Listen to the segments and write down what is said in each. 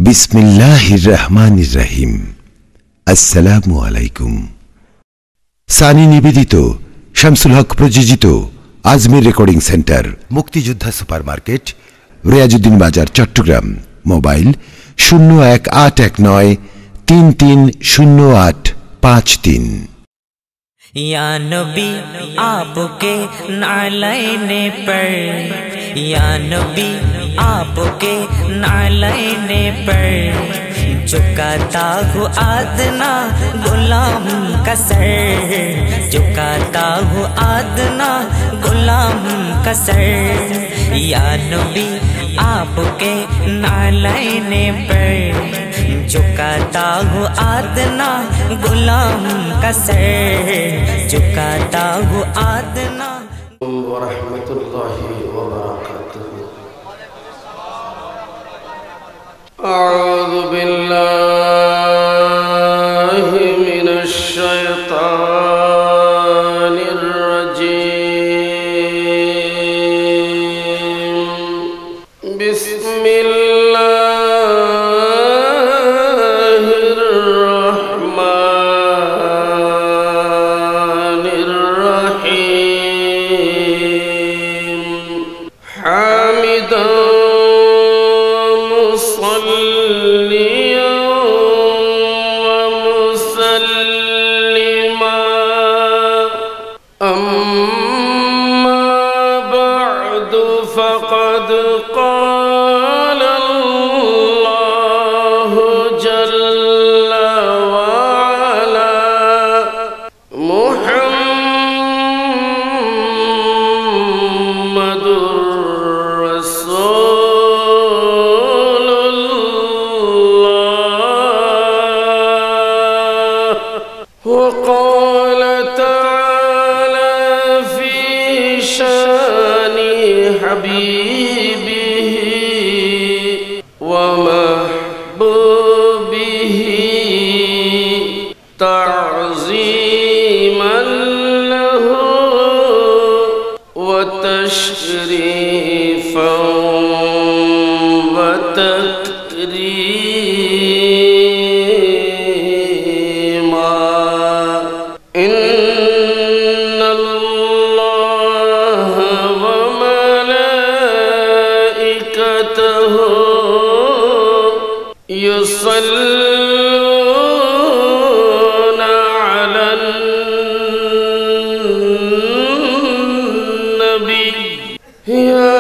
বিসমিল্লাহির রহমানির রহিম। আসসালামু আলাইকুম। সানি নিবেদিত, শামসুল হক প্রযোজিত আজমির রেকর্ডিং সেন্টার, মুক্তিযোদ্ধা সুপারমার্কেট, রিয়াজউদ্দিন বাজার, চট্টগ্রাম। মোবাইল 0181330853। या नबी आपके नालैने पर, या नबी आपके नालैने पर झुकाता हूँ आदना गुलाम का सर, झुकाता हूँ आदना गुलाम का सर। या नबी आपके नालैने पर झुकाता हूँ आदना गुलाम का सर, झुकाता हूँ आदना। वरहमतुल्लाहि वबरकातुहू। अऊज़ु बिल्लाहि मिनश शैतानिर रजीम। बिस्मिल्लाहिर रहमानिर रहीम। हामिदन فقد قال الله جل وعلا محمد رسول الله. وقال تعالى في شان حبيبه ومحبوبه تعظيما له وتشريفا وتكريما. يصلون على النبي يا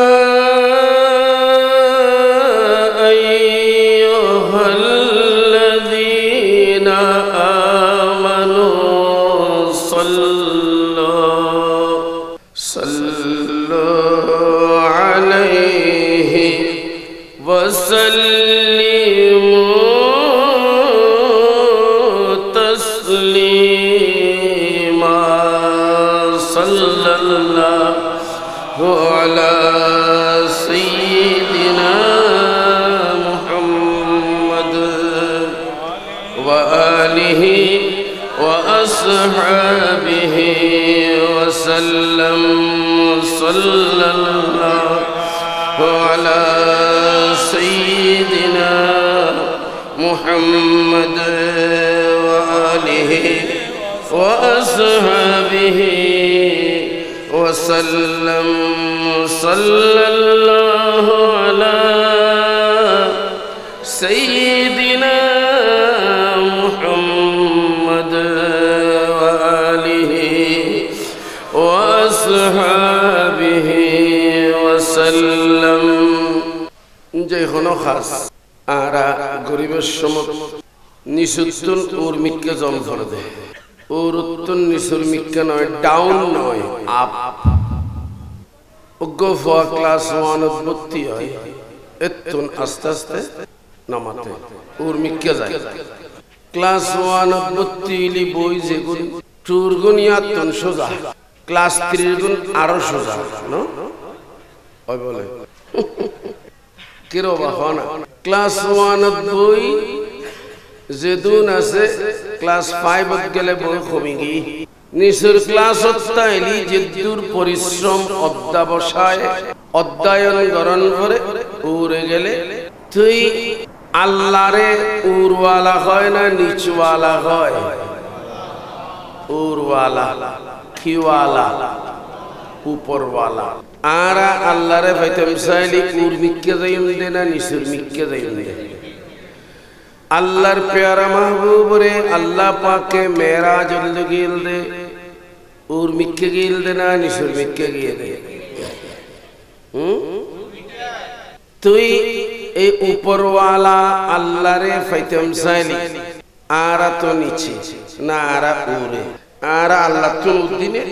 أيها الذين آمنوا صلوا عليه وسلموا تسليما. صلى الله على سيدنا محمد وآله وأصحابه وسلم. صلى الله على سيدنا محمد وآله وأصحابه وسلم. صلى الله على سيدنا محمد وآله وأصحابه وسلم. জয় হনো খাস আরা গরিবের সমত নিসুতুন ওর মিক্কা জম করে দে। ওর উত্তর নিসুর মিক্কা নয়, ডাউন নয়, আপ। অজ্ঞ ফোয়া ক্লাস 1 ভর্তি হয়, এতন আস্তে আস্তে নামাতে ওর মিক্কা যায়। ক্লাস 1 ভর্তি হইলি বই যেগুন টুর গুনিয়াতন সোজা, ক্লাস 3 গুণ আরো সোজা ন ওই বলে কিরো বাহানা। ক্লাস 1 বই যেদুন আছে ক্লাস 5 গেলে বই কমে গই। নিসুর ক্লাস হত্তাইলি যেদুর পরিশ্রম অধ্যাবসায় অধ্যয়ন গ্রহণ করে উড়ে গেলে তুই আল্লাহরে উরওয়ালা হয় না নিচওয়ালা হয়? উরওয়ালা, খিওয়ালা, উপরওয়ালা। আরা আল্লাহরে ভাইতাম চাইলে উর মিক্কে যাইম দে না নিচুর মিক্কে যাইম দে? আল্লাহর প্যারা মাহবুব রে আল্লাহ পাকে মেরাজ গিল দে উর মিক্কে গিল দে না নিচুর মিক্কে গিয়ে দে? তুই এই উপরওয়ালা আল্লাহরে ফাইতাম চাইলি আরা তো নিচে না আরা উরে? আরা আল্লাহ তো উদ্দিনে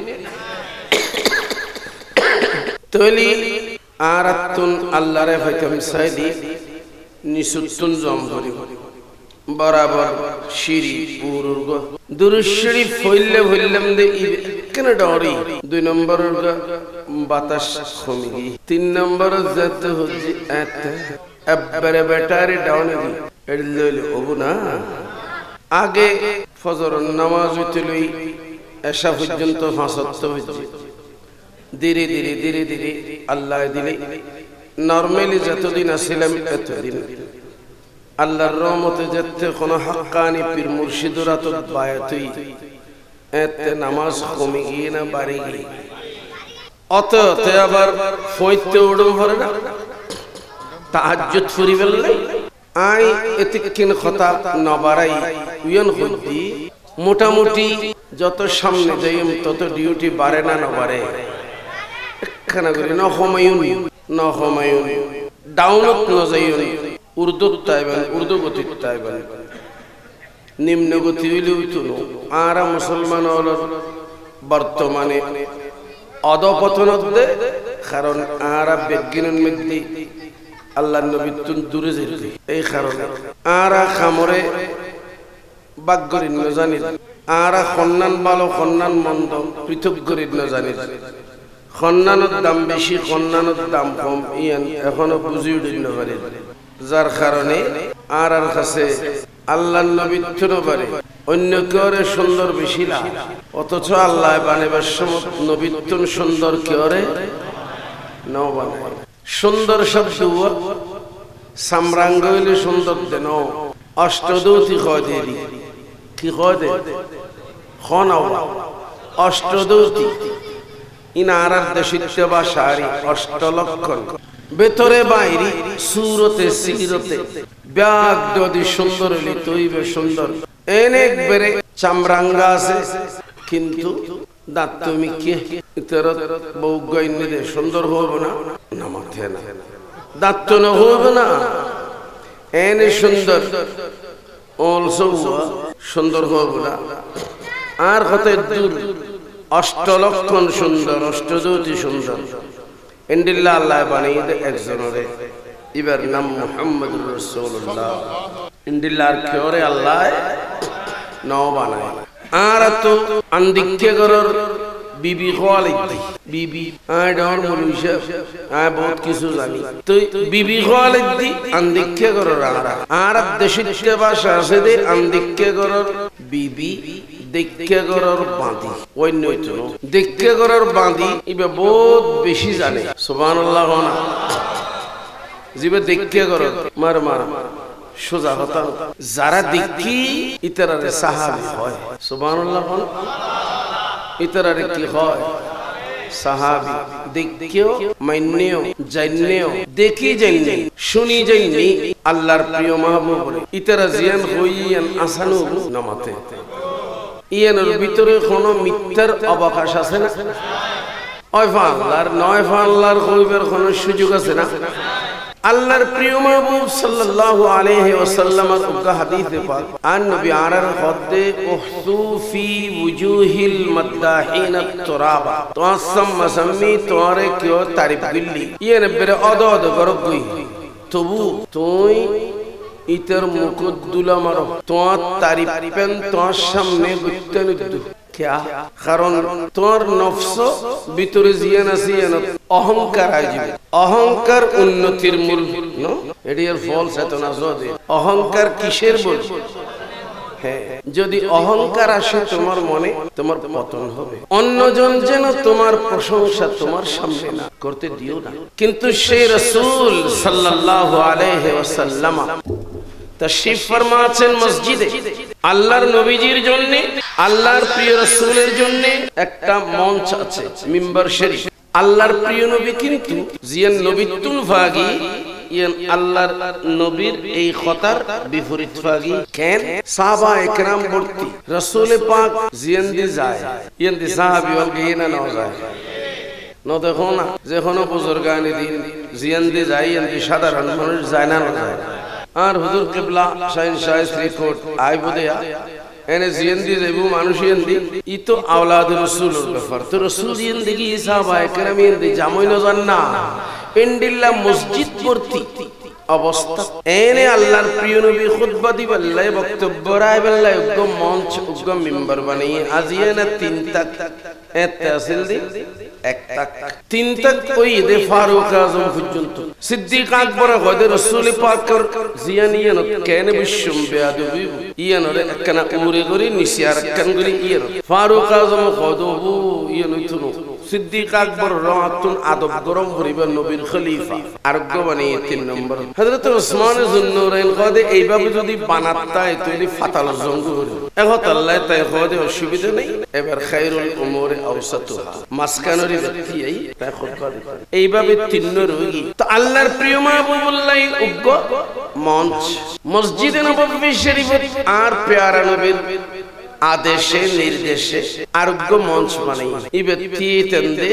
তৈলি আরাতুন আল্লাহরে ফাইতাম চাইলি নিচুতুন জম করিব বরাবর সিঁড়ি পুরুর গো দুরুদ শরীফ হইলে হইলাম দে কেন ডরি? 2 নম্বর বাতাস কমি, 3 নম্বর যত হচ্ছে একবারে ব্যাটারি ডাউন দি এড়লে ওবো না। আগে ফজর নামাজ হইতে লই এশা পর্যন্ত 5 ওয়াক্ত হইছে, ধীরে ধীরে ধীরে ধীরে আল্লাহ দিলে নরমালি যতদিন আসিলাম এতদিন আল্লাহর রহমতে যেতে কোনো হাক্কানি পীর মুর্শিদরা তো বায়াতই এতে নামাজ কমে গিয়ে না বাড়ি গিয়ে অততে আবার ফইতে উড়ম ভরে না তাহাজ্জুদ ফুরি বেললে আই এতে কিন কথা না বাড়াই উয়ন হইতি মোটামুটি যত সামনে যাইম তত ডিউটি বাড়ে না না বাড়ে একখানা করে ন হমায়ুন ডাউনত ন যাইন উর্দু তাইবেন উর্দু গতি তাইবেন নিম্ন গতি হইলে হইতো না। আরা মুসলমান হল বর্তমানে অধপতন দে কারণ আরা বিজ্ঞানের মধ্যে আল্লাহ নবী তুন দূরে যেতে এই কারণে আরা খামরে বাগ্যরিন ন জানি আরা খন্নান ভালো খন্নান মন্দ পৃথক গরিব ন জানি খন্নানোর দাম বেশি খন্নানোর দাম কম ইয়ান এখনো বুঝি উঠিন পারে যার কারণে আর কাছে আল্লাহ নবী পারে অন্য কেউরে সুন্দর বেশি না অথচ আল্লাহ বানাবার সময় নবীত্বন সুন্দর কেউরে নাও বানায় সুন্দর শব্দ সাম্রাঙ্গ হইলে সুন্দর দেন অষ্টদৌতি কয় দেরি কি কয় দে খনাও অষ্টদৌতি ইনারার দেশিত্য বা সারি অষ্টলক্ষণ ভেতরে বাইরে সুরতে সিরতে ব্যাগ যদি সুন্দর হইলে তৈবে সুন্দর অনেক বেড়ে চামরাঙ্গা আছে কিন্তু দাঁত তুমি কে বউ গইনে দে সুন্দর হইব না না মাথে না দাঁত তো না হইব না এনে সুন্দর অলসো সুন্দর হইব না আর কত দূর অষ্টলক্ষণ সুন্দর অষ্টজ্যোতি সুন্দর ইন্দিল্লাহ আল্লাহ বানিয়ে দে একজনরে ইবার নাম মুহাম্মদুর রাসূলুল্লাহ ইন্দিল্লাহর কেওরে আল্লাহ নাও বানায় আর তো আন্দিকে গরর বিবি খোয়ালিদি বিবি আই ডর মনুষ্য আই বহুত কিছু জানি তো বিবি খোয়ালিদি আন্দিকে গরর আর দেশিত্য ভাষা আছে দে আন্দিকে গরর বিবি দেখকে গরর বাঁধি অন্য দেখকে গরর বাঁধি ইবে বহুত বেশি জানে সুবহানাল্লাহ না জিবে দেখকে গরর মার মার সোজা কথা যারা দেখি ইতরারে সাহাবী হয় সুবহানাল্লাহ ইতরারে কি হয় সাহাবী দেখকেও মান্যও জান্নেও দেখি জান্নে শুনি জান্নে আল্লাহর প্রিয় মাহবুব ইতরা জিয়ান হইয়ান আসানু নামাতে ইয়ানোর ভিতরে কোনো মিথ্যার অবকাশ আছে না নয় ফাল্লার কইবার কোনো সুযোগ আছে না আল্লাহর প্রিয় মাহবুব সাল্লাল্লাহু আলাইহি ওয়াসাল্লামের উক্ত হাদিসে পাক আন নবী আরার হদ্দে উহসু ফি ওয়ুজুহিল মাদাহিন তুরাবা তাসাম মাসামি তোরে কিও তারিফ দিল্লি ইয়ান বেরে অদদ গরগই তবু তুই ইতর মুকদ্দুলা মারো তোমার তারিফ পেন তোমার সামনে গুত্তে নিদু क्या কারণ তোমার নফস ভিতরে জিয়ান আছে অহংকার আসবে অহংকার উন্নতির মূল নো এটি এর ফল চেতনা যদি অহংকার কিসের বল হ্যাঁ যদি অহংকার আসে তোমার মনে তোমার পতন হবে অন্যজন যেন তোমার প্রশংসা তোমার সামনে না করতে দিও না কিন্তু সেই রাসূল সাল্লাল্লাহু আলাইহি ওয়াসাল্লাম তাশরীফ ফরমাছেন মসজিদে আল্লাহর নবীজির জন্য, আল্লাহর প্রিয় রাসূলের জন্য একটা মঞ্চ আছে, মিম্বার শরীফ। আল্লাহর প্রিয় নবী কিন্তু জিয়ান নবিতুল ফাগি, ইয়ান আল্লাহর নবীর এই কথার বিপরীত ফাগি। কেন? সাহাবা একরাম ভর্তি, রাসূল পাক জিয়ান দি যায়, ইয়ান দি সাহাবী হল গিয়ে না যায় ন, দেখো না যেখানে বুজুর্গানি দিন জিয়ান দি যায়, ইয়ান দি সাধারণ মানুষ যায় না যায়। আর হুজুর কিবলা শাইন শাইস রিকোর্ড আই বুদেয়া এনে জিয়ান্দি দেবু মানুষ ইয়ান্দি ই তো আওলাদ রাসূলের ব্যাপার। তো রাসূল ইয়ান্দি কি সাহাবা একরাম ইয়ান্দি জামই না জান না ইনদিল্লাহ মসজিদ ভর্তি অবস্থা। এনে আল্লাহর প্রিয় নবী খুতবা দিবাল্লাহ, বক্তব্য রায় বেল্লাহ, উগ্র মঞ্চ উগ্র মিম্বার বানিয়ে আজিয়ে না 3 তাক এতে আসিল দি 1 তাক 3 তাক ওই দে ফারুক আজম পর্যন্ত। সিদ্দিক আকবর হদে রাসূল পাকের জিয়ানিয়ান কেন বিশ্বম বেয়াদবি ইয়ানরে একনা উমরে গরি নিসিয়ার কান গরি ইয়ার ফারুক আজম হদবু ইয়ান ইতুনো সিদ্দিক আকবর রাতুন আদব গরম পরিবার নবীর খলিফা আরগ্য বানিয়ে 3 নম্বর। হযরত ওসমান যুন্নুরাইন কদে এইভাবে যদি বানাতায় তৈরি ফাতাল জঙ্গু হলো এখন আল্লাহ তাই কদে অসুবিধা নেই। এবার খায়রুল উমুরে আওসাতুহা মাসকানরি ব্যক্তি এই তাই খুতবা দিতে এইভাবে 3 রোগী। তো আল্লাহর প্রিয় মাহবুবুল্লাহ উগ্গ মঞ্চ মসজিদে নববী শরীফ আর প্যারা নবীর আদেশে নির্দেশে আরোগ্য মঞ্চ বানাই এই ব্যক্তি তেন্দে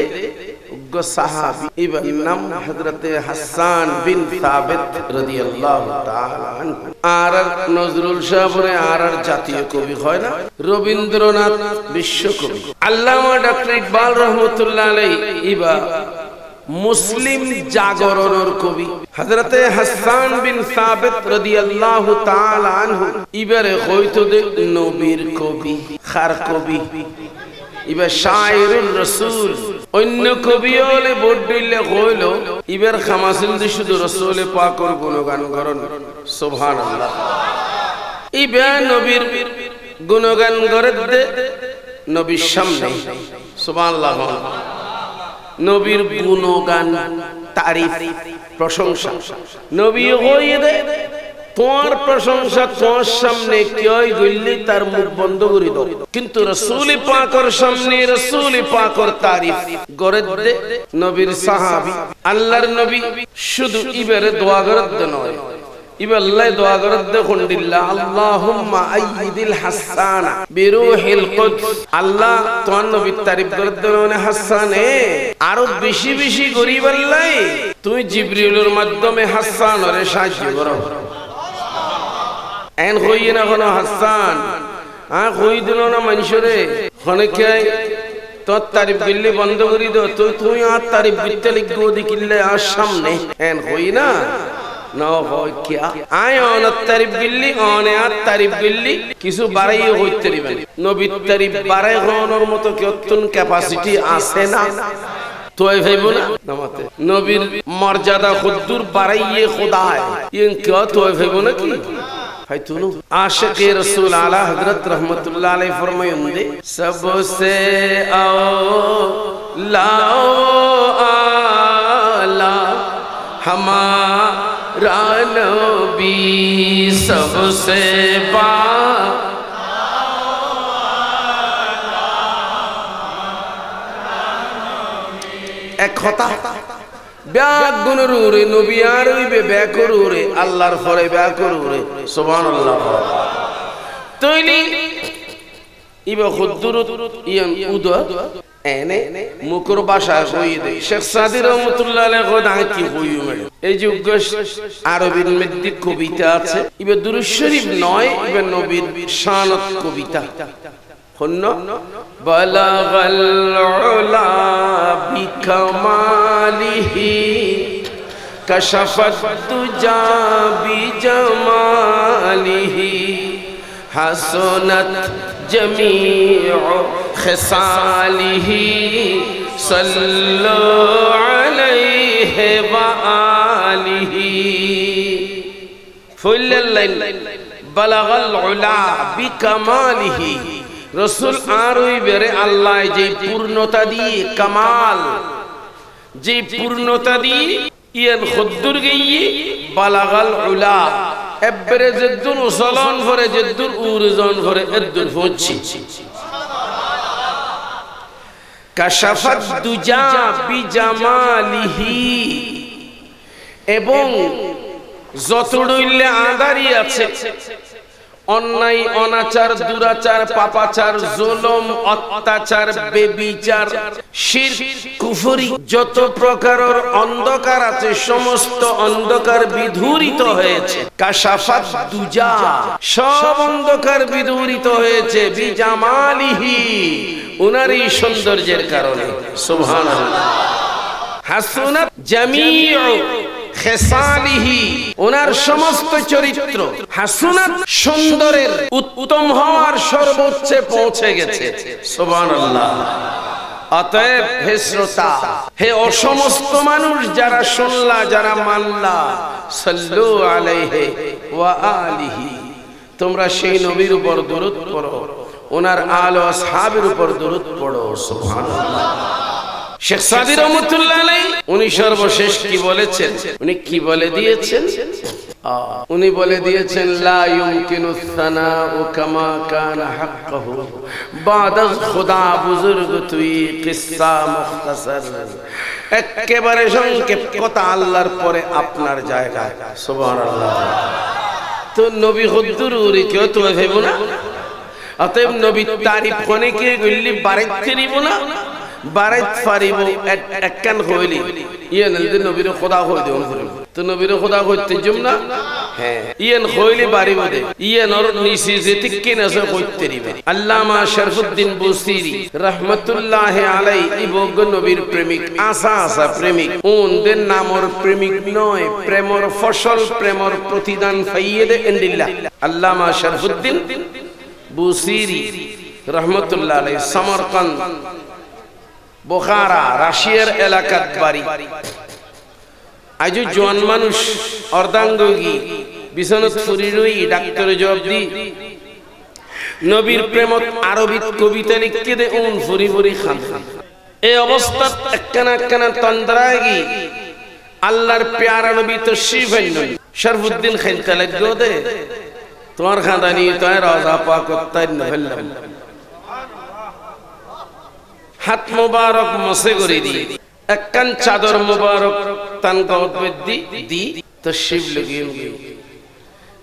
উগ্গ সাহাবী ইবন নাম হযরতে হাসান বিন সাবিত রাদিয়াল্লাহু তাআলা আনহু। আর নজরুল সাহেবরে আর জাতীয় কবি হয় না, রবীন্দ্রনাথ বিশ্বকবি, আল্লামা ডক্টর ইকবাল রহমাতুল্লাহ আলাইহি ইবা মুসলিম জাগরণের কবি হযরতে হাসান বিন সাবিত রাদিয়াল্লাহু তাআলা আনহু ইবারে হয়তো দে নবীর কবি, খার কবি, ইবা শায়রুর রাসূল। অন্য কবি হলে বোর্ড দিলে হইল ইবার খামাসিল দি শুধু রাসূল পাকের গুণগান করেন, সুবহানাল্লাহ। ইবা নবীর গুণগান করে দে নবীর সামনে, সুবহানাল্লাহ। নবীর গুণগান তারিফ প্রশংসা নবী হইয়ে দে তোমার প্রশংসা তোমার সামনে কেউ গইলে তার মুখ বন্ধ করে দাও, কিন্তু রাসূল পাকের সামনে রাসূল পাকের তারিফ করে দে নবীর সাহাবী আল্লাহর নবী শুধু ইবারে দোয়া করে নয়, ইবা আল্লাহ দোয়া করে দে খন্ডিল্লাহ আল্লাহুম্মা আইয়িদিল হাসানা বিরূহিল কুদস। আল্লাহ তোমার নবীর তারিফ করে দে মানে হাসানে আরো বেশি বেশি গরিব আল্লাহ তুমি জিবরিলের মাধ্যমে হাসানরে সাহায্য করো। এন কইয়ে না কোন হাসান কই দিল না মানুষরে অনেকে তোর তারিফ দিল্লি বন্ধ করি দো, তো তুই আর তারিফ দিতে লিখবো দিকিল্লে আর সামনে এন কই না না হয় কিয়া আয় অনার তারিফ দিল্লি অনে আর তারিফ দিল্লি কিছু বাড়াইয়ে হইতে দিবেন। নবীর তারিফ বাড়াই হওয়ার মতো কি অত্যন্ত ক্যাপাসিটি আছে না? তো ভাইব না নামাতে নবীর মর্যাদা খুদ্দুর বাড়াইয়ে খোদায় ইন কেউ তো ভাইব না কি ভাই তুনু आशिक रसूल आला हजरत रहमतुल्लाह अलैहि फरमाएंगे सबसे आला आला हमारा नबी सबसे बा एक होता ব্যাগ গুনরুরে নবী আর হইবে ব্যাগ করুরে আল্লাহর ফরে ব্যাগ করুরে সুবহানাল্লাহ। তইলি ইবা খুদ্দুরত ইয়ান উদা এনে মুকর ভাষা কই দে শেখ সাদি রহমাতুল্লাহ আলাইহি খোদা কি কইও মানে এই যে আরবির মধ্যে কবিতা আছে ইবা দুরূদ শরীফ নয়, ইবা নবীর শানত কবিতা। বলগল উলা বিকমালিহি কশফত তুজা বিজমালিহি হাসনাত জমিউ খিসালিহি সাল্লু আলাইহি ওয়া আলিহি। ফুল্লাল বলগল উলা বিকমালিহি রসুল আর ওই বেরে আল্লাহ যে পূর্ণতা দিয়ে কামাল যে পূর্ণতা দিয়ে ইয়ান খুদ্দুর গিয়ে বালাগাল উলা এবারে যেদুর উসলন ভরে যেদুর উরজন ভরে এদুর হচ্ছি কাশাফাত দুজা বিজামালিহি এবং যতডইলে আদারি আছে অন্যায় অনাচার দুরাচার পাপাচার জুলুম অত্যাচার বেবিচার শিরক কুফরি যত প্রকারের অন্ধকার আছে সমস্ত অন্ধকার বিধূরিত হয়েছে কাশাফাত দুজা সব অন্ধকার বিধূরিত হয়েছে বিজামালিহি উনারই সৌন্দর্যের কারণে সুবহানাল্লাহ হাসুনাত জামিউ খেসালিহি ওনার সমস্ত চরিত্র হাসুনাত সুন্দরের উত্তম হওয়ার সর্বোচ্চে পৌঁছে গেছে সুবহানাল্লাহ অতএব হে শ্রোতা হে অসমস্ত মানুষ যারা শুনলা যারা মানলা সাল্লু আলাইহি ওয়া আলিহি তোমরা সেই নবীর উপর দরুদ পড়ো ওনার আলো আসহাবের উপর দরুদ পড়ো সুবহানাল্লাহ শেখ সাদি রহমাতুল্লাহ আলাইহি উনি সর্বশেষ কি বলেছেন উনি কি বলে দিয়েছেন উনি বলে দিয়েছেন লা ইউমকিনু সানাউ কামা কানা হাক্কাহু বাদা খুদা বুজুর্গ তুই কিসসা মুখতাসার একেবারে সংক্ষেপ কথা আল্লাহর পরে আপনার জায়গা সুবহানাল্লাহ তো নবী হুদ্দুরি কেউ তো ভাইব না অতএব নবীর তারিফ কোনে কে গল্লি বারাইতে নিব না বারাইত পারিব একখান হইলি ইয়ে নলদি নবীর খোদা হই দেন তো নবীর খোদা হইতে জুম না হ্যাঁ ইয়েন হইলি বারিব দে ইয়েন ওর নিসি যেতি কিনা সে হইতে দিবে আল্লামা শরফুদ্দিন বুসিরি রাহমাতুল্লাহ আলাইহি ইবগ নবীর প্রেমিক আসা আসা প্রেমিক ওনদের নামর প্রেমিক নয় প্রেমর ফসল প্রেমর প্রতিদান ফাইয়েদে ইনদিল্লাহ আল্লামা শরফুদ্দিন বুসিরি রহমতুল্লাহ আলাইহি সমরকন্দ বুখারা রাশিয়ার এলাকাত বাড়ি আজও জোয়ান মানুষ অর্ধাঙ্গী বিছানাত ফুরি রই ডাক্তারে জবাব দি নবীর প্রেমত আরবি কবিতা লিখকে দে উন ফুরি ফুরি খান এই অবস্থাত একখানা একখানা তন্দ্রাগি আল্লাহর প্যারা নবী তশরিফ আনলেন শরফুদ্দিন খেলতে লাগলো দে তোমার খাদানি তাই রাজা পাক তাই নফেললাম হাত মুবারক মসে করে দি একখান চাদর মুবারক তান গত দি দি তশরিফ লাগিয়ে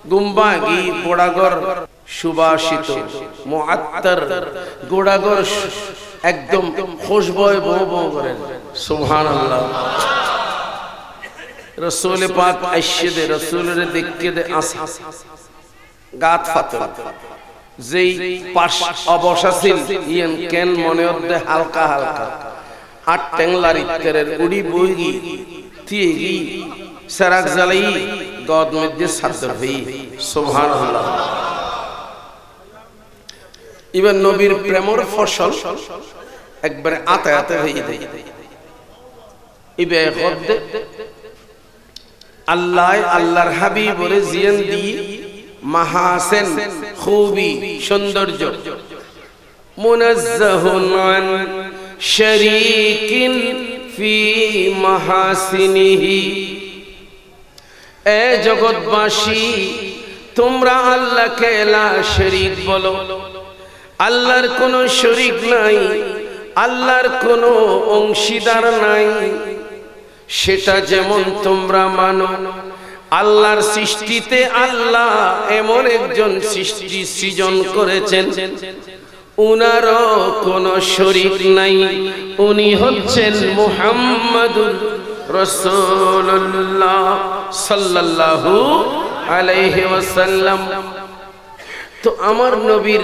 গুম্বাগি গোড়াগর সুবাসিত মুআত্তার গোড়াগর একদম খুশবুয়ে বো বো করেন সুবহানাল্লাহ রাসূল পাক আশিদে রাসূলের দেখকে দে আসা গাত ফাতর যেই পাশ অবসাসিল ইয়েন কেন মনে হদ্দে হালকা হালকা আট টেংলার ইত্তেরের উড়ি বইগি তিয়েগি সারাক জালাই গদ মধ্যে সাদর হই সুবহানাল্লাহ ইবন নবীর প্রেমর ফসল একবারে আতায়াতে হই দেই ইবে হদ্দে আল্লাহ আল্লাহর হাবিবরে জিয়ান দি মাহাসেন খুবি সৌন্দর্য মুনাজ্জাহুন আন শরীকিন ফি মাহাসিনিহি এ জগৎবাসী তোমরা আল্লাহকে লা শরীক বলো আল্লাহর কোনো শরীক নাই আল্লাহর কোনো অংশীদার নাই সেটা যেমন তোমরা মানো আল্লাহর সৃষ্টিতে আল্লাহ এমন একজন সৃষ্টি সৃজন করেছেন উনারও কোনো শরীক নাই উনি হচ্ছেন মুহাম্মাদুর রাসূলুল্লাহ সাল্লাল্লাহু আলাইহি ওয়াসাল্লাম তো আমার নবীর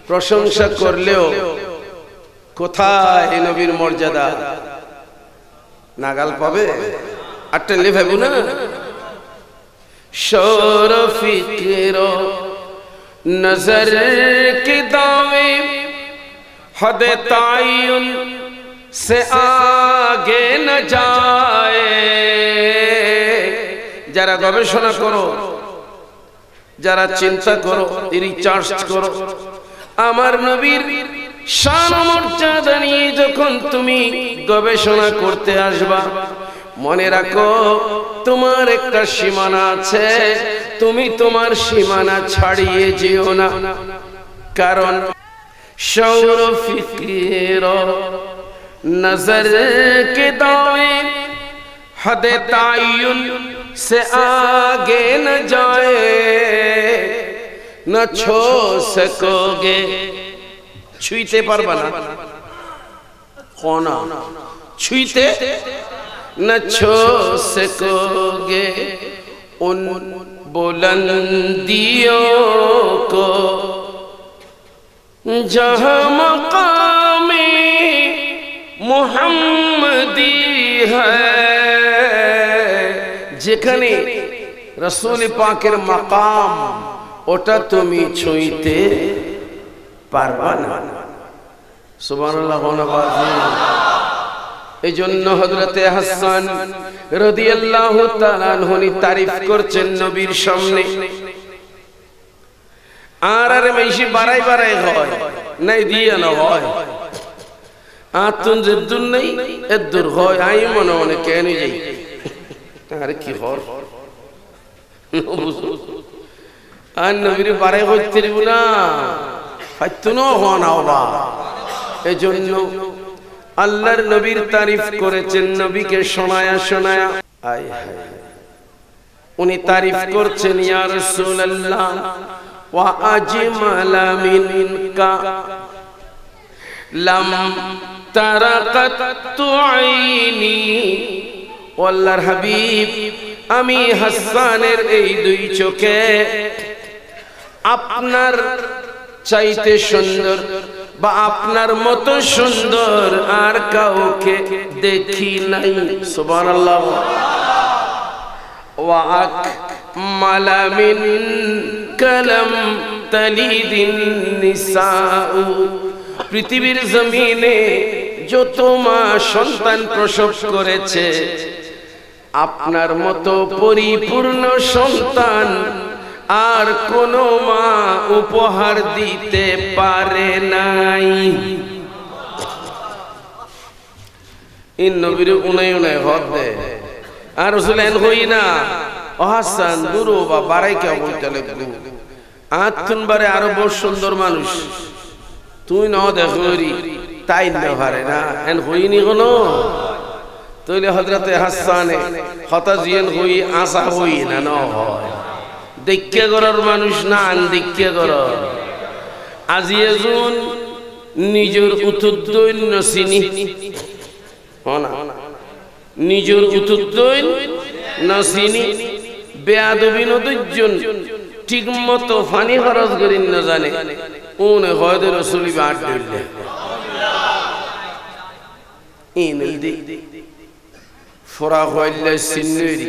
প্রশংসা করলেও কোথায় এই নবীর মর্যাদা নাগাল পাবে আটটা লেভাবো না शोर फिक्रो नजर के दावे हद तायुन से आगे न जाए যারা গবেষণা করো যারা চিন্তা করো রিসার্চ করো আমার নবীর শান মর্যাদা নিয়ে যখন তুমি গবেষণা করতে আসবা মনে রাখো তোমার একটা সীমানা আছে তুমি তোমার সীমানা ছাড়িয়ে যেও না, কারণ शौर फिक्र नजर के दावे हद तायुन से आगे न जाए, न छू सकोगे, छुईते पारबा ना कोना, छुईते न छू सकोगे उन बुलंदियों को जहाँ मकामे मुहम्मदी है, যেখানে রাসূল পাকের মাকাম ওটা তুমি ছুঁইতে পারবা না। সুবহানাল্লাহ। এই জন্য হযরতে হাসান রাদিয়াল্লাহু তাআলা আনহু তারিফ করছেন নবীর সামনে। আর মেশি বাড়াই বাড়াই হয় নাই দিয়ে না হয়, আতুন যেদুর নেই এদুর হয়, আই মনে মনে কেন যাই আরে কি হর আর নবীর বাড়াই হইতে দিব না, ফাইতুনো হওয়া না হবা। এই জন্য আল্লাহর নবীর তারিফ করেছেন, নবীকে শোনায়া শোনায়া আয় হায় উনি তারিফ করছেন, ইয়া রাসূলুল্লাহ ওয়া আজমালা মিনকা লাম তারাকাতু আইনি। আল্লাহর হাবিব, আমি হাসানের এই দুই চোখে আপনার চাইতে সুন্দর বা আপনার মতো সুন্দর আর কাউকে দেখি নাই। সুবহানাল্লাহ। ওয়া আকমালা মিন কালাম তালিদিন নিসাউ, পৃথিবীর জমিনে যত মা সন্তান প্রসব করেছে আপনার মতো পরিপূর্ণ সন্তান আর কোন মা উপহার দিতে পারে নাই। ইন নবীর উনাই উনাই হদ দে আর রাসূলেন হই না ও হাসান দুরু বা বাড়াই কে বলতে লাগলো, আতুন বারে আরো বহু সুন্দর মানুষ তুই না দেখরি তাই না পারে না এন হইনি কোনো তইলে হযরতে হাসানে হতা জিয়ান হই আসা হই না ন হয় দেখকে গরর মানুষ না আন দেখকে গরর আজিয়াজুন নিজের উতুদ্দৈন নসিনি হনা নিজের উতুদ্দৈন নসিনি বেয়াদবি নদুজ্জন ঠিক মতো ফানি খরচ করিন না জানে উনি হয়তো রাসূল বাদ দিলে ইনল দি ফরা হইলে সিন্নরি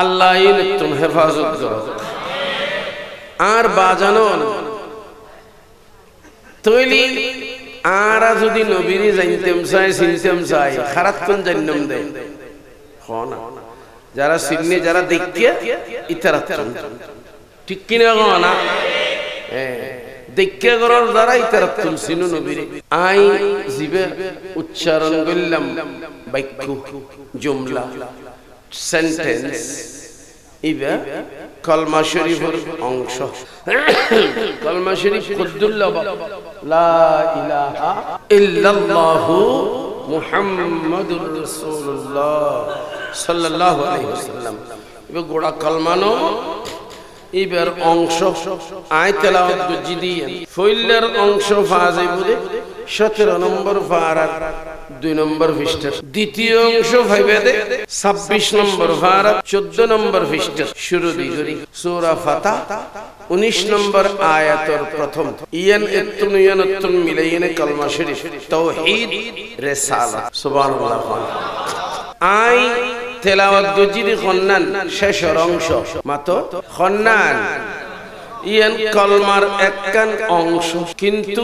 আল্লাহ ইনতুন হেফাজত করো আর বাজানো তৈলি আর যদি নবীরে জানতেম চাই চিনতেম চাই খারাপ কোন জান্নাম দেয় হনা যারা সিন্নে যারা দেখিয়ে ইতারাত ঠিক কিনা না দেখিয়ে গরর যারা ইতারাত সিনু নবীরে আই জিবে উচ্চারণ করলাম বাক্য জুমলা সেন্টেন্স ইবা কলমা শরীফের অংশ কলমা শরীফ কুদ্দুল্লাহ লা ইলাহা ইল্লাল্লাহু মুহাম্মাদুর রাসূলুল্লাহ সাল্লাল্লাহু আলাইহি ওয়াসাল্লাম ইবা গোড়া কলমা নো ইবার অংশ আয় তেলাওয়াত বুঝিদিয়েন ফইলের অংশ ফাজে বুঝে 17 নম্বর ফারাত 2 নম্বর পৃষ্ঠা দ্বিতীয় অংশ ভাইবেদে 26 নম্বর ফারাত 14 নম্বর পৃষ্ঠা শুরু দিগরি সূরা ফাতা 19 নম্বর আয়াতের প্রথম ইয়ান এত্তুন মিলাইনে কলমা শরীফ তাওহীদ রিসালাত সুবহানাল্লাহ আই তেলাওয়াত গজিদি খন্নান শেষের অংশ মাতো খন্নান ইয়ান কলমার একখান অংশ কিন্তু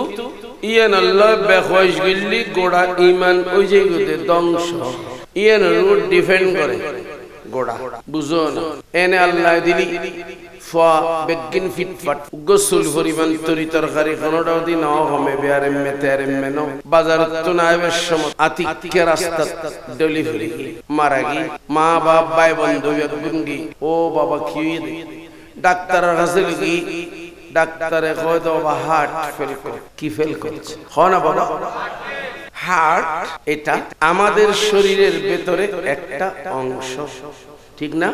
ইয়ান আল্লাহ বেখোশ গিল্লি গোড়া ঈমান ওই যে গদে ধ্বংস ইয়ান রুট ডিফেন্ড করে গোড়া বুঝো না এনে আল্লাহ দিলি ফা বেগিন ফিটফাট গোসল পরিমাণ তরি তরকারি কোনটাও দি নাও হবে বিয়ারে মেতেরে মেনো বাজার তো নাইবের সময় আতিক্যে রাস্তা ডেলিভারি মারা গি মা বাপ ভাই বন্ধু বেগুনগি ও বাবা কি ডাক্তারের কাছে গি ডাক্তারে কয় দাও বাবা হার্ট ফেল করে কি ফেল করছে হয় না বাবা হার্ট এটা আমাদের শরীরের ভেতরে একটা অংশ ঠিক না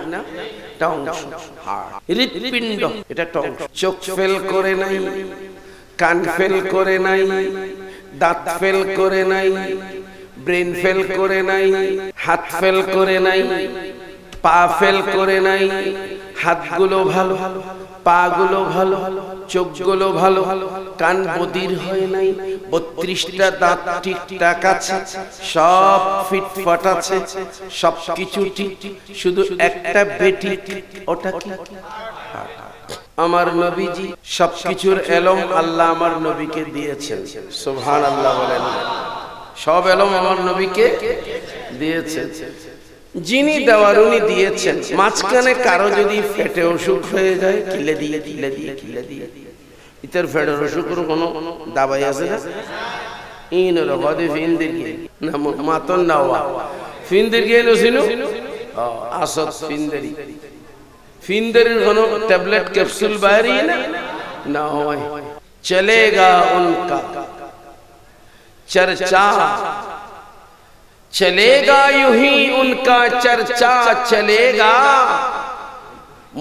এটা অংশ হার্ট হৃৎপিণ্ড এটা একটা অংশ চোখ ফেল করে নাই কান ফেল করে নাই দাঁত ফেল করে নাই ব্রেন ফেল করে নাই হাত ফেল করে নাই পা ফেল করে নাই হাতগুলো ভালো পা গুলো ভালো চোখগুলো ভালো কান বধির হয় নাই 32টা দাঁত ঠিকঠাক আছে সব ফিটফাট আছে সবকিছু ঠিক শুধু একটা বেটি ওটা কি আমার নবীজি সবকিছুর এলম আল্লাহ আমার নবীকে দিয়েছেন সুবহানাল্লাহ বলেন সব এলম আমার নবীকে দিয়েছেন যিনি দেওয়ার উনি দিয়েছেন মাঝখানে কারো যদি ফেটে অসুখ হয়ে যায় কিলে দিয়ে ইতার ফেটের অসুখের কোনো দাবাই আছে না ইন রগদে ফিনদের গিয়ে না মাতন নাওয়া ফিনদের গিয়ে নছিনু আসত ফিনদেরি ফিনদেরির কোনো ট্যাবলেট ক্যাপসুল বাইরে না হয় চলেগা উনকা চর্চা चलेगा यूं ही उनका चर्चा चलेगा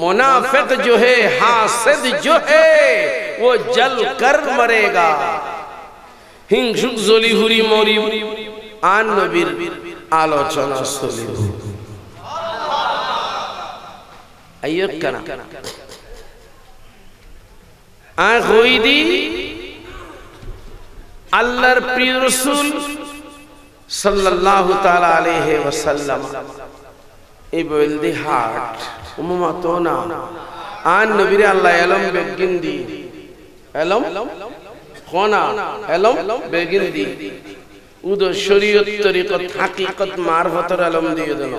मुनाफिक जो है हासिद जो है वो जल कर मरेगा हिंसुक जली हुरी मरी आन नबीर आलोचना सुनी आइयो कना आ कोई दी अल्लाहर प्रिय रसूल সাল্লাল্লাহু তাআলা আলাইহি ওয়াসাল্লাম এই বলদি হার্ট উম্মা তো না আন নবীর আল্লাহ এলম বেগিন দি এলম কোনা এলম বেগিন দি উদ শরীয়ত তরিকত হাকিকত মারফতের এলম দিয়ে দেন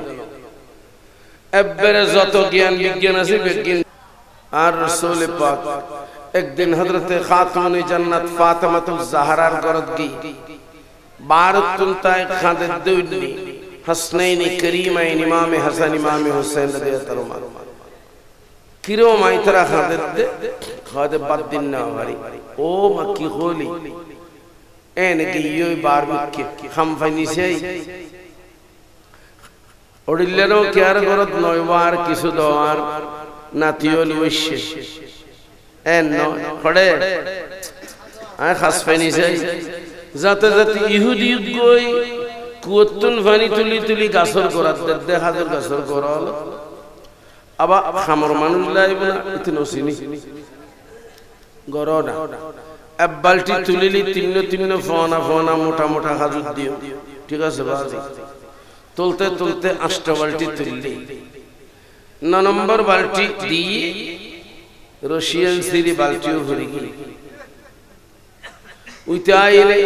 এবারে যত জ্ঞান বিজ্ঞান আছে বেগিন আর রাসূল পাক একদিন হযরত খাতুনে জান্নাত ফাতেমাতুজ জাহরার ঘরত গই भारत तुलताए खादे दुनी हसनैनी करीमैन इमाम हसन इमाम हुसैन रदियल्लाहु अन्हु किरो माइतरा खादे बद्दिन ना वारी ओ मक्की खोली एन गियो बार मक्की हम फनी से ओडिल्लेनो क्यार गरत नयवार किसु दोवार नातियोल विश्य एन नो खड़े आ खास फनी से जाते जाते इहुदी गई कुतुन फानी तुली तुली गासर करात दे हाजर गासर कराल আবা খামর মানুল্লাহ ইবনা ইতনো সিনি গরনা এক বালতি তুলিলি তিন্ন ফোনা মোটা মোটা হাজুর দিও ঠিক আছে বাজি তুলতে তুলতে 8টা বালতি তুললি 9 নম্বর বালতি দিয়ে রশিয়ান সিরি বালতিও ভরে গেল উইতাইলে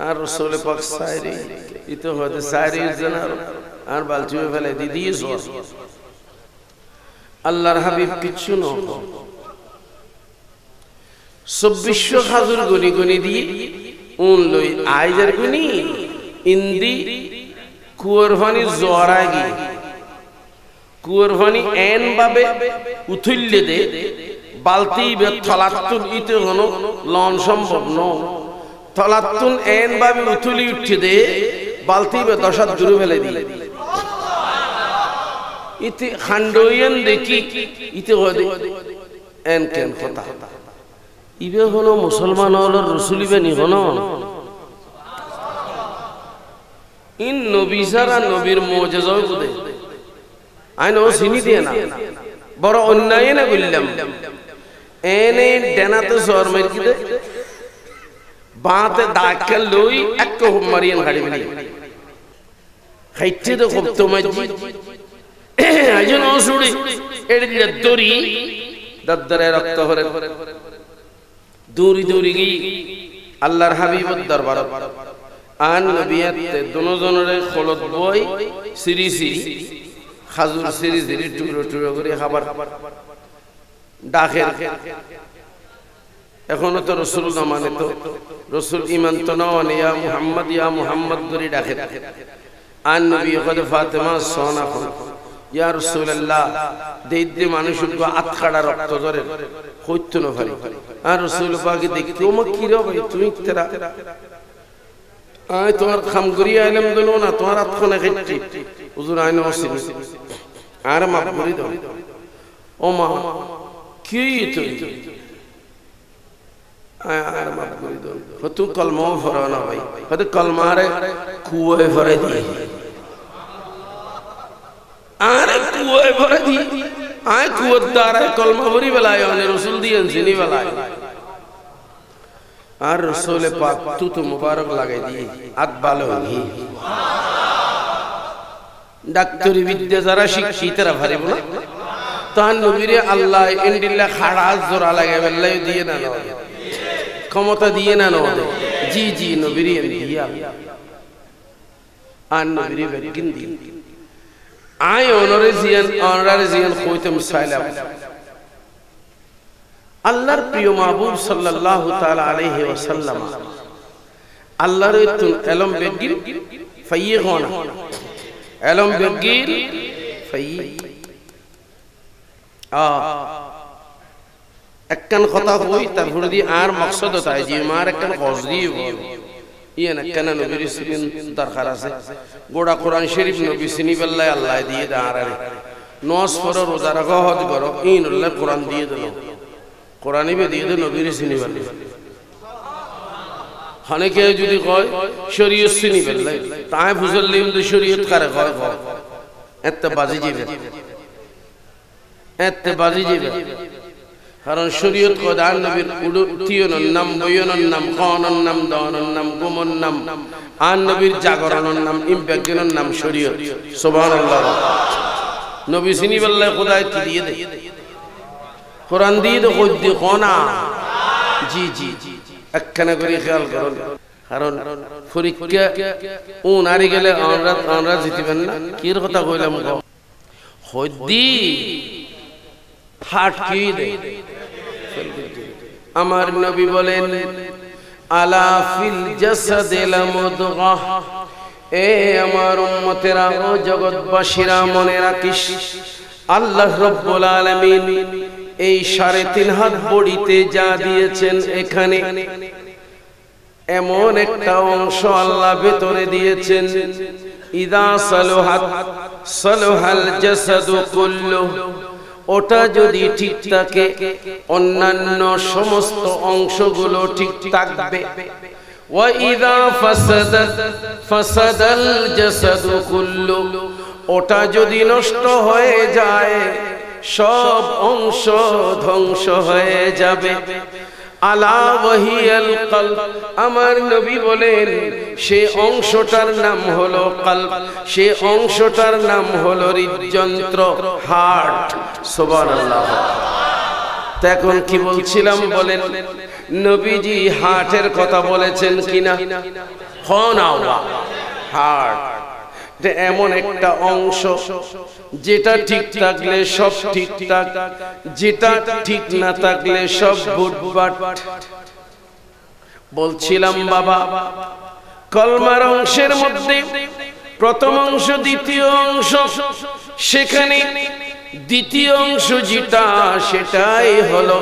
আর রাসূল পাক সাইরি ইতো হতে সাইরি জানার আর বালতিও ফেলে দিয়েছ আল্লাহর হাবিব কিচ্ছু না 2400 খাজুর গনি গনি দিয়ে উন লই আইজার গনি ইন্দি কুরবানি জোরাগি কুরবানি এন ভাবে উথুল্লে দে বালতি বে থলাতুন ইতে হনো লন সম্ভব ন থলাতুন এন ভাবে উথুলি উঠে দে বালতি বে দশাত জুরু ফেলে দি ইতে খান্ডোয়েন দেখি ইতে হদে এন কেন কথা ইবে হলো মুসলমান হলো রাসূলিবে নি হনো ইন নবী সারা নবীর মুজিজাও বুদে আইনো সিনি দিয়ে না বড় অন্যায় না কইলাম এনে ডেনাতে সর মারি দে বাতে দাকে লই এক মারিয়ান গাড়ি বলি খাইতে তো খুব তো মাজি আজন ওসুড়ি এড়িলে দড়ি দাদরে রক্ত হরে দৌড়ি দৌড়ি গই আল্লাহর হাবিবের দরবার আন নবিয়াতে দুজনের খলত বই সিরি সিরি খাজুর সিরি সিরি টুকরো টুকরো করে খাবার ডাকে। এখনো তো রসুল না মানে, তো রসুল ইমান তো না মানে, ইয়া মুহাম্মদ করে ডাকে। আর নবী কদ ফাতেমা সোনা খন ইয়া রাসূলুল্লাহ দেইতে মানুষকে আতখাড়া রক্ত ধরে হইতো না ভাই। আর রাসূল পাকে দেখতে ও মা কি রে ভাই তুমি তেরা আয় তোমার খাম করি আইলাম দিল না তোমার আতখানা খেটি হুজুর আইনো আসিল আর মাফ করে দাও। ও মা কি তুই আর মাফ করে দাও। হতু কলমা ফরা না ভাই, হয়তো কলমারে কুয়ে ফরে দি আরে কুয়ে ফরে দি আয় কুয়ার দ্বারা কলমা ভরি বেলায় অনে রসুল দিয়েন চিনি বেলায়। আর রসুলে পাক তুতু মুবারক লাগাই দিয়ে আত ভালো ঘি ডাক্তারি বিদ্যা যারা শিখছি তারা ভারিব না। তার নবীরে আল্লাহ ইন্ডিল্লা খাড়া জোড়া লাগাই বেল্লাই দিয়ে না ক্ষমতা দিয়ে না জি জি নবীরে দিয়া আর নবীরে বেগিন দি আয় অনরে জিয়ান কইতাম সাইলাম আল্লাহর প্রিয় মাহবুব সাল্লাল্লাহু তাআলা আলাইহি ওয়াসাল্লাম আল্লাহর তুন এলম বেগিন ফাইয়ে হনা এলম বেগিন ফাইয়ে একখান কথা হই তারপরে দি আর মকসদ তাই যে মার একখান কস দিয়ে ইয়ে না কেন নবীর সিলিন দরকার আছে গোড়া কোরআন শরীফ নবী সিনি বেল্লায় আল্লাহ দিয়ে দাঁড় নস করো রোজা রাখো হজ করো ইন আল্লাহ কোরআন দিয়ে দিল কোরআনই বে দিয়ে দিল নবীর সিনি বেল্লায়। অনেকে যদি কয় শরীয়ত সিনি বেল্লায় তাই বুঝলিম তো শরীয়ত কারে কয় এত বাজি যাবে এত বাজি যাবে। কারণ শরীয়ত কোরআন নবীর উড়তিয়নের নাম বয়নের নাম খাওয়ানোর নাম দাওয়ানোর নাম গুমর নাম আর নবীর জাগরণের নাম ইমপ্যাক্টের নাম শরীয়ত। সুবহানাল্লাহ। নবী সিনি বেল্লায় খোদায় কি দিয়ে দেয় কোরআন দিয়ে তো কই দি কোনা জি জি একখানা করে খেয়াল করুন। কারণ পরীক্ষা ও নারী গেলে আমরা জিতিবেন না। কির কথা কইলাম হদ্দি হাট কি দে আমার নবী বলেন আলা ফিল জাসাদিল মুদগাহ এ আমার উম্মতেরা ও জগৎবাসীরা মনে রাখিস আল্লাহ রাব্বুল আলামিন এই ৩.৫ হাত বডিতে যা দিয়েছেন এখানে এমন একটা অংশ আল্লাহ ভেতরে দিয়েছেন ইদা সালুহাত সালুহাল জাসাদু কুল্লু ওটা যদি ঠিক থাকে অন্যান্য সমস্ত অংশগুলো ঠিক থাকবে। ওয়া ইদা ফাসাদাত ফাসাদাল জাসাদু কুল্লু ওটা যদি নষ্ট হয়ে যায় সব অংশ ধ্বংস হয়ে যাবে। আলা ওয়াহিয়াল কলব আমার নবী বলেন সে অংশটার নাম হলো কলব, সে অংশটার নাম হলো হৃদযন্ত্র হার্ট। সুবহানাল্লাহ। তো এখন কি বলছিলাম বলেন নবীজি হার্টের কথা বলেছেন কিনা? হার্ট এমন একটা অংশ যেটা ঠিক থাকলে সব ঠিকঠাক, যেটা ঠিক না থাকলে সব ভুটভাট। বলছিলাম বাবা কলমার অংশের মধ্যে প্রথম অংশ দ্বিতীয় অংশ, সেখানে দ্বিতীয় অংশ যেটা সেটাই হলো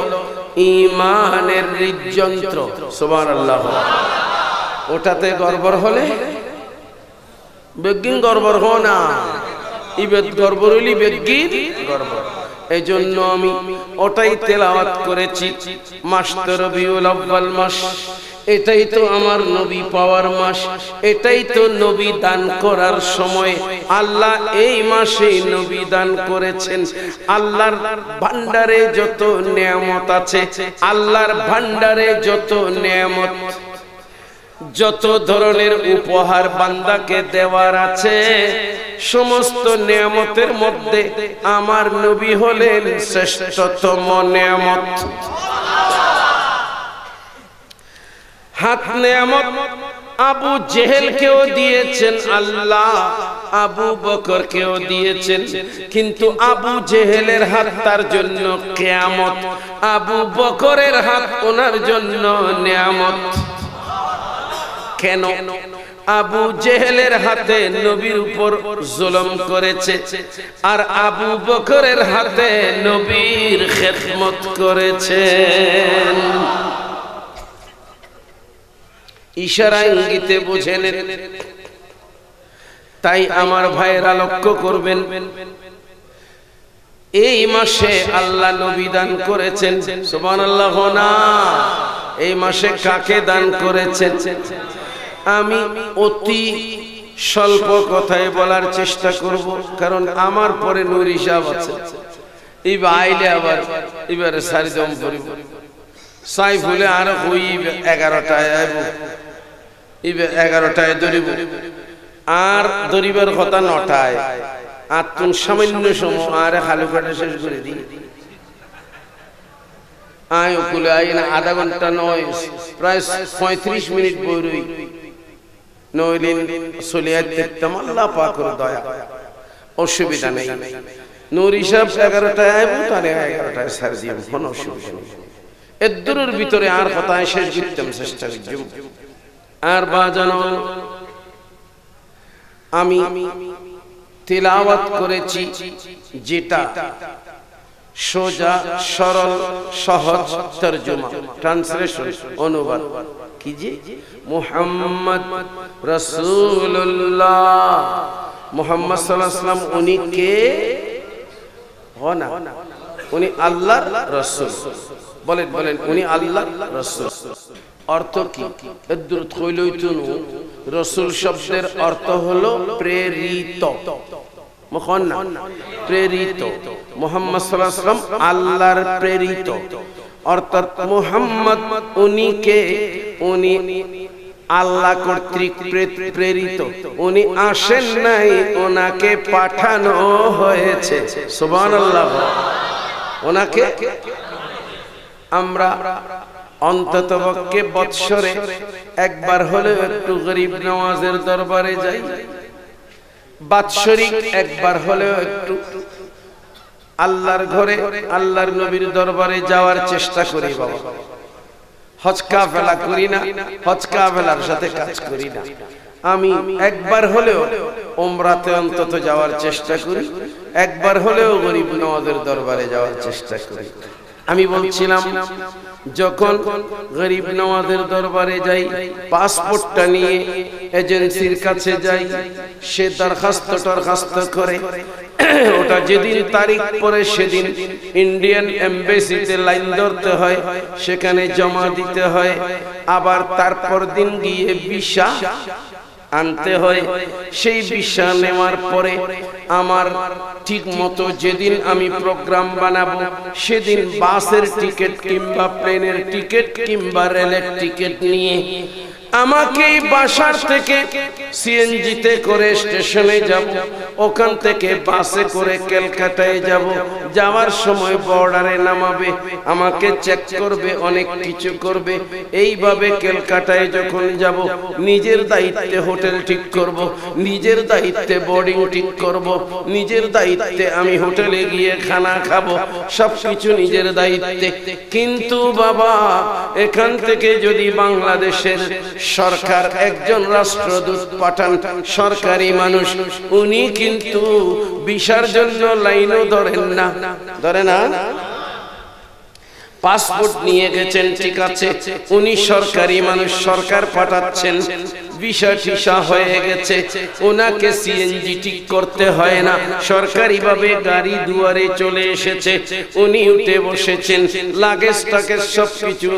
ঈমানের হৃদযন্ত্র। সুবহানাল্লাহ। ওটাতে গড়বড় হলে বেগিন গড়বড় হো না, ইবেদ গড়বড় হইলি বেগিন গড়বড়। এই জন্য আমি ওটাই তেলাওয়াত করেছি। মাস তো রবিউল আউয়াল মাস, এটাই তো আমার নবী পাওয়ার মাস, এটাই তো নবী দান করার সময়। আল্লাহ এই মাসে নবী দান করেছেন। আল্লাহর ভান্ডারে যত নিয়ামত আছে, আল্লাহর ভান্ডারে যত নিয়ামত, যত ধরনের উপহার বান্দাকে দেওয়ার আছে, সমস্ত নিয়ামতের মধ্যে আমার নবী হলেন শ্রেষ্ঠতম নিয়ামত। হাত নিয়ামত, আবু জেহেলকেও দিয়েছেন আল্লাহ, আবু বকরকেও দিয়েছেন, কিন্তু আবু জেহেলের হাত তার জন্য কিয়ামত, আবু বকরের হাত ওনার জন্য নিয়ামত। কেন? আবু জেহেলের হাতে নবীর উপর জুলুম করেছে, আর আবু বকরের হাতে নবীর খেদমত করেছেন। ইশারা ইঙ্গিতে বুঝে নেন। তাই আমার ভাইয়েরা লক্ষ্য করবেন, এই মাসে আল্লাহ নবী দান করেছেন, সুবহানাল্লাহ না? এই মাসে কাকে দান করেছেন? আমি অতি স্বল্প কথায় বলার চেষ্টা করব, কারণ আমার পরে নুরি সাহেব আছে, এবার আইলে আবার এবারে সারিদম করিব, সাইফুলে আর হই 11টায় আইব, এবার 11টায় ধরিব, আর ধরিবার কথা 9টায়, আর তুমি সামান্য সময় আর খালু কাটা শেষ করে দিই। আয় ওকুলে আই না, আধা ঘন্টা নয়, প্রায় 35 মিনিট বই নইলেন চলে দেখতাম। আল্লাহ পাকের দয়া, অসুবিধা নেই। নুরি সাহেব 11টায় আইব, তাহলে 11টায় সার দিব, কোনো অসুবিধা নেই। এর দূরের ভিতরে আর কথা শেষ করতাম চেষ্টা করছি। আর বাজানো আমি তিলাওয়াত করেছি যেটা সোজা সরল সহজ তরজমা, ট্রান্সলেশন, অনুবাদ কি যে মুহাম্মদ রাসূলুল্লাহ, মুহাম্মদ সাল্লাল্লাহু আলাইহি ওয়াসাল্লাম উনি কে? না, উনি আল্লাহর রাসূল। বলেন বলেন, উনি আল্লাহর রাসূল। অর্থ কি? এদুর কইলইতুন রাসূল শব্দের অর্থ হলো প্রেরিত। মুখন্না প্রেরিত, মুহাম্মদ সাল্লাল্লাহু আলাইহি ওয়াসাল্লাম আল্লাহর প্রেরিত। অর্থাৎ মুহাম্মদ উনি কে? উনি আল্লাহ কর্তৃক প্রেরিত, উনি আসেন নাই, ওনাকে পাঠানো হয়েছে। সুবহানাল্লাহ। ওনাকে আমরা অন্ততপক্ষে বৎসরে একবার হলেও একটু গরিব নওয়াজের দরবারে যাই, বাৎসরিক একবার হলেও একটু আল্লাহর ঘরে আল্লাহর নবীর দরবারে যাওয়ার চেষ্টা করি। বাবা, হজ কাফেলা করি না, হজ কাফেলার সাথে কাজ করি না, আমি একবার হলেও উমরাতে অন্তত যাওয়ার চেষ্টা করি, একবার হলেও গরিব নওয়াজের দরবারে যাওয়ার চেষ্টা করি। আমি বলছিলাম, যখন গরিব নওয়াজের দরবারে যাই, পাসপোর্টটা নিয়ে এজেন্সির কাছে যাই, সে দরখাস্ত করে, ওটা যেদিন তারিখ পরে সেদিন ইন্ডিয়ান এমবেসিতে লাইন ধরতে হয়, সেখানে জমা দিতে হয়, আবার তারপর দিন গিয়ে ভিসা আনতে হয়। সেই ভিসা নেওয়ার পরে আমার ঠিক মতো যেদিন আমি প্রোগ্রাম বানাবো, সেদিন বাসের টিকিট কিংবা প্লেনের টিকিট কিংবা রেলের টিকিট নিয়ে আমাকে বাসার থেকে সিএনজিতে করে স্টেশনে যাব, ওখান থেকে বাসে করে কলকাতায় যাব। যাওয়ার সময় বর্ডারে নামাবে, আমাকে চেক করবে, অনেক কিছু করবে। এইভাবে কলকাতায় যখন যাব, নিজের দায়িত্বে হোটেল ঠিক করব, নিজের দায়িত্বে বোর্ডিং ঠিক করব, নিজের দায়িত্বে আমি হোটেলে গিয়ে খানা খাবো, সবকিছু নিজের দায়িত্বে। কিন্তু বাবা, এখান থেকে যদি বাংলাদেশের সরকার একজন রাষ্ট্রদূত পাঠান, সরকারি মানুষ, উনি কিন্তু ভিসার জন্য লাইনও ধরেন না, ধরে না। পাসপোর্ট নিয়ে গেছেন, ঠিক আছে, উনি সরকারি মানুষ, সরকার পাঠাচ্ছেন, ভিসা টিসা হয়ে গেছে, ওনাকে সিএনজি ঠিক করতে হয় না, সরকারি ভাবে গাড়ি দুয়ারে চলে এসেছে, উনি উঠে বসেছেন, লাগেজ টাকেজ সবকিছু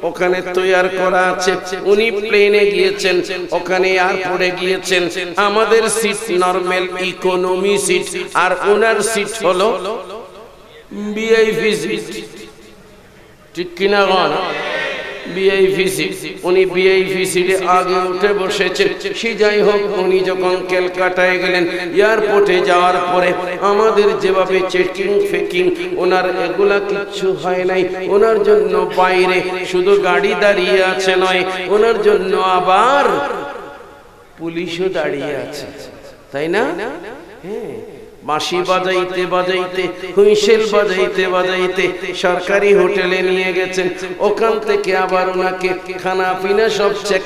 ওখানে তৈরি করা আছে। উনি প্লেনে গিয়েছেন, ওখানে এয়ারপোর্টে গিয়েছেন, আমাদের সিট নরমাল ইকোনমি সিট, আর ওনার সিট হলো ভিআইপি সিট, ঠিক কিনা গণ? VIP seat. উনি ভিআইপি সিটে আগে উঠে বসেছেন। সে যাই হোক, উনি যখন কলকাতায় গেলেন, এয়ারপোর্টে যাওয়ার পরে আমাদের যেভাবে চেকিং ফেকিং, ওনার এগুলা কিচ্ছু হয় নাই। ওনার জন্য বাইরে শুধু গাড়ি দাঁড়িয়ে আছে নয়, ওনার জন্য আবার পুলিশও দাঁড়িয়ে আছে, তাই না? হ্যাঁ, বাঁশি বাজাইতে বাজাইতে, হুইসেল বাজাইতে বাজাইতে সরকারি হোটেলে নিয়ে গেছেন। ওখান থেকে আবার ওনাকে খানা পিনা সব চেক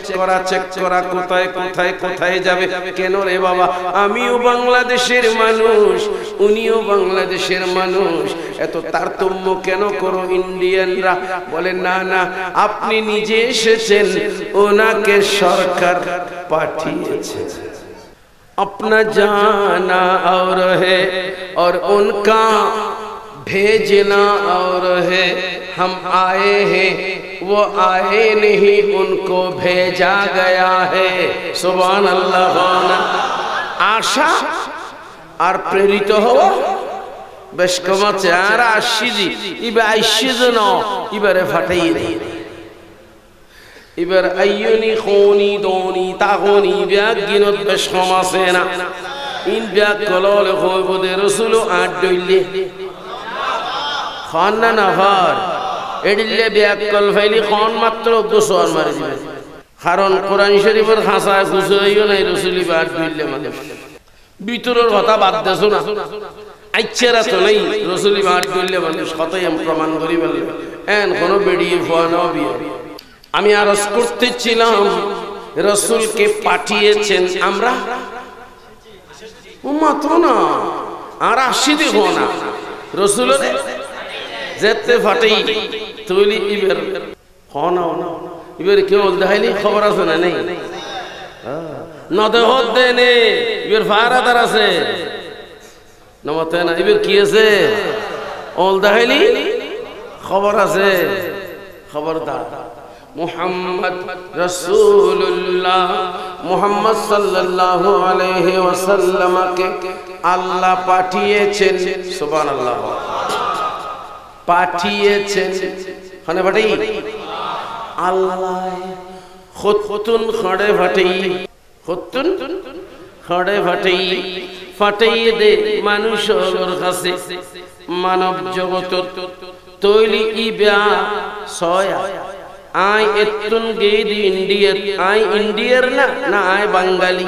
করা, কোথায় কোথায় কোথায় যাবে। কেন রে বাবা, আমিও বাংলাদেশের মানুষ, উনিও বাংলাদেশের মানুষ, এত তারতম্য কেন করো ইন্ডিয়ানরা? বলে না না, আপনি নিজে এসেছেন, ওনাকে সরকার পাঠিয়েছে। अपना जाना और है और उनका भेजना और है, हम आए हैं वो आए नहीं, उनको भेजा गया है। सुभान अल्लाह। आशा और प्रेरित हो বেশ কমাচ্ছে, আর আসছি এবার আইসি যেন এবারে ফাটাই নেই। এবার আইয়নি খনি দনি তাগনি ব্যাগ গিনত বেশ কম আছে না। ইন ব্যাগ কললে হইব দে রাসূল আট দইলে খান না নাফার এডিলে ব্যাগ কল ফাইলি খান মাত্র 200 আর মারি দিবে। কারণ কোরআন শরীফের খাসা খুশইও নাই, রাসূলি আট দইলে মানুষ ভিতরের কথা বাদ দেছো না। আইছেরা তো নাই, রাসূলি আট দইলে মানুষ কতই প্রমাণ করি বলে এন কোন বেড়িয়ে ফোয়ানো বিয়ে। আমি আরজ করতেছিলাম রাসূলকে পাঠিয়েছেন, আমরা উম্মত না আর আসি দেখো না, রাসূল যেতে ফাটাই তুলি ইবের হনা ইবের কেউ দেখাইলি খবর আছে না নেই না দেহত দেনে ইবের ফারাদার আছে নমতে না ইবের কি আছে ওল দেখাইলি খবর আছে। খবরদার মুহাম্মদ রাসূলুল্লাহ মুহাম্মদ সাল্লাল্লাহু আলাইহি ওয়াসাল্লামকে আল্লাহ পাঠিয়েছেন। সুবহানাল্লাহ। পাঠিয়েছেন খানে ফাটাই আল্লাহ খুতুন খড়ে ফাটাই, খুতুন খড়ে ফাটাই ফাটাইয়ে দে মানুষের কাছে মানব জগত তৈলি ইবা সয়া আই এতুন গেইদ ইন্ডিয়ার, আই ইন্ডিয়ার না না আই বাঙালি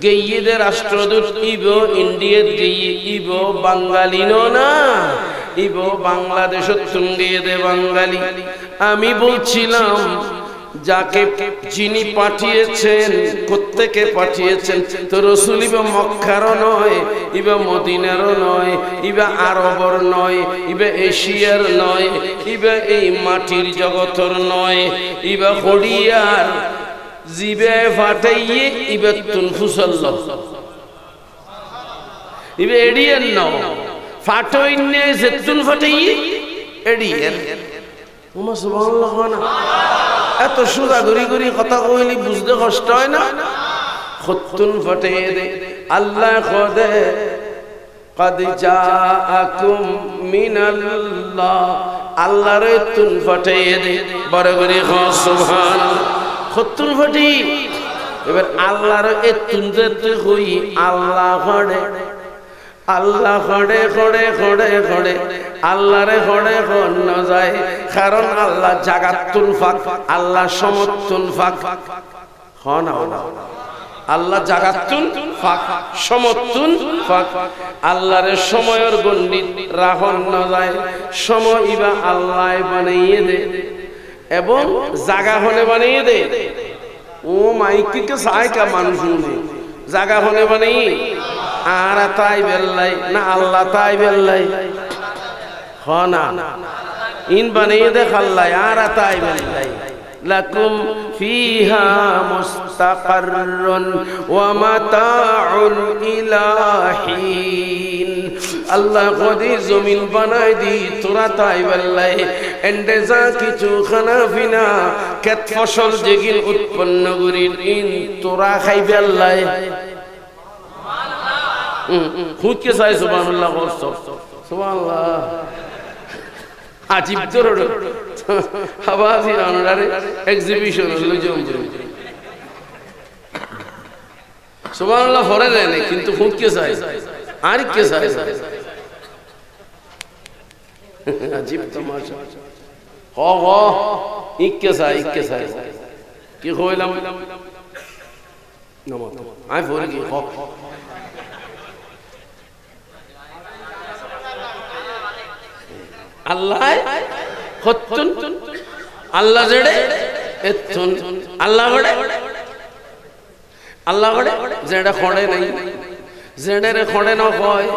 গেইদে রাষ্ট্রদূত ইবো ইন্ডিয়ার গেই ইবো বাঙালি না ইবো বাংলাদেশত তুঙ্গিয়ে বাঙালি। আমি বলছিলাম যাকে যিনি পাঠিয়েছেন কোত্থেকে পাঠিয়েছেন, তো রাসূল ইবা মক্কারও নয়, ইবা মদিনারও নয়, ইবা আরবর নয়, ইবা এশিয়ার নয়, ইবা এই মাটির জগতের নয়, ইবা হড়িয়ার জিবে ফাটাইয়ে ইবা তুনফুসাল্লাহ ইবা এডিয়ান ন ফাটাইনে জেতুন ফাটাইয়ে এডিয়ান। ওমা সুবহানাল্লাহ না এত সোজা গরি গরি কথা কইলি বুঝতে কষ্ট হয় না। খুতুন ফাটাইয়ে দে আল্লাহ খোদে قد جاءكم من الله আল্লাহর তুন ফাটাইয়ে দে বড় করে সুবহানাল্লাহ। খুতুন ফাটি এবার আল্লাহর তুন যেতে হই আল্লাহ খড়ে আল্লাহ খড়ে খড়ে খড়ে খড়ে আল্লাহরে খড়ে খড় যায়, কারণ আল্লাহ জাগাতুল ফাক, আল্লাহ সমতুল ফাক হনা আল্লাহ জাগাতুল ফাক সমতুল ফাক। আল্লাহরে সময়ের গণ্ডি রাখন না যায়, সময় ইবা আল্লাহ বানাইয়ে দে এবং জাগা হলে বানিয়ে দে। ও মাইকিকে চায় কা মানুষ জাগা হলে বানাই আর তাই বেল্লাই না আল্লাহ তাই বেল্লাই হনা ইন বানিয়ে দে খাল্লাই আর তাই বেল্লাই। লাকুম ফিহা মুস্তাকাররুন ওয়া মাতাউন ইলা হিন। আল্লাহ কদি জমিন বানাই দি তোরা তাই বেল্লাই এন্ডে যা কিছু খানা পিনা ক্ষেত ফসল যেগিন উৎপন্ন করিন ইন তোরা খাই বেল্লাই। খুদ কে চাই সুবহানাল্লাহ সুবহানাল্লাহ আজিব জরুর হাবাজি আনরারে এক্সিবিশন লজম সুবহানাল্লাহ ফরে যায় না, কিন্তু খুদ কে চাই আর কে চাই আজিব তামাশা হ হ ইকে চাই কি কইলাম নামাতে আমি পড়ে কি হক আল্লাহ হতুন আল্লাহ জেড়ে এতুন আল্লাহ গড়ে আল্লাহ গড়ে জেড়ে খড়ে নাই জেড়ে রে খড়ে না কয়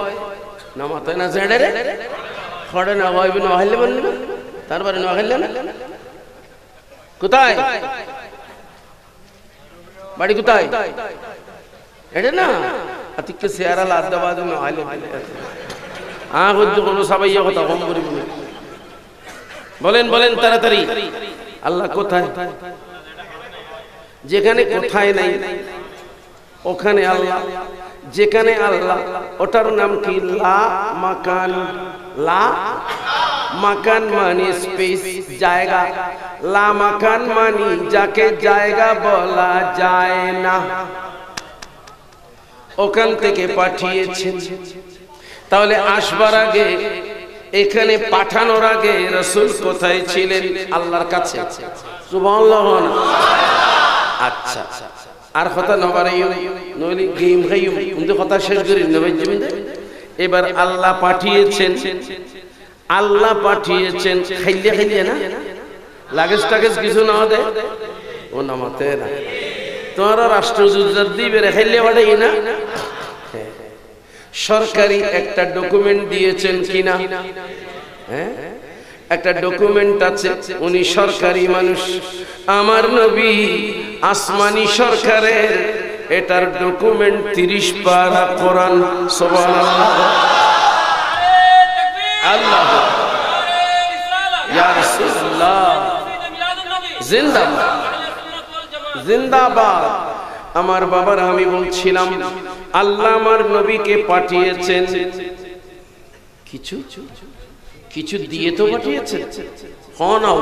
নামাতে না জেড়ে রে খড়ে না কয় বিন হইলে বললি তারপরে না হইলে না কোথায় বাড়ি কোথায় এটা না আতিকে সিয়ারা লাদাবাদ না হইলে বুদ্ধ কোনো সবাই কথা কম করি বলেন বলেন তাড়াতাড়ি আল্লাহ কোথায় যেখানে কোথায় নাই ওখানে আল্লাহ যেখানে আল্লাহ ওটার নাম কি লা মাকান লা মাকান মানে স্পেস জায়গা লা মাকান মানে যাকে জায়গা বলা যায় না ওখান থেকে পাঠিয়েছেন তাহলে আসবার আগে এখানে পাঠানোর আগে রাসূল কোথায় ছিলেন আল্লাহর কাছে সুবহানাল্লাহ আচ্ছা আর কথা নবারে নইলে গেম গাইম কিন্তু কথা শেষ করি নবাই জমিতে এবার আল্লাহ পাঠিয়েছেন খাইলে খাইলে না লাগেজ টাগেজ কিছু না দে ও নামাতে না তোরা রাষ্ট্রযুদ্ধ দিবে রে খাইলে বাড়াই না সরকারি একটা ডকুমেন্ট দিয়েছেন কিনা হ্যাঁ একটা ডকুমেন্ট আছে উনি সরকারি মানুষ আমার নবী আসমানি সরকারের এটার ডকুমেন্ট 30 পারা কোরআন সুবহানাল্লাহ আল্লাহ ইয়া রাসূলুল্লাহ জিন্দাবাদ জিন্দাবাদ আমার বাবার আমি বলছিলাম আল্লাহ আমার নবীকে পাঠিয়েছেন কিছু কিছু দিয়ে তো পাঠিয়েছেন হনাও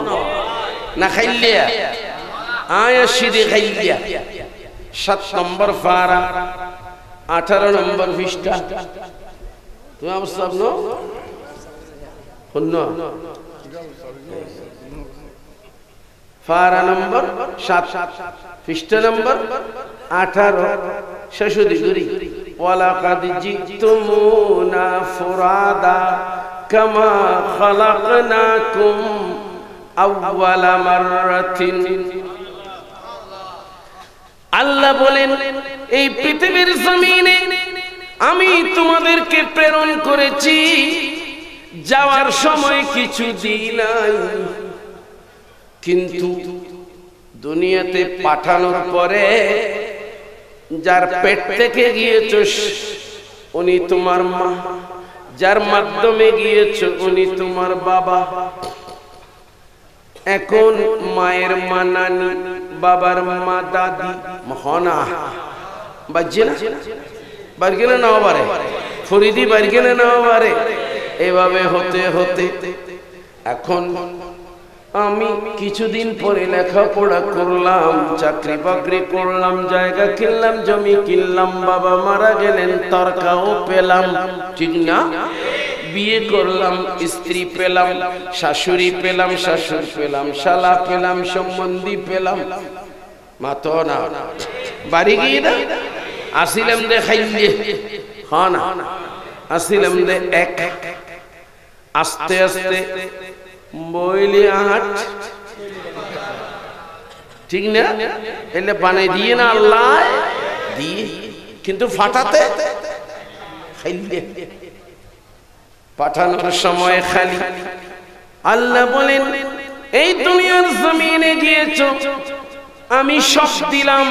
না খাইলিয়া আয়া সিদে খাইলিয়া 7 নম্বর পারা 18 নম্বর পৃষ্ঠা তুমি অবস্থা নো হন্না পারা নম্বর 7 পৃষ্ঠা নম্বর 18 শেষদি গুরি ওয়ালাকাদ জিতুমুনা ফুরাদা কামা খালাকনাকুম আউওয়ালা মাররাতিন আল্লাহ বলেন এই পৃথিবীর জমিনে আমি তোমাদেরকে প্রেরণ করেছি যাওয়ার সময় কিছু দিই নাই কিন্তু দুনিয়াতে পাঠানোর পরে যার পেট থেকে গিয়েছো উনি তোমার মা যার মাধ্যমে গিয়েছো উনি তোমার বাবা এখন মায়ের মা নানি বাবার মা দাদি মহনা বাজে না বারগেলে না বারে ফরিদি বারগেলে না বারে এভাবে হতে হতে এখন আমি কিছুদিন পরে লেখাপড়া করলাম চাকরি বাকরি করলাম জায়গা কিনলাম জমি কিনলাম বাবা মারা গেলেন তরকাও পেলাম ঠিক না বিয়ে করলাম স্ত্রী পেলাম শাশুড়ি পেলাম শাশুড় পেলাম শালা পেলাম সম্বন্ধী পেলাম মা তো না বাড়ি গিয়ে না আসিলাম দে খাইলে হ্যাঁ না আসিলাম দে এক আস্তে আস্তে বইলি আট ঠিক না এলে বানাই দিয়ে না আল্লাহ দিয়ে কিন্তু ফাটাতে খাইলে পাঠানোর সময় খালি আল্লাহ বলেন এই দুনিয়ার জমিনে গিয়েছো আমি সব দিলাম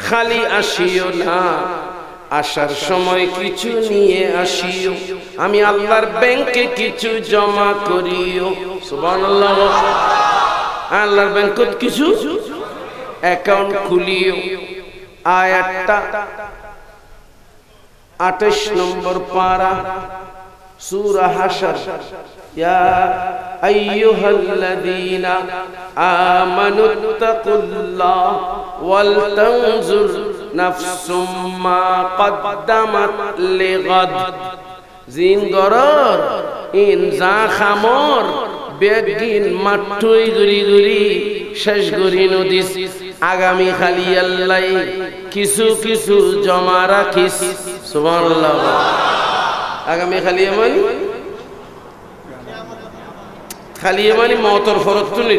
খালি আসিও না আসার সময় কিছু নিয়ে আসিও আমি আল্লাহর ব্যাংকে কিছু জমা করিও সুবহানাল্লাহ আল্লাহর ব্যাংকত কিছু অ্যাকাউন্ট খুলিও আয়াতটা 28 নম্বর পারা সূরা হাশর ইয়া আইয়ুহাল্লাযীনা আমানুত্তাকুল্লাহ ওয়াল তানজুর নাফসুম মা কদ্দামাত লিগাদ জিন গরর ইন যা খামর বেগিন মাঠুই গুরি গুরি শেষ গুরি নদিস আগামী খালি আল্লাহ কিছু কিছু জমা রাখিস সুবহানাল্লাহ আগামী খালি মানে মওতর ফরত তুলি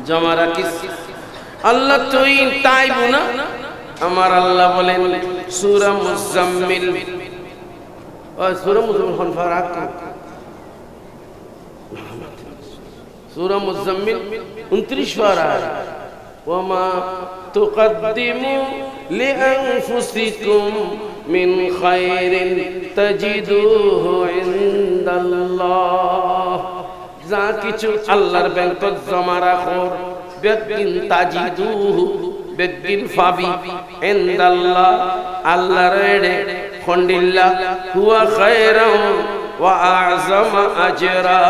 জমা রাখিস আল্লাহ তুই তাইবু না আমার আল্লাহ বলেন সূরা মুজাম্মিল সূরা মুজাম্মিল ফারাক সূরা মুজাম্মিল 29 পারা ওয়ামা তুকদ্দিমু লিআনফুসিকুম মিন খায়রিন তাজিদুহু ইনদাল্লাহ যা কিছু আল্লাহর ব্যাংকত জমা রাখো বেগিন তাজিদুহু বেগিন ফাবি ইনদাল্লাহ আল্লাহর এড়ে খন্ডিল্লাহ হুয়া খায়রান ওয়া আযমা আজরা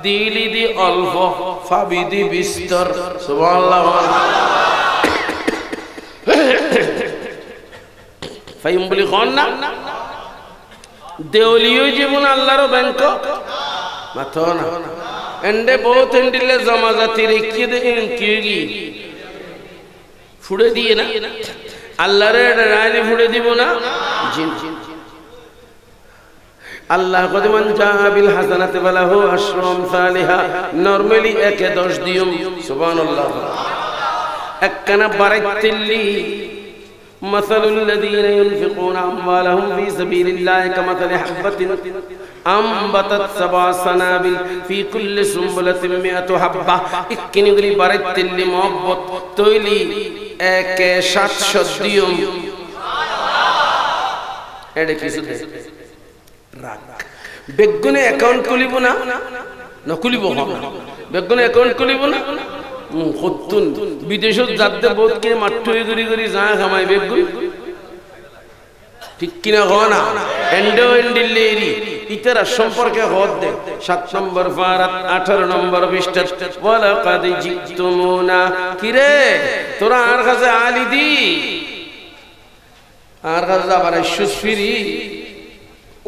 দিলি দি অল্প ফাবি দি বিস্তর সুবহানাল্লাহ ফাইম বলি কোন না দেওলিও জীবন আল্লাহর ব্যাংক মাথো না এন্ডে বহুত এন্ডিলে জমা জাতি রেখে দেন কিগি ফুড়ে দিয়ে না আল্লাহর রানী ফুড়ে দিব না জিন আল্লাহ কদমান জাবিল হাসানাতে বালাহু আশরাম সালিহা নরমালি 1-10 দিয়ম সুবহানাল্লাহ একখানা বারাইতিল্লি মাসালুল লাযীনা ইউনফিকুনা আমওয়ালাহুম ফি সাবিলিল্লাহি কামাসালি হাববাতিন আমবাতাত সাবআ সানাবিল ফি কুল্লি সুমবুলাতিন মিআতু হাব্বা ইক্কিনিগুলি বারাইতিল্লি মুহাব্বত তৈলি 1-700 দিয়ম এটা কিছু বেগুনে অ্যাকাউন্ট খুলিব না না খুলিব বেগুনে অ্যাকাউন্ট খুলিব না কতুন বিদেশত যাতে বহুত কে মাঠুই গরি গরি যা খামাই বেগুন ঠিক কিনা হয় না এন্ডো এন্ডিলেরি ইতারা সম্পর্কে হদ দে 7 নম্বর ফারাত 18 নম্বর পৃষ্ঠা ওয়ালা কাদ জিতুমুনা কিরে তোরা আর কাছে আলি দি আর কাছে আবার সুসফিরি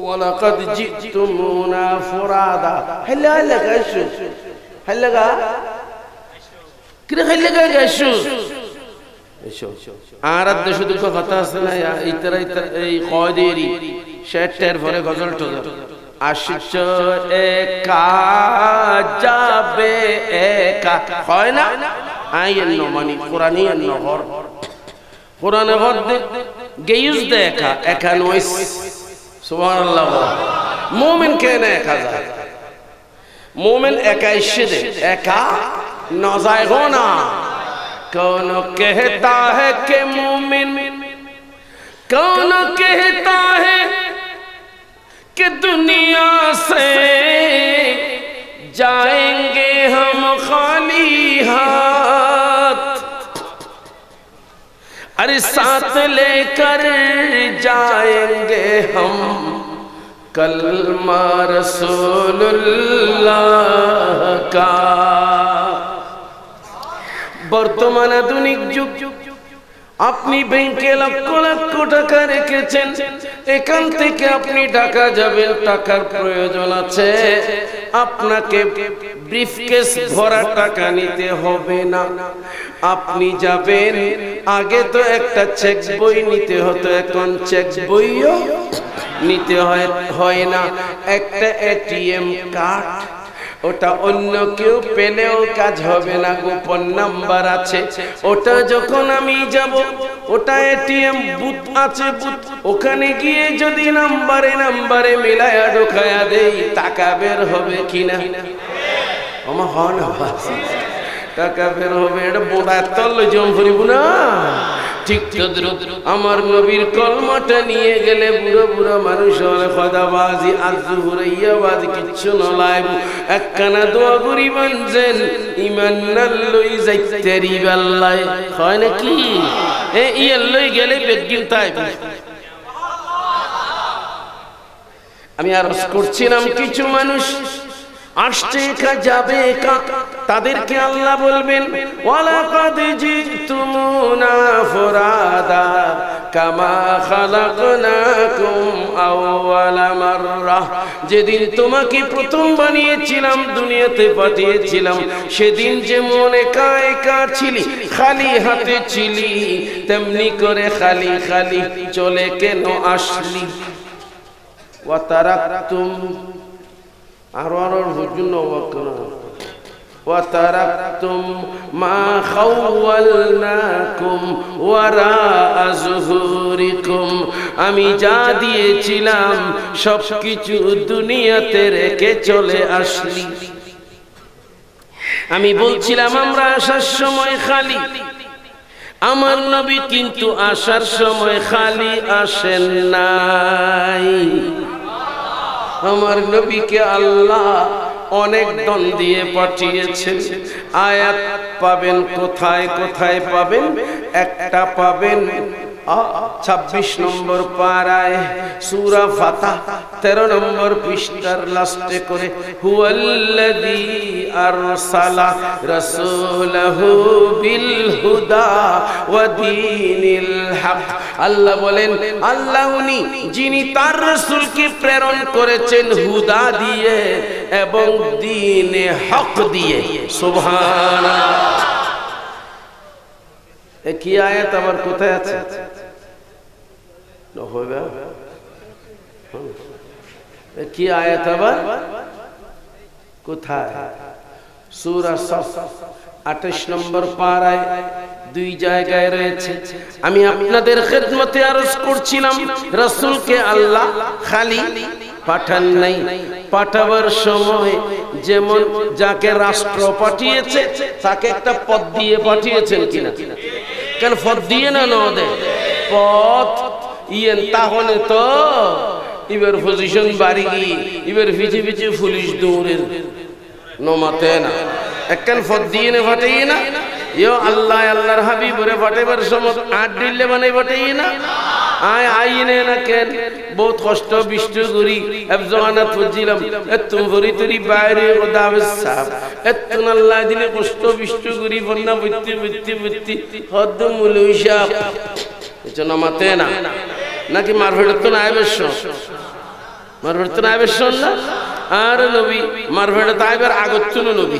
ولقد جئتمونا فرادا هلا غشو هلا كده هلا غشو আরাধ্য শুধু কথা আছে না ইতরা এই কয়দেরি শেটের পরে গজল টজল আসছ একা যাবে একা হয় না আইন নমানি কোরআনি নহর কোরআনে হদ গেয়ুজ দেখা একা নইস সুবহানাল্লাহ মুমিন কেনে একা যায় মুমিন একা ইশদে একা না যায় না कौन कहता है कि मुमिन कौन कहता है कि दुनिया से जाएंगे हम खाली हाथ अरे साथ लेकर जाएंगे हम कलमा रसूलुल्लाह का বর্তমান আধুনিক যুগ আপনি ব্যাংকে লক্ষ লক্ষ টাকা রেখেছেন এখান থেকে আপনি টাকা যাবেন টাকার প্রয়োজন আছে আপনাকে ব্রিফকেস ভরা টাকা নিতে হবে না আপনি যাবেন আগে তো একটা চেক বই নিতে হতো এখন চেক বইও নিতে হয় না একটা এটিএম কার্ড ওটা অন্য কেউ পেলেও কাজ হবে না গোপন নাম্বার আছে ওটা যখন আমি যাব ওটা এটিএম বুথ আছে বুথ ওখানে গিয়ে যদি নাম্বারে মিলায়া ঢোকায়া দেই টাকা বের হবে কিনা ওমা হন টাকা বের হবে এটা বোধা তল জম ফুরিব না ঠিক তদ্রুপ আমার নবীর কলমাটা নিয়ে গেলে বুড়ো বুড়ো মানুষ হলে খোদাবাজি আযুহুরাইয়াবাজি কিচ্ছু নলাইব একখানা দোয়া করি বানছেন ঈমান নাল্লই যাইতে রিবাল্লাই হয় নাকি এ ইয়াল্লই গেলে বেগিন তাই আমি আরজ করছিলাম কিছু মানুষ আসছে একা যাবে একা তাদেরকে আল্লাহ বলবেন ওয়ালাকাদ জিতুমুনা ফুরাদা কামা খালাকনাকুম আউওয়ালা মাররা, যেদিন তোমাকে প্রথম বানিয়েছিলাম, দুনিয়াতে পাঠিয়েছিলাম, সেদিন যেমন একা একা ছিলি, খালি হাতে ছিলি, তেমনি করে খালি খালি চলে কেন আসলি? ওয়া তারাকতুম, আরো হুজুন ওয়াকনা, ওয়া তারাকতুম মা খাওয়ালনাকুম ওয়ারাআ যুহুরিকুম, আমি যা দিয়েছিলাম সবকিছু দুনিয়াতে রেখে চলে আসলি। আমি বলছিলাম আমরা আসার সময় খালি, আমার নবী কিন্তু আসার সময় খালি আসেন নাই। আমার নবীকে আল্লাহ অনেক ধন দিয়ে পাঠিয়েছেন। আয়াত পাবেন কোথায় কোথায় পাবেন? একটা পাবেন 26 নম্বর পারায় সূরা ফাতিহা 13 নম্বর পৃষ্ঠার লাস্টে করে, হুয়াল্লাযী আরসালা রাসূলাহু বিল হুদা ওয়া দীনিল হক। আল্লাহ বলেন, আল্লাহ উনি যিনি তার রাসূলকে প্রেরণ করেছেন হুদা দিয়ে এবং দ্বীনে হক দিয়ে। সুবহানাল্লাহ। কি আয়াত আবার কোথায় আছে? কি আয়াত আবার কোথায়? সূরা সাফ 28 নম্বর পারায় দুই জায়গায় রয়েছে। আমি আপনাদের খেদমতে আরজ করছিলাম, রাসূলকে আল্লাহ খালি পাঠান নাই, পাঠাবার সময় যেমন যাকে রাষ্ট্র পাঠিয়েছে তাকে একটা পদ দিয়ে পাঠিয়েছেন কিনা? কেন পদ দিয়ে না নদে পথ ইয়েন, তাহলে তো এবার পজিশন বাড়ি গিয়ে এবার পিছিয়ে পিছিয়ে পুলিশ দৌড়ের নমাতে না, একখান পদ দিয়ে না ফাটাইয়ে না। ইয়ো আল্লাহ আল্লাহর হাবিবরে ফাটাইবার সময় আট দিলে বানাই ফাটাইয়ে না। আইনে না কেন বহুত কষ্ট বিষ্ট করি জমানাত বুঝছিলাম এতুম ভরি তরি বাইরে দাবে সাপ এতুন আল্লাহ দিলে কষ্ট বিষ্ট করি বন্যা বইতে বইতে বইতে হদ্দ মুলুই সাপ এটা নামাতে না নাকি মারফেট তো না আইবেশ, মারফেট তো না আইবেশ না। আর নবী মারফেট তাইবার আগতুন নবী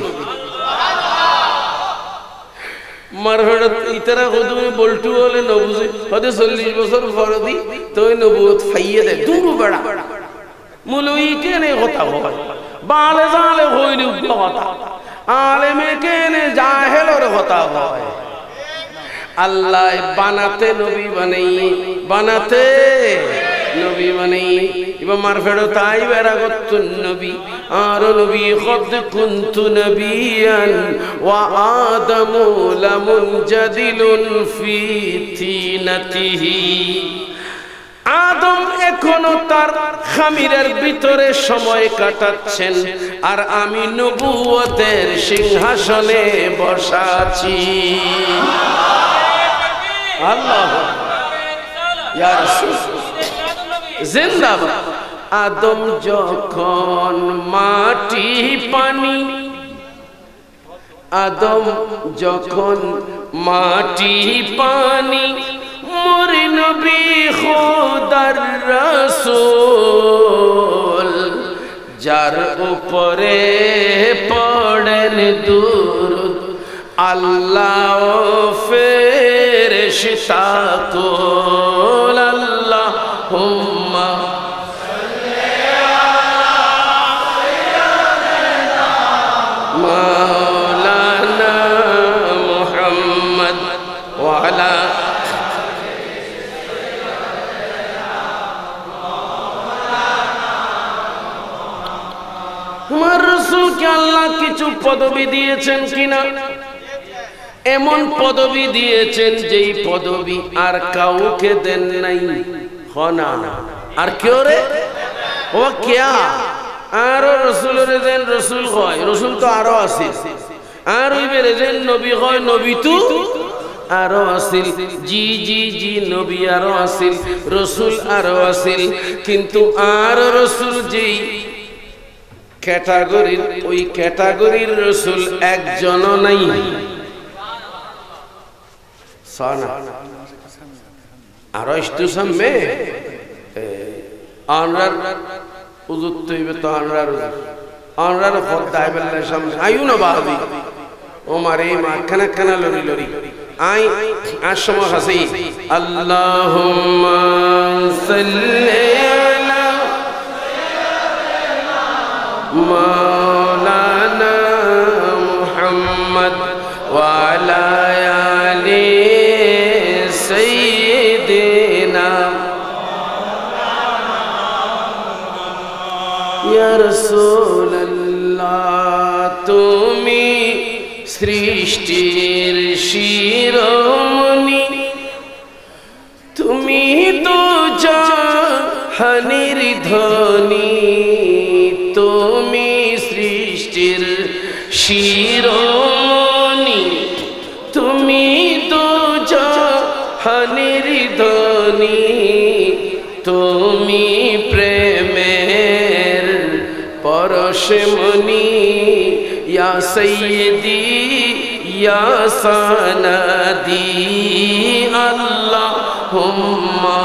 মারফেট ইতারা কদু বলটু হলে নবুজি হতে 40 বছর ফরদি তো নবুয়ত ফাইয়ে দেয় দূর বেড়া মুলুই কেনে কথা হয় বালে জালে হইলি কথা আলেমে কেনে জাহেলর কথা হয়। আল্লাহ বানাতে নবী বানাই, বানাতে নবী বানাই এবং মারফেট তাই বেড়া গতুন নবী আর নবী খদ কুনতু নবিয়ান ওয়া আদামু লামুনজাদিলুন ফি তিনাতিহি। আদম এখনো তার খামিরের ভিতরে সময় কাটাচ্ছেন আর আমি নবুয়তের সিংহাসনে বসাছি। আল্লাহ ইয়া রাসূল জিন্দাবাদ। আদম যখন মাটি পানি, আদম যখন মাটি পানি, মোর নবী খোদার রাসূল যার উপরে পড়েন দুরূদ আল্লাহ ও ফেরেশতা কুল আল্লাহুম্মা মাওলানা মুহাম্মদ ওয়া আলা তোমার রাসূলকে আল্লাহ কিছু পদবি দিয়েছেন কিনা? এমন পদবি দিয়েছেন যেই পদবি আর কাউকে দেন নাই। হনা আর কেউ রে ও কিয়া আরো রসুলের যেন রসুল হয়, রসুল তো আরো আসিল, আর ওই বেড়ে যেন নবী হয়, নবী তো আরো আসিল। জি জি জি নবী আরো আসিল, রসুল আরো আসিল, কিন্তু আর রসুল যেই ক্যাটাগরির ওই ক্যাটাগরির রসুল একজনও নাই। আর একটু সামনে আনরার উজুত তৈবে তো আনরার খদ্দায় বেল্লার সামনে আয়ু না বাহাদি ও মারে মা খানা খানা লড়ি লড়ি আই আর সময় হাসি আল্লাহুম্মা সাল্লি আলা মাওলানা মুহাম্মদ ওয়া আলা আলি সাইয়্যিদিনা ইয়া রাসূলুল্লাহ তুমি সৃষ্টির শিরোমণি তুমি তো জাহানের ধনী তুমি সৃষ্টির শিরোমণি তুমি তো জাহানের ধনী তুমি প্রেমের পরশমণি ইয়া সাইয়্যিদি ইয়া সানাদি আল্লাহুম্মা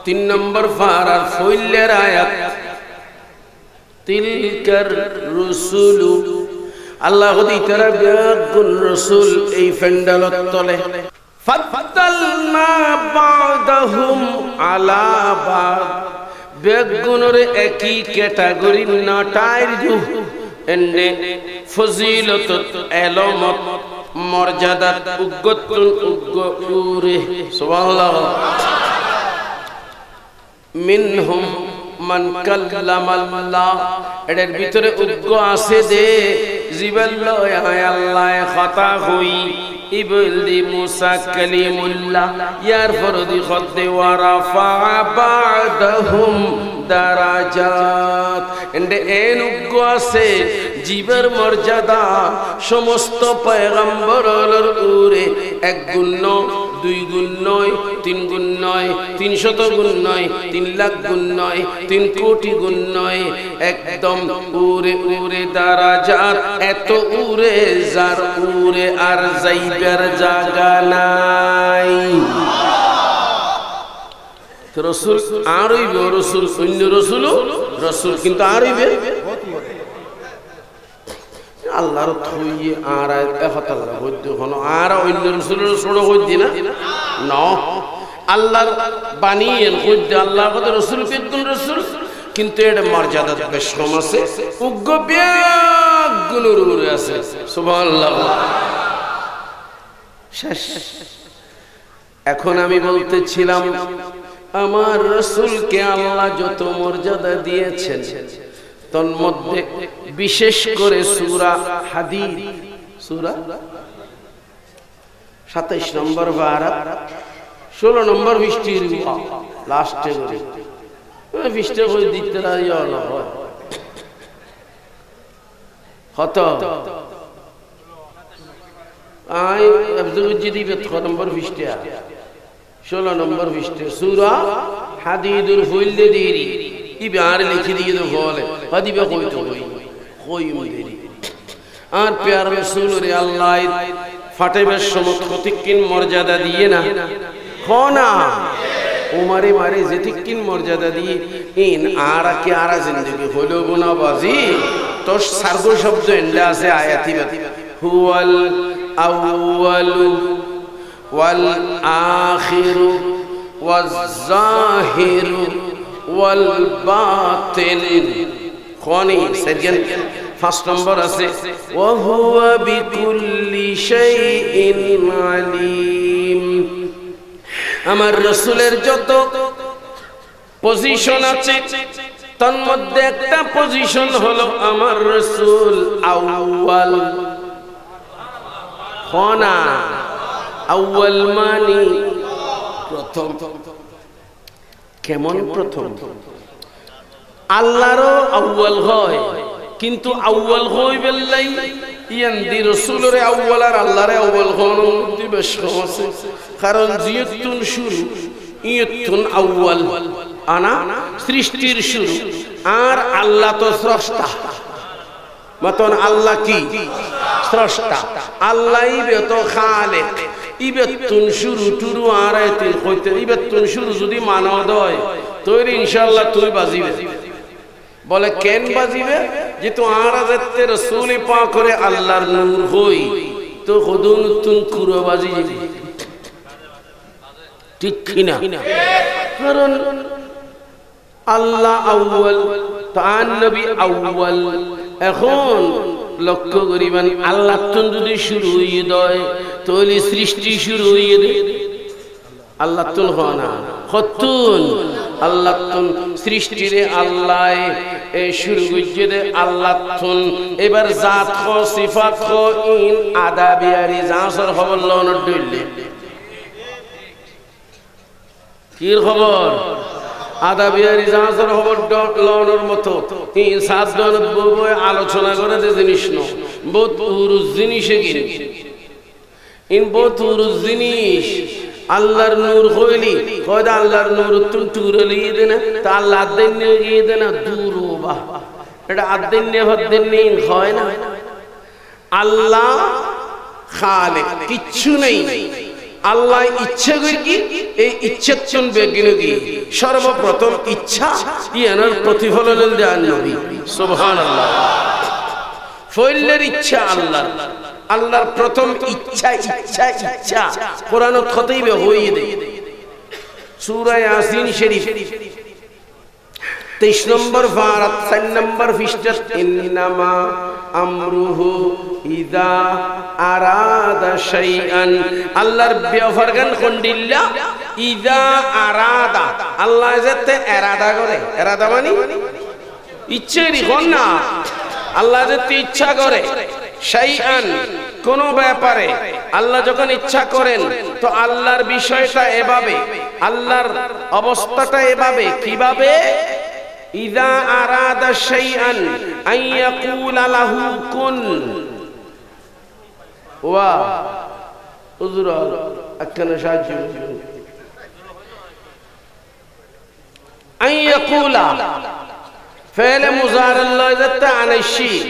3 নম্বর ফারার ফইলের আয়াত তিলকার রুসুলু আল্লাহ দিতারা বিয়াগুন রাসূল এই ফেন্ডালত তলে ফাদ্দালনা বাদাহুম আলা বাদ বেগুনরে একই ক্যাটাগরি নটাইর জু এন্ডে ফজিলত এলমত মর্যাদাত উগ্গতুন উগ্গুরে সুবহানাল্লাহ মিনহুম মান কাল্লামাল্লাহ এর ভিতরে উগ্গ আছে দে জিবাল্লাহ আল্লাহ খাতা হই ইবলি মুসা কালিমুল্লাহ ইয়ার ফরদি খদ্দে ওয়া রাফা বাদাহুম দারাজাত এন্ডে এন উগ্গ আছে জীবের মর্যাদা সমস্ত পয়গম্বরের উপরে এক গুণ নয়, 2 গুণ নয়, 3 গুণ নয়, 300 গুণ নয়, 3 লাখ গুণ নয়, 3 কোটি গুণ নয়, একদম উরে উরে দারাজাত এত উরে যার উরে আর যাইবার জায়গা নাই। রাসূল আরইবে রাসূল অন্য রাসূল রাসূল কিন্তু আরইবে আল্লাহর থইয়ে আর এফাতাল্লাহ হইতে হলো আর অন্য রাসূলের ছোট হইতে না না আল্লাহর বানিয়ে হইতে আল্লাহ কত রাসূল পেতুন রাসূল কিন্তু এর মর্যাদা বেশ কম আছে উগ্গ বেগুনের উপরে আছে সুবহানাল্লাহ। শেষ এখন আমি বলতেছিলাম আমার রাসূলকে আল্লাহ যত মর্যাদা দিয়েছেন তন্মধ্যে বিশেষ করে সূরা হাদীদ সূরা 27 নম্বর পারা 16 নম্বর পৃষ্ঠার লাস্টে করে পৃষ্ঠা কই দিতে রাইও না কত আই আব্দুল জিদি 7 নম্বর পৃষ্ঠা 16 নম্বর পৃষ্ঠা সূরা হাদীদুল ফুইলে দিরি ইবার লিখে দিয়ে তো বলে হাদিবে কই তো কই মুদেরি আর প্যার রাসূল রে আল্লাহ ফাটেবার সমত কতকিন মর্যাদা দিয়ে না কোনা উমারে মারে যেতিকিন মর্যাদা দিয়ে ইন আর কি আর জিন্দেগি হলো গুনাহ বাজি তো সারগো শব্দ এন্ডা আছে আয়াতি হুয়াল আউয়ালু ওয়াল আখিরু ওয়াজ জাহিরু ওয়াল বাতিন খনি সেকেন্ড 1 নম্বর আছে ওয়া হুয়া বিকুল্লি শাইইন আলিম। আমার রাসূলের যত পজিশন আছে তার মধ্যে একটা পজিশন হলো আমার রাসূল আউয়াল খনা আউয়াল মানে প্রথম কেমন প্রথম আল্লাহরও আউয়াল হয় কিন্তু আউয়াল হইবেলাই ইয়ান দি রাসূলের আউয়াল আর আল্লাহর আউয়াল কোন দিবস আছে কারণ জিয়তুন শুরু ইয়তুন আউয়াল আনা সৃষ্টির শুরু আর আল্লাহ তো স্রষ্টা মতন আল্লাহ কি স্রষ্টা আল্লাহই তো খালেক ইবেতুন শুরু টুরু আর আয়াতিল কইতে ইবেতুন শুরু যদি মানা দয় তোর ইনশাআল্লাহ তুই বাজিবে বলে কেন বাজিবে যে তো আরাজতে রাসূল পাক করে আল্লাহর নূর হই তো খুদুন তুন কুরো বাজিবে ঠিক কি না কারণ আল্লাহ আউয়াল তান নবী আউয়াল এখন লক্ষ্য করিবেন আল্লাহ তুন যদি শুরু হই দয় তোলি সৃষ্টি শুরু হই দে আল্লাহ তুন হয় না খতুন আল্লাহ তুন সৃষ্টিরে আল্লাহ এ শুরু হইছে দে আল্লাহ তুন এবার জাত খ সিফাত খ ইন আদাবিয়ারি জাসর খবর লন দইলে কি খবর আদাবিয়ারি জাসর খবর লনের মতো এই সাত জন বই আলোচনা করে যে জিনিস ন বহুত পুরুষ জিনিসে কি ইন বহুত পুরুষ জিনিস আল্লাহর নূর হইলি কয়দা আল্লাহর নূর তুন টুরে লিয়ে দেনা তা আল্লাহ আদ্দিন নিয়ে দেনা দূর বা এটা আদ্দিন নে হদ্দিন নেই হয় না আল্লাহ খালেক কিচ্ছু নেই আল্লাহ ইচ্ছা করি কি এই ইচ্ছাচন বেগিন কি সর্বপ্রথম ইচ্ছা ইয়ানার প্রতিফলন দেন নবী সুবহানাল্লাহ ফইলের ইচ্ছা আল্লাহ আল্লাহর প্রথম ইচ্ছা ইচ্ছা ইচ্ছা কোরআনত খতিবে হইয়ে দে সূরা ইয়াসিন শরীফ 23 নম্বর ফারাত 4 নম্বর পৃষ্ঠা ইন্নামা আমরুহু ইযা আরাদা শাইআন আল্লাহর বিফরগান খন্ডিল্লা ইযা আরাদা আল্লাহ যেতে ইরাদা করে ইরাদা মানে ইচ্ছেরই কোন না আল্লাহ যেতে ইচ্ছা করে শাইআন কোন ব্যাপারে আল্লাহ যখন ইচ্ছা করেন তো আল্লাহর বিষয়টা এভাবে আল্লাহর অবস্থাটা এভাবে কিভাবে ইযা আরাদা শাইআন আইয়াকুলা লাহু কুন ওয়া হুজুর আখানে সাহায্য আইয়াকুলা فعل مضارع الله ذات عن الشيء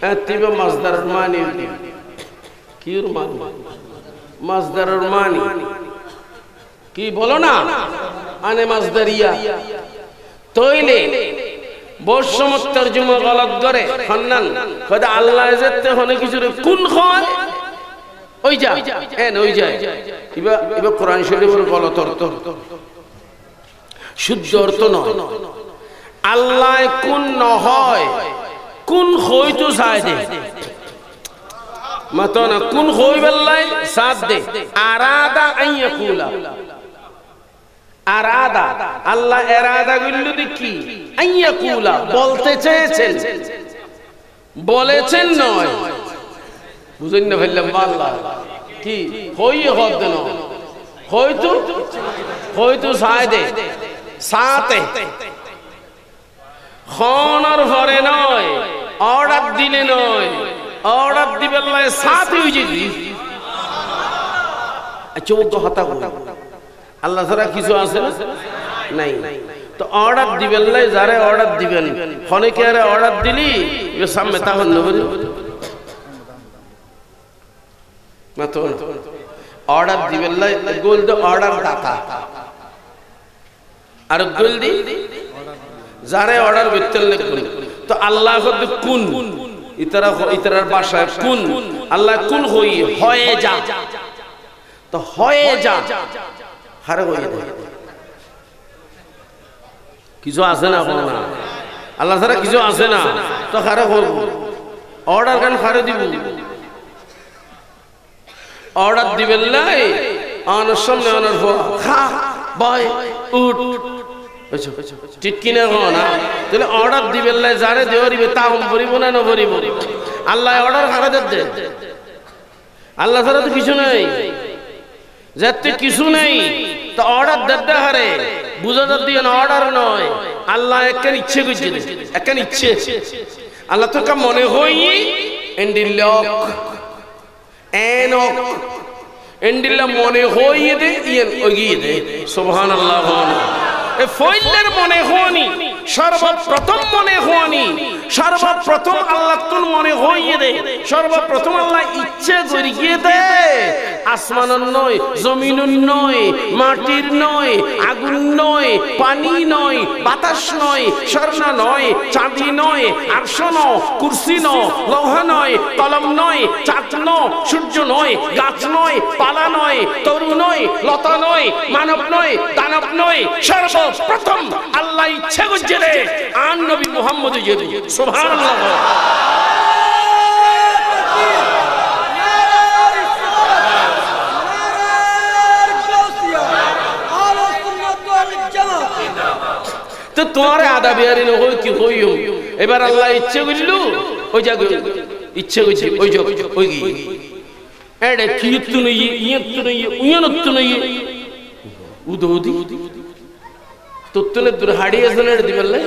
اتبع مصدر الماني كير ماني مصدر الماني কি বলো না আনে মাসদারিয়া তইলে বর্ষমত তরজমা গলত করে ফন্নান কদা আল্লাহ যেতে হনে কিছু কোন হয় ওই যা এন ওই যায় ইবা কোরআন শরীফের গলত অর্থ শুদ্ধ অর্থ নয় আল্লাহ কোন নহয় কোন হইতো চাই দে মাতনা কোন হই বেলাই সাথ দে আরাদা আইয়াকুলা আরাদা আল্লাহ ইরাদা গুলো কি আইয়াকুলা বলতে চেয়েছেন বলেছেন নয় বুঝেন না ভাইলাম আল্লাহ কি হই হদ না হইতো চাই দে সাথে খনর ভরে নয় অর্ডার দিলে নয় অর্ডার দিবে লাই সাথে হইছে কি চৌদ্দ হতা আল্লাহ ছাড়া কিছু আছে না নাই তো অর্ডার দিবেন লাই যারে অর্ডার দিবেন ফনে কে আরে অর্ডার দিলি এ সামনে তাহন নবরি না তো অর্ডার দিবেন লাই গোল দে অর্ডার দাতা আর গোল দি যারে অর্ডার বিতল লিখবেন তো আল্লাহ কত কোন ইতরার ভাষায় কোন আল্লাহ কোন হই হয়ে যা তো হয়ে যা হারে হয়ে যা কিছু আছে না কোন না আল্লাহ ছাড়া কিছু আছে না তো হারে করব অর্ডার কেন হারে দিব অর্ডার দিবেন লাই আনার সামনে আনার খা বাই উঠ ঠিক কিনা না তাহলে অর্ডার দিবেন লাই যারে দেওয়ারিবে তা হম ভরিব না না ভরিব আল্লাহ অর্ডার হারা দে আল্লাহ ছাড়া তো কিছু নাই যাতে কিছু নেই তো অর্ডার দে হারে বুঝা দিয়ে না অর্ডার নয় আল্লাহ একখান ইচ্ছে করছে একখান ইচ্ছে আল্লাহ তো মনে হই এন্ডিলক এনক এন্ডিলা মনে হইয়ে দে ইয়েন ওগিয়ে দে সুবহানাল্লাহ এ ফইলের মনে হওয়ানি সর্বপ্রথম মনে হওয়ানি সর্বপ্রথম আল্লাহ তুল মনে হইয়ে দে সর্বপ্রথম আল্লাহ ইচ্ছে করিয়ে দে আসমানের নয় জমিনের নয় মাটির নয় আগুন নয় পানি নয় বাতাস নয় স্বর্ণ নয় চাঁদি নয় আরশ নয় কুরসি নয় লৌহ নয় কলম নয় চাঁদ নয় সূর্য নয় গাছ নয় পালা নয় তরু নয় লতা নয় মানব নয় দানব নয় সর্বপ্রথম আল্লাহ ইচ্ছে করছে রে আর নবী মুহাম্মদ জেদু সুবহানাল্লাহ তো তোমার আদা বিহারি ন হই কি হইও এবার আল্লাহ ইচ্ছে করল ওই জায়গা ইচ্ছে করছে ওই যোগ ওই এডে কিয়তু নই ইয়তু নই উয়নতু নই উদৌদি তোতলে দূর হাড়ি আসলে দিবেলে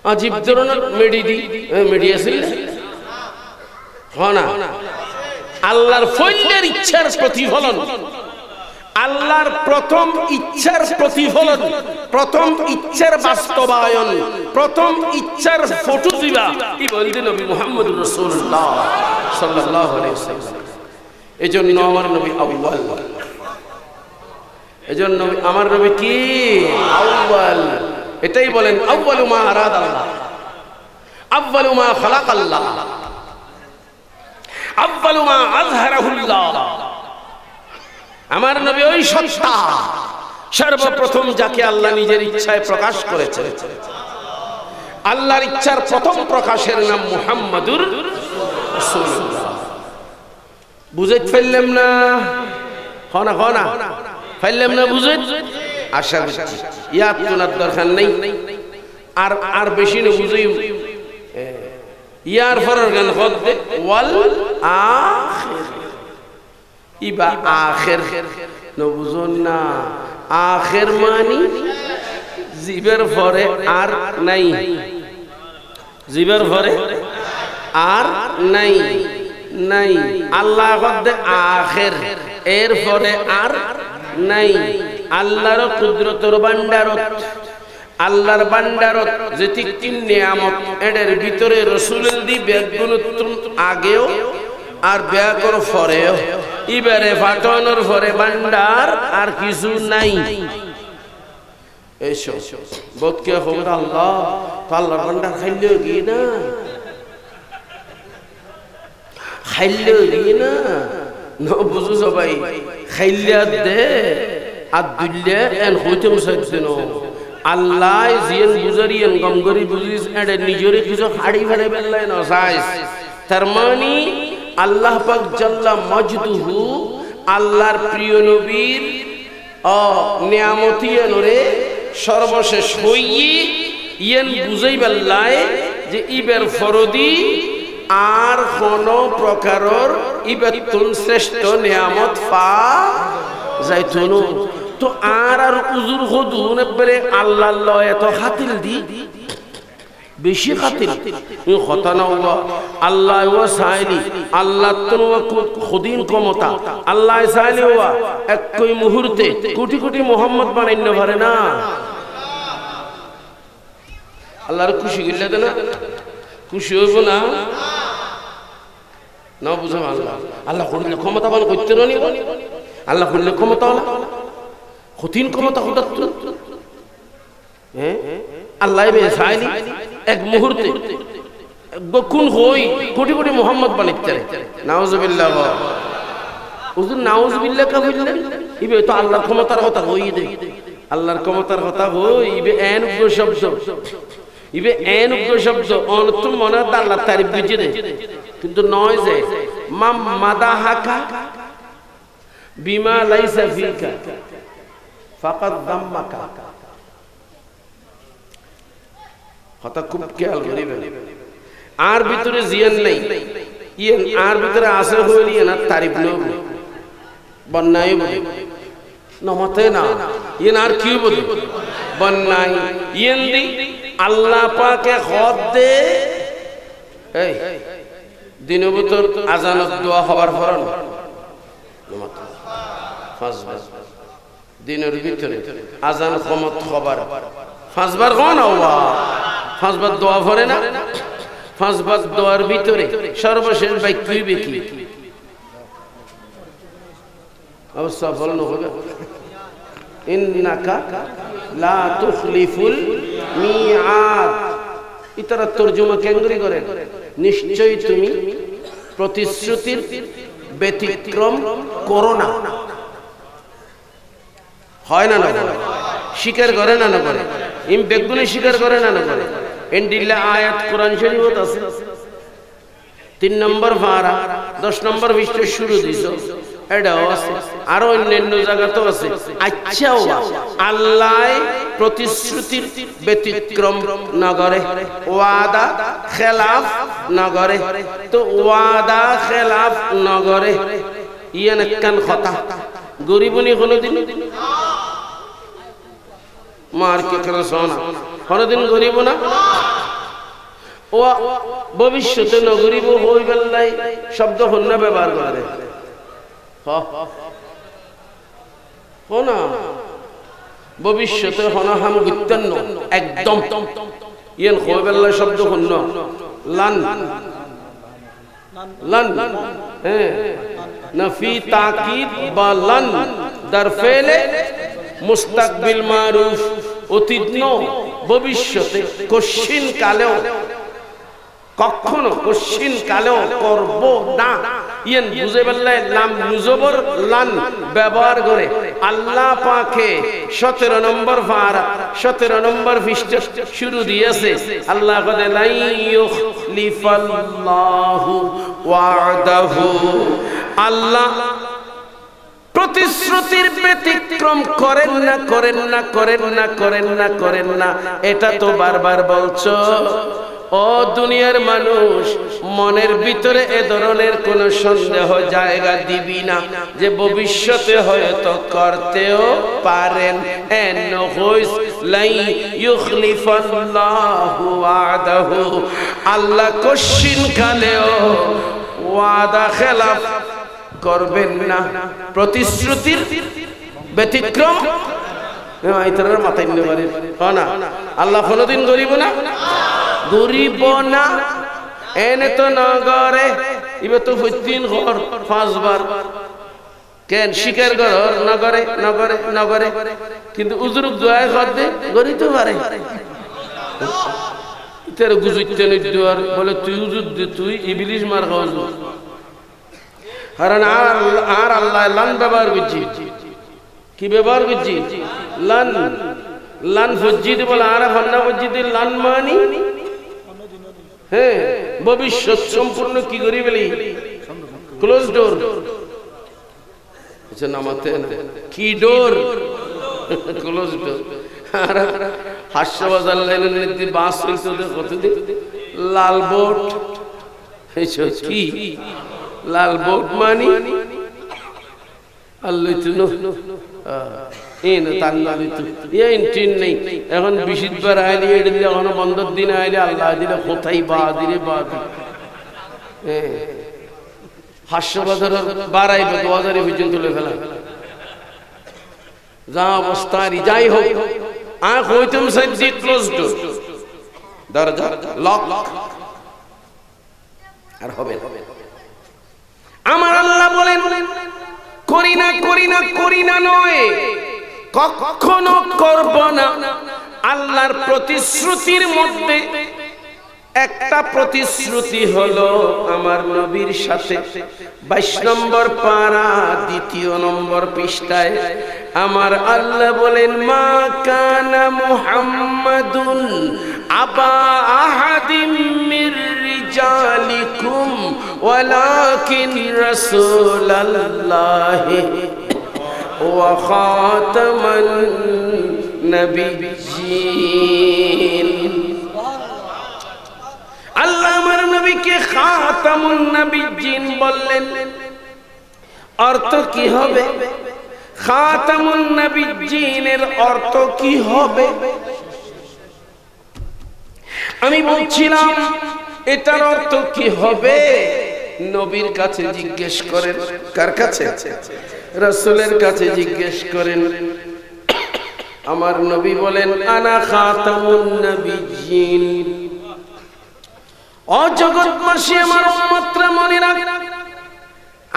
আজীব ধরনের মেডি আসিল হনা আল্লাহর ফইলের ইচ্ছার প্রতিফলন আল্লাহর প্রথম ইচ্ছার প্রতিফলন প্রথম ইচ্ছার বাস্তবায়ন প্রথম ইচ্ছার ফটো দিবা কি বলতে নবী মুহাম্মদুর রাসূলুল্লাহ সাল্লাল্লাহু আলাইহি ওয়াসাল্লাম এজন্য আমার নবী আউয়াল এজন্য আমার নবী কি আউয়াল এটাই বলেন আউয়ালু মা আরাদ আল্লাহ আউয়ালু মা খালাক আল্লাহ আউয়ালু মা আযহারাহুল্লাহ আমার নবী ওই সত্তা সর্বপ্রথম যাকে আল্লাহ নিজের ইচ্ছায় প্রকাশ করেছেন আল্লাহর ইচ্ছার প্রথম প্রকাশের নাম মুহাম্মাদুর রাসূলুল্লাহ বুঝে ফেললাম না হনা হনা ফেললাম না বুঝে আশা করছি ইয়াদ তোনার দরকার নেই আর বেশি না বুঝই ইয়ার ফরের গান হতে ওয়াল আখির ইবা আখির ন বুঝুন না আখির মানি জিবের পরে আর নাই জিবের পরে আর নাই নাই আল্লাহ হতে আখির এর পরে আর নাই আল্লাহর কুদরতের ভান্ডারত আল্লাহর ভান্ডারত যেটি তিন নিয়ামত এর ভিতরে রাসূলের দি বেগুনতুন আগেও আর ব্যাকর পরেও ইবারে ফাটানোর পরে ভান্ডার আর কিছু নাই এসো বদকে খবর আল্লাহ আল্লাহর ভান্ডার খাইলে কি না খাইলে কি না ন বুঝু সবাই খাইলে দে আর দুল্লে এন হইতেম সাইছেন আল্লাহ জিয়ান গুজারিয়ান গমগরি বুঝিস এডে নিজরে কিছু হাড়ি ফেলে বেল্লাই না সাইজ তার মানে আল্লাহ পাক জাল্লা মাজদুহু আল্লাহর প্রিয় নবীর নিয়ামতি নরে সর্বশেষ হইয়ে ইয়েন বুঝাই বেল্লাই যে ইবের ফরদি আর কোন প্রকারের ইবাতুন শ্রেষ্ঠ নিয়ামত পা যাইতো তো আর উজুর হদুন একবারে আল্লাহ এত খাতিল দি বেশি খাতিল কথা না আল্লাহ ওয়া সাইলি আল্লাহ তো খুদিন ক্ষমতা আল্লাহ সাইলি ওয়া একই মুহূর্তে কোটি কোটি মোহাম্মদ বানাইতে পারে না আল্লাহর খুশি গিল্লা না খুশি হইব না না বুঝো আল্লাহ আল্লাহ করলে ক্ষমতাবান করতে রানি আল্লাহ করলে ক্ষমতা কঠিন ক্ষমতা হঠাৎ আল্লাহ সাইলি এক মুহূর্তে বকুন হই কোটি কোটি মোহাম্মদ বানাইতে নাউজুবিল্লাহ হুজুর নাউজুবিল্লাহ কা বললেন ইবে তো আল্লাহর ক্ষমতার কথা হই দে আল্লাহর ক্ষমতার কথা হই ইবে এন উগ্র শব্দ ইবে এন উগ্র শব্দ অনতুম মনে আল্লাহ তারিফ বুঝে দে কিন্তু নয় যে মাম মাদাহাকা বিমা লাইসা ফিকা ফাকাদ দাম্মাকা কথা খুব খেয়াল করিবেন আর ভিতরে জিয়ান নাই ইয়েন আর ভিতরে আছে হইলি না তারিফ নব বন্যাই বলে নমতে না ইয়েন আর কি বলে বন্যাই ইয়েন দি আল্লাহ পাকে খত দে এই দিনের ভিতর আজানত দোয়া হবার ফরন পাঁচবার দিনের ভিতরে আজান কমত খবর পাঁচবার কোন আল্লাহ পাঁচবার দোয়া পড়ে না পাঁচবার দোয়ার ভিতরে সর্বশেষ বাক্য হইবে কি অবস্থা বলন হবে ইন্নাকা লা তুখলিফুল মিআদ ইতারা তরজমা কেন্দ্রী করে নিশ্চয়ই তুমি প্রতিশ্রুতির ব্যতিক্রম করো না হয় না না স্বীকার করে না না করে ইম বেগুনি স্বীকার করে না না করে এন্ডিল্লা আয়াত কোরআন শরীফত আছে 3 নম্বর পারা 10 নম্বর পৃষ্ঠা শুরু দিছো এটাও আছে আর অন্যান্য জায়গাতেও আছে আচ্ছা আল্লাহ প্রতিশ্রুতির ব্যতিক্রম না করে ওয়াদা খেলাফ না করে তো ওয়াদা খেলাফ না করে ইয়ান কান কথা গরিবনি কোনদিন মার কে করে সোনা কোনদিন গরিব না ও ভবিষ্যতে ন গরিব হইবেন নাই শব্দ হন্য ব্যবহার করে ভবিষ্যতে হনহাম গুত্তন্ন একদম ইয়ান হইবেন শব্দ হন্য লান লান হ্যাঁ নফি তাকিদ বা লান দার ফেলে মুস্তাকবিল মারুফ অতীত ন ভবিষ্যতে কশিন কালেও কখনো কশিন কালেও করব না ইয়ান বুঝে বললে লাম নুজবর লান ব্যবহার করে আল্লাহ পাকে 17 নম্বর পারা 17 নম্বর পৃষ্ঠা শুরু দিয়েছে আল্লাহ কদে লাই ইউখলিফাল্লাহু ওয়াদাহু আল্লাহ প্রতিশ্রুতির ব্যতিক্রম করেন না করেন না করেন না করেন না করেন না এটা তো বারবার বলছো ও দুনিয়ার মানুষ মনের ভিতরে এ ধরনের কোন সন্দেহ জায়গা দিবি না যে ভবিষ্যতে হয়তো করতেও পারেন এন হইস লাই ইউখলিফাল্লাহু ওয়াদাহু আল্লাহ কশিন কালেও ওয়াদা খেলাফ করবেন না প্রতিশ্রুতির ব্যতিক্রম আইতার মাথায় নিতে পারে না আল্লাহ কোনদিন গরিব না গরিব না এনে তো নগরে ইবে তো প্রতিদিন ঘর 5 বার কেন শিকার ঘর নগরে নগরে নগরে কিন্তু উজুর দোয়া করতে গরিব তো পারে ইতার গুজুইতে নি দোয়ার বলে তুই উজুর দে তুই ইবলিশ মার খাওয়া কারণ আর আল্লাহ লান ব্যবহার করছি কি ব্যবহার করছি লান লান ফজ্জিদ বলে আর ফান্না ফজ্জিদ লান মানি হ্যাঁ ভবিষ্যৎ সম্পূর্ণ কি করি বলি ক্লোজ ডোর আচ্ছা নামাতে কি ডোর ক্লোজ ডোর আর হাস্যবাজার লাইনের নীতি বাস হইছে কতদিন লাল বোর্ড এইসব কি লাল বোর্ড মানি আল্লাহ তুনো এন তার নালি তু এই টিন নেই এখন 20 বার আইলি এর দিলে এখন বন্ধর দিন আইলে আল্লাহ দিলে কোথায় বা দিলে বা হাস্যবাজার বাড়াইবে 2000 পর্যন্ত তুলে ফেলা যা অবস্থা যাই হোক আখ হইতুম সাইজি ক্লোজ ডোর দরজা লক আর হবে আমার আল্লাহ বলেন করি না করি না করি না নয় কখনো করব না আল্লাহর প্রতিশ্রুতির মধ্যে একটা প্রতিশ্রুতি হলো আমার নবীর সাথে 22 নম্বর পারা 2 নম্বর পৃষ্ঠায় আমার আল্লাহ বলেন মা কানা মুহাম্মাদুন আবা আহাদিম মির রিজালিকুম ওয়ালাকিন রাসূলুল্লাহি ওয়া খাতামান নবিয়্যিন আল্লাহ আমার নবীকে খাতামুন নবিয়্যিন বললেন অর্থ কি হবে খাতামুন নবিয়্যিনের অর্থ কি হবে আমি বলছিলাম এটার অর্থ কি হবে? নবীর কাছে জিজ্ঞেস করেন। কার কাছে? রাসূলের কাছে জিজ্ঞেস করেন। আমার নবী বলেন আনা খাতামুন নবিয়্যিন। ও জগৎবাসী, আমার উম্মতরা মনে রাখ,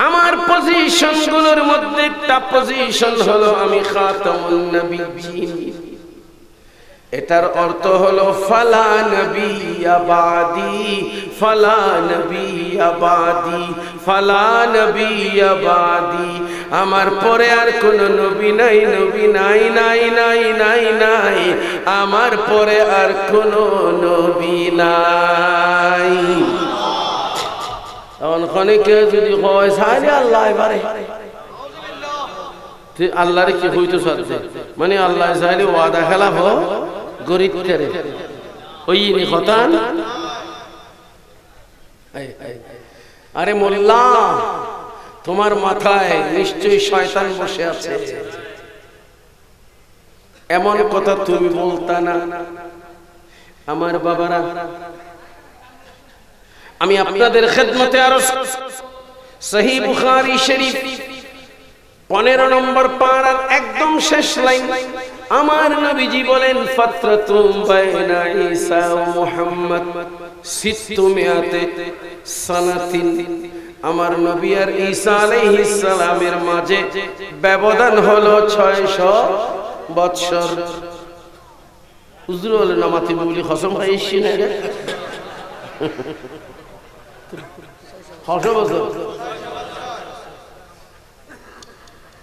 আমার পজিশন গুলোর মধ্যে একটা পজিশন হলো আমি খাতামুন নবিয়্যিন। এটার অর্থ হলো ফালা নবিয়্যা বাদি, ফালা নবিয়্যা বাদি, ফালা নবিয়্যা বাদি। আমার পরে আর কোন নবী নাই, নবী নাই, নাই, নাই, নাই, নাই। আমার পরে আর কোন নবী নাই। এখন কেউ যদি হয় সাইলে আল্লাহ এবারে আল্লাহরে কি হইতো সাথে, মানে আল্লাহ চাইলে ওয়াদা খেলাফ গরিব করে ওই খতান। আরে মোল্লা, তোমার মাথায় নিশ্চয়ই শয়তান বসে আছে, এমন কথা তুমি বলতা না। আমার বাবারা, আমি আপনাদের খেদমতে আরো সহিহ বুখারী শরীফ 15 নম্বর পারার একদম শেষ লাইন, আমার নবীজি বলেন ফাতরাতুম বাইনা ঈসা ও মুহাম্মদ 600 সানাতিন। আমার নবী আর ঈসা আলাইহিস সালামের মাঝে ব্যবধান হলো 600 বৎসর। হুজুর বলে নামাতি বলি কসম খাইছি না রে, 600 বছর,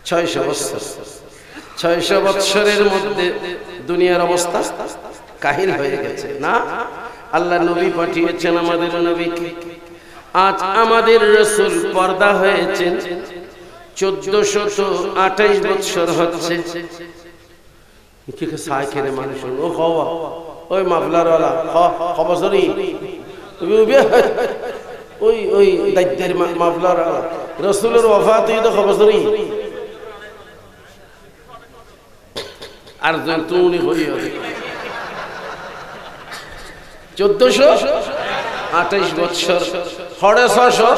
600 বছর। 600 বছরের মধ্যে দুনিয়ার অবস্থা কাহিল হয়ে গেছে না। আল্লাহ নবী পাঠিয়েছেন আমাদের নবীকে। আজ আমাদের রাসূল পর্দা হয়েছেন 1428 বছর হচ্ছে। কি কে সাই খেলে মানুষ ও হওয়া ওই মাফলার ওয়ালা খবসরি ওই ওই দায়িত্বের মাফলার ওয়ালা রাসূলের ওয়াফাত তো খবসরি আর জন্তুনি হই 1428 বছর, 1400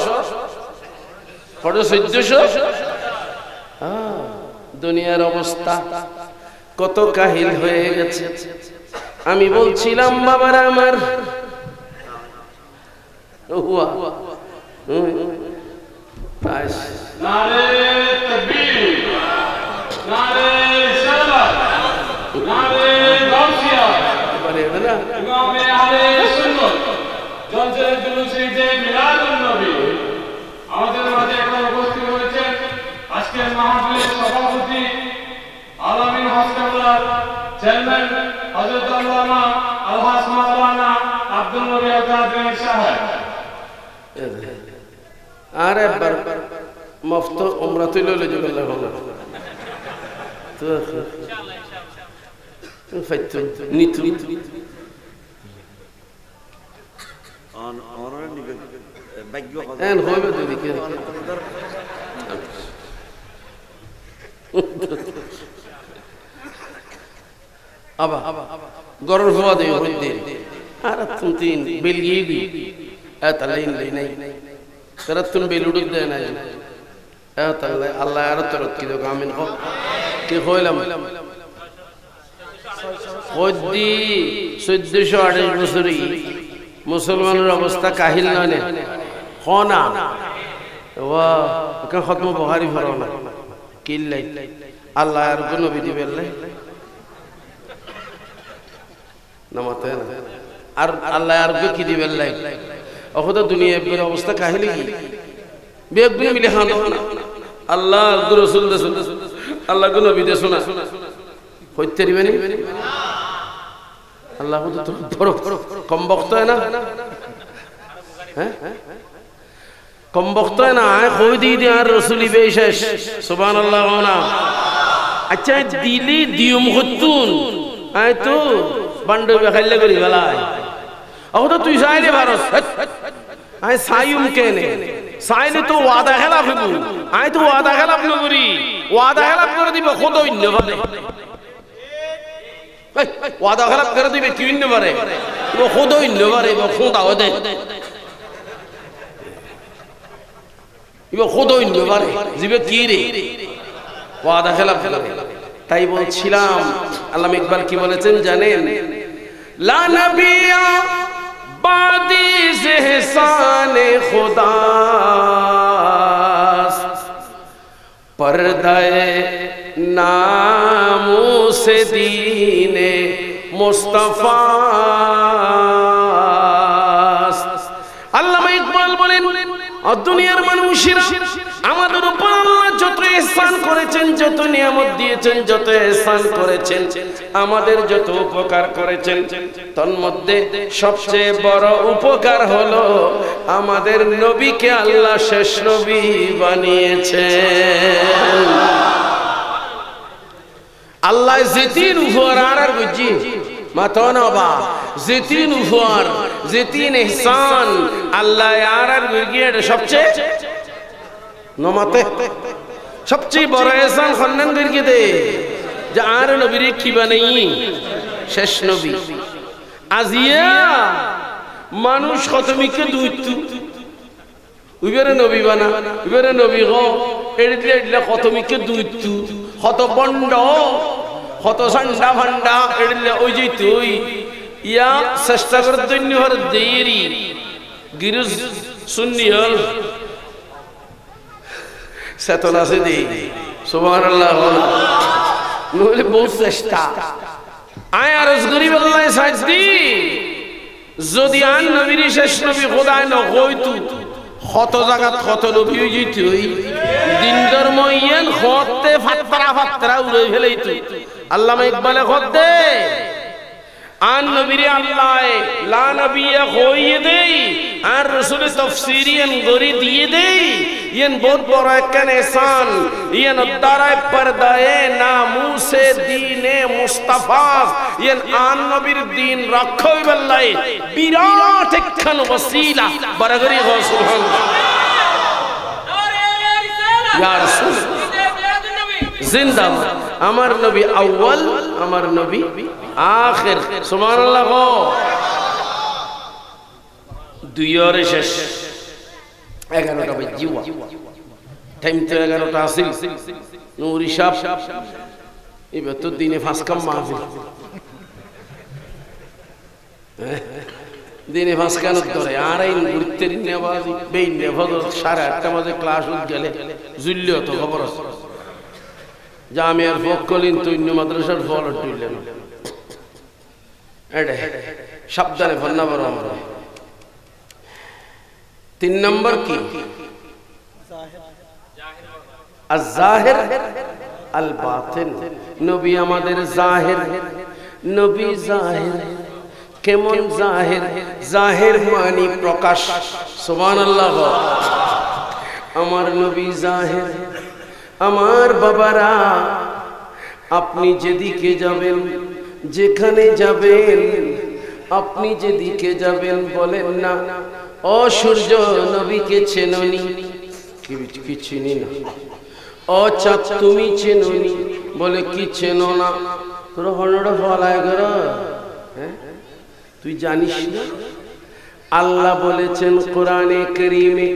দুনিয়ার অবস্থা কত কাহিল হয়ে গেছে। আমি বলছিলাম বাবারা আমার, নারে তাকবীর, নারে সালাত, নারে গাউসিয়া, ইমামে আহলে সুন্নাত, জলসে জুলুসে মিলাদুন নবী। আমাদের মাঝে এখন উপস্থিত হয়েছেন আজকের মাহফিলের সভাপতি আলামিন হাসপাতাল চেয়ারম্যান হযরত আল্লামা আলহাজ মাওলানা আব্দুল নবী আল কাদের সাহেব। আরে মুফত উমরা তুই লইলে যাবে না তো ফাইতো নিতু অন অনরে নিবে ভাগ্য এন হইবে যদি কি আবা গরর হওয়া দেই হইতে আর তুন বেলগি এতলাইন নাই তারা তুন বেলুড়ি দেয় না এতলাই আল্লাহ আর তরত কি দো আমিন হো কি হইলাম কদ্দি 1428 বছরই মুসলমানের অবস্থা কাহিল নয় না হনা ওয়া কা খতম বুখারী ফরনা কিল্লাই আল্লাহ আর কোন নবী দিবেল্লাই নামাতে না আর আল্লাহ আর কি দিবেল্লাই অখদা দুনিয়ার অবস্থা কাহিলি কি বেগুনি মিলে খান আল্লাহ রাসূল আল্লাহ কোন নবী দেশ না হইতে দিবেনি আল্লাহ তো বড় কম বক্ত হয় না, হ্যাঁ কম বক্ত হয় না, আয় কই দি আর রাসূলি বেশেষ সুবহানাল্লাহ না। আচ্ছা দিলি দিয়ম হতুন আয় তো বান্ড খাইলে করি বেলায় অত তুই চাইলে ভারস আয় সাইম কেনে চাইলে তো ওয়াদা খেলাফ হইব, আয় তো ওয়াদা খেলাফ নকরি, ওয়াদা খেলাফ করে দিব খোদ অন্য ভাবে, ওয়াদা খেলাফ করে দিবে কি অন্য পারে খোদ অন্য পারে খোদা দে এবার খোদই নিবে পারে জিবে কি রে ওয়াদা খেলাফ করে। তাই বলছিলাম আল্লামা ইকবাল কি বলেছেন জানেন? লা নবিয়া বাদি ইহসানে খুদা পর্দায়ে নামুসে দীনে মুস্তাফা। আল্লামা ইকবাল বলেন দুনিয়ার মানুষেরা আমাদের উপর আল্লাহ যত ইহসান করেছেন, যত নিয়ামত দিয়েছেন, যত ইহসান করেছেন, আমাদের যত উপকার করেছেন, তন্মধ্যে সবচেয়ে বড় উপকার হলো আমাদের নবীকে আল্লাহ শেষ নবী বানিয়েছেন। আল্লাহ যেতিন উপহার আর বুঝি মাতনবা যেতিন উপহার যেতিন ইহসান আল্লাহ আর বুঝিয়ে সবচেয়ে নমাতে সবচেয়ে বড় ইহসান খন্নান দিরকে দে যে আর নবীর কি বানাই শেষ নবী। আজিয়া মানুষ খতমিকে দুইতু উইবেরে নবী বানা উইবেরে নবী গো এড়িলে এড়িলে খতমিকে দুইতু কত বন্ড কত সান্ডা ভান্ডা এড়িলে ওই যে তুই ইয়া চেষ্টা করে দৈন্য হর দেরি গিরুজ সুন্নি হল চেতনা আছে দেই সুবহানাল্লাহ নইলে বহু চেষ্টা আয় আরজ গরিব আল্লাহ সাজদি যদি আন নবীর শেষ নবী খোদায় না হইতু কত জায়গাত কত নবী হই যেত দিন ধর্ম ইয়ান খতে ফাতরা উড়ে ফেলাইতু। আল্লামা ইকবালে খতে আন নবীর আল্লাহ লা নবিয়া হইয়ে দেই আর রাসূল তাফসীরিয়ান গরি দিয়ে দেই ইয়ান বহুত বড় একখান ইহসান ইয়ান দারায় পর্দায়ে নামুসে দ্বীনে মুস্তাফা ইয়ান আন নবীর দ্বীন রক্ষাই বল্লাই বিরাট একখান ওসিলা বরগরি হো সুবহানাল্লাহ ইয়া রাসূল জিন্দাবাদ। আমার নবী আউয়াল আমার নবী আখির সুবহানাল্লাহ গো দুইয়রে শেষ 11টা বাজিওয়া টাইম তো 11টা আসিল নূরি সাহেব এবার তো দিনে 5 কাম মাহফিল দিনে 5 কান ধরে আর এই ঘুরতে নেবাজি বেইনে ফজর 8:30 বাজে ক্লাস হয়ে গেলে জুল্লিও তো খবর আছে জামিয়ার ফকলিন তৈন্য মাদ্রাসার ফল হইলেন এডে সাবধানে ফন্না বড় আমরা 3 নম্বর কি আয-যাহির আল-বাতিন। নবী আমাদের জাহির নবী জাহির কেমন জাহির? জাহির মানে প্রকাশ সুবহানাল্লাহ। আমার নবী জাহির। আমার বাবারা আপনি যেদিকে যাবেন যেখানে যাবেন আপনি যেদিকে যাবেন বলেন না ও সূর্য নবীকে চেননি কি চিনি না, ও চাঁদ তুমি চেননি বলে কি চেনো না, তোর হনড় ফলায় গর তুই জানিস না? আল্লাহ বলেছেন কোরআনে কারীমে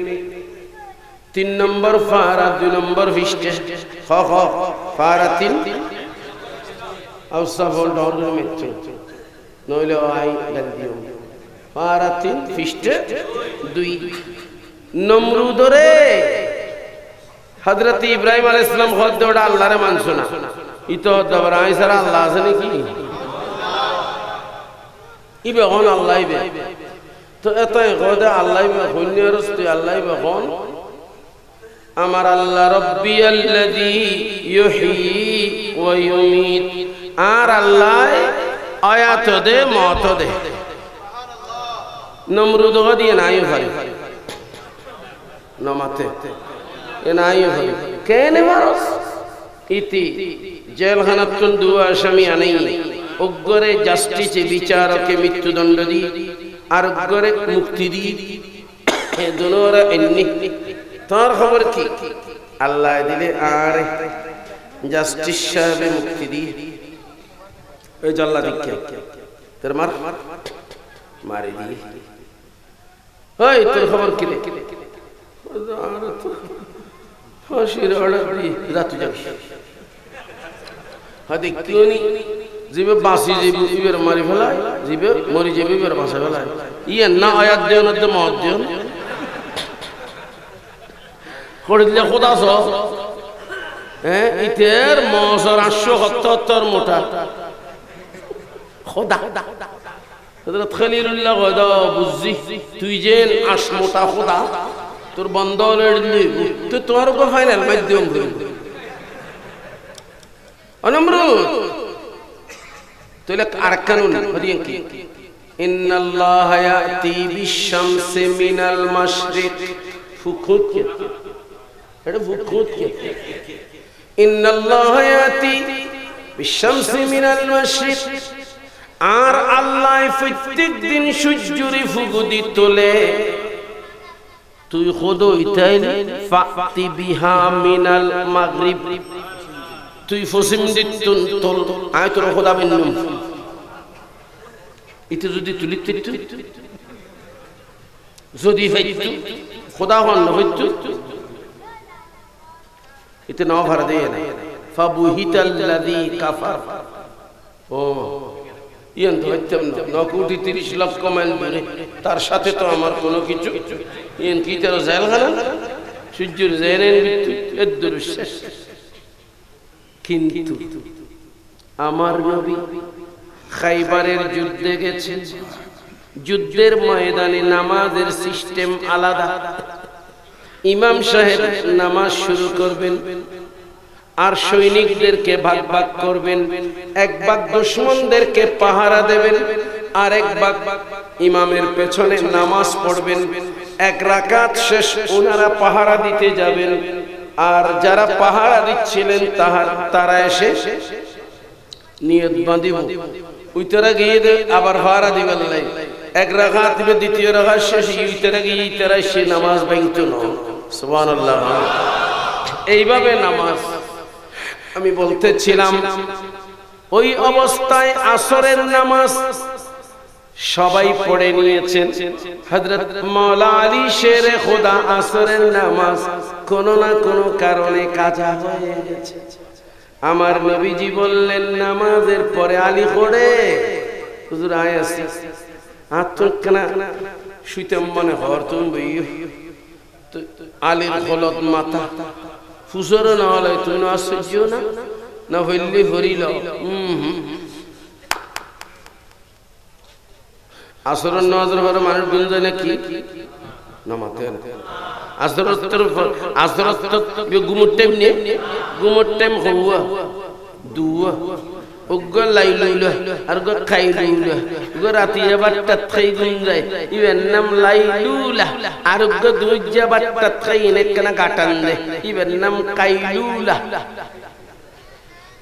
3 নম্বর ফারা 2 নম্বর পৃষ্ঠা খ খ ফারা 3 আউসাফল ডর মেচ্ছে নইলে আই ডাল দিও ফারা 3 পৃষ্ঠা 2 নমরুদরে হযরত ইব্রাহিম আলাইহিস সালাম খোদ ওটা আল্লাহরে মানছো না ইতো দবর আইসারা আল্লাহ আছে নাকি ইবে কোন আল্লাহ ইবে তো এতই খোদা আল্লাহ ইবে হইনিয়ারস তুই আল্লাহ ইবে কোন আমার আল্লাহ রব্বিয়াল্লাযী ইউহয়ী ওয়া ইউমীত আর আল্লাহ আয়াত দে মত দে নমরুদ গদিয়ে নাই ভাই নমাতে এ নাই ভাই কেনে মারস ইতি জেলখানাতুন দুয়া আসামি আনাই অগ্গরে জাস্টিসে বিচারকে মৃত্যুদণ্ড দি আর অগ্গরে মুক্তি দি এ দুনোরা এন্নি তোর খবর কি? আল্লাহ দিলে আর জাস্টিস সাহেবে মুক্তি দি ওই জল্লা দীক্ষা তোর মার মারি দি ওই তোর খবর কি? ফাঁসির অর্ডার দিয়ে রাতু যাবি হাতে কেউ নি জিবে বাঁচি যাবি ইবের মারি ফেলায় জিবে মরি যাবি ইবের বাঁচা ফেলায় ইয়ে না আয়াত দেও না মত দেও করে দিলে খোদা স হ্যাঁ ইতের মশার 877 মোটা খোদা হযরত খলিলুল্লাহ গদা বুঝি তুই যে 8 মোটা খোদা তোর বন্ধনের দিলি তো তোমার উপর ফাইনাল মাধ্যম অনমরুদ তোলে আর কানুন হদিয়েন কি ইন্নাল্লাহা ইয়াতি বিশ-শামসি মিনাল মাশরিক ফুকুত কে এটা ফুকুত কে ইন্নাল্লাহা ইয়াতি বিশ-শামসি মিনাল মাশরিক আর আল্লাহ প্রত্যেক দিন সূর্যের ফুকুদি তোলে তুই খুদ ইতাইলি ফাতি বিহা মিনাল মাগরিব তুই ফসিম দিতুন তোল আয় তোর খোদা বিন্নুম ইতে যদি তুলিতে যদি হইতো খোদা হন হইতো ইতে নাও ভর দেয় না ফাবুহিতাল্লাযী কাফার ও ইয়ান তো হইতাম না 9.30 লক্ষ মাইল দূরে তার সাথে তো আমার কোনো কিছু ইয়ান কি তার জেলখানা সূর্যের জেনের এদ্দুর শেষ কিন্তু আমার নবী খাইবারের যুদ্ধে গেছেন যুদ্ধের ময়দানে নামাজের সিস্টেম আলাদা ইমাম সাহেব নামাজ শুরু করবেন আর সৈনিকদেরকে ভাগ ভাগ করবেন এক ভাগ দুশমনদেরকে পাহারা দেবেন আর এক ভাগ ইমামের পেছনে নামাজ পড়বেন এক রাকাত শেষ ওনারা পাহারা দিতে যাবেন আর যারা পাহারা দিচ্ছিলেন তারা এসে নিয়ত বাঁধিব উইতারা গিয়ে আবার পাহারা দিবেন লাই এক রাকাত দিবে দ্বিতীয় রাকাত শেষ উইতারা গিয়ে তারা সে নামাজ ভাঙতো না সুবহানাল্লাহ এইভাবে নামাজ আমি বলতেছিলাম ওই অবস্থায় আসরের নামাজ সবাই পড়ে নিয়েছেন হযরত মাওলা আলী শেরে খোদা আসরের নামাজ কোনো না কোনো কারণে কাজা হয়ে গেছে আমার নবীজি বললেন নামাজের পরে আলী পড়ে হুজুর আয় আসি আত্মকনা শুইতাম মনে হর তুমি আলীর খলত মাথা ফুসর না হলে তুমি না সহ্য না হইলি হরিল আসরের নামাজের পরে মানুষ গুঞ্জায় না কি নামাতে আসরের গুমুর টাইম নিয়ে গুমুর টাইম হওয়া দুয়া উগ্র লাইলুলা আর গো খাইলুলা গো রাতি বারটা খাই গুঞ্জায় ইবেন নাম লাইলুলা আর গো দুইজা বারটা খাই নে কেনা গাটান দে ইবেন নাম কাইলুলা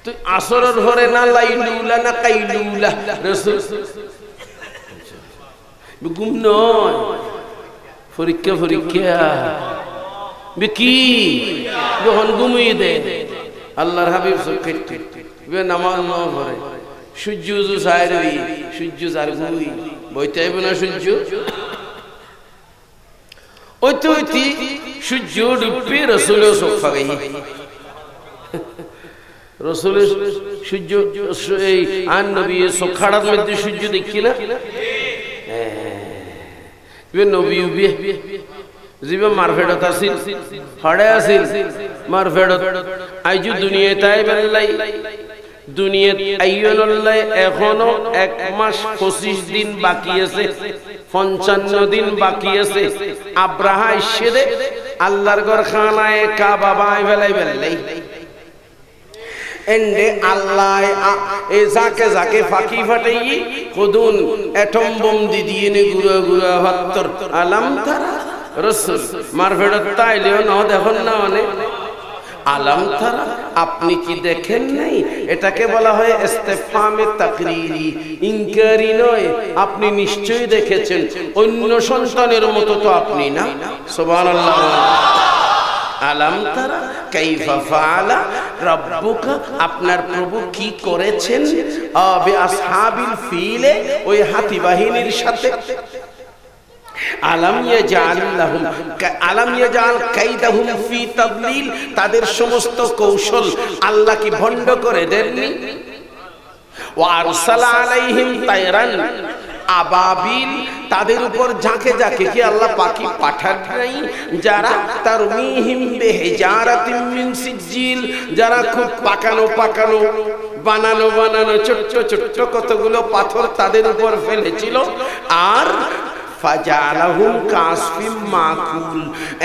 তুই আসরের পরে না লাইলুলা না কাইলুলা রাসূল গুম নয় পরীক্ষা কি যখন ঘুমিয়ে দে আল্লাহর হাবিব নামাজ না পড়ে সূর্য সাইর সূর্য সার ঘুমি বইতে আইব না সূর্য ওইতি সূর্য ডুববে রসুলেও সোফা গাই রসুলের সূর্য এই আন নবী সোখাড়ার মধ্যে সূর্য দেখি না নবী জিবে মারফেডত আছিল হড়ে আছিল মারফেডত আইজু দুনিয়া তাই বেলাই দুনিয়া আইয়নল্লাই এখনো 1 মাস 25 দিন বাকি আছে 55 দিন বাকি আছে আব্রাহা এসে আল্লাহর ঘর খানায় কাবা বাই বেলাই এন্ডে আল্লাহ এ যাকে ফাঁকি ফাটাই খুদুন অ্যাটম বোম দিয়ে নে গুড়া হত্তর আলাম তারা রাসূল মারফেডত তাইলেও না দেখুন না মানে আলাম তারা আপনি কি দেখেন নাই এটাকে বলা হয় ইস্তিফহামে তাকরিরি ইনকারি নয় আপনি নিশ্চয়ই দেখেছেন অন্য সন্তানের মতো তো আপনি না সুবহানাল্লাহ আলাম তারা কাইফা ফাআলা রাব্বুকা আপনার প্রভু কি করেছেন আসহাবিল ফিলে ওই হাতি বাহিনীর সাথে আলাম ইয়াজআল লাহুম আলাম ইয়াজআল কাইদাহুম ফি তাদলিল, তাদের সমস্ত কৌশল আল্লাহ কি ভণ্ড করে দেননি? ওয়া আরসালা আলাইহিম তায়রান আবাবিল, তাদের উপর ঝাঁকে ঝাঁকে কি আল্লাহ পাখি পাঠান নাই? যারা তারমিহিম বিহিজারাতিম মিন সিজিল, যারা খুব পাকানো পাকানো বানানো বানানো ছোট্ট ছোট্ট কতগুলো পাথর তাদের উপর ফেলেছিল। আর ফাজালাহুম কাসফিম মাকুল,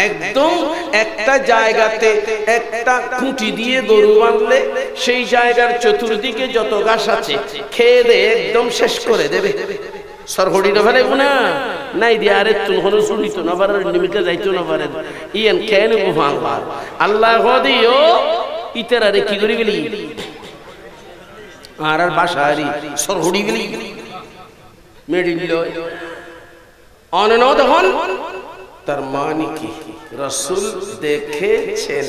একদম একটা জায়গাতে একটা খুঁটি দিয়ে গরু বাঁধলে সেই জায়গার চতুর্দিকে যত ঘাস আছে খেয়ে দিয়ে একদম শেষ করে দেবে। সরহড়ি না ফেলে না নাই দিয়ে আরে তুন হলো শুনিত না পারে নিমিতে যাইতো না পারে ইয়েন কেন গোভাঙবার আল্লাহ হদিও ইতারারে কি করি গেলি আর আর বাসারি সরহড়ি গেলি মেডিল অননদ হন, তার মানে কি রাসূল দেখেছেন।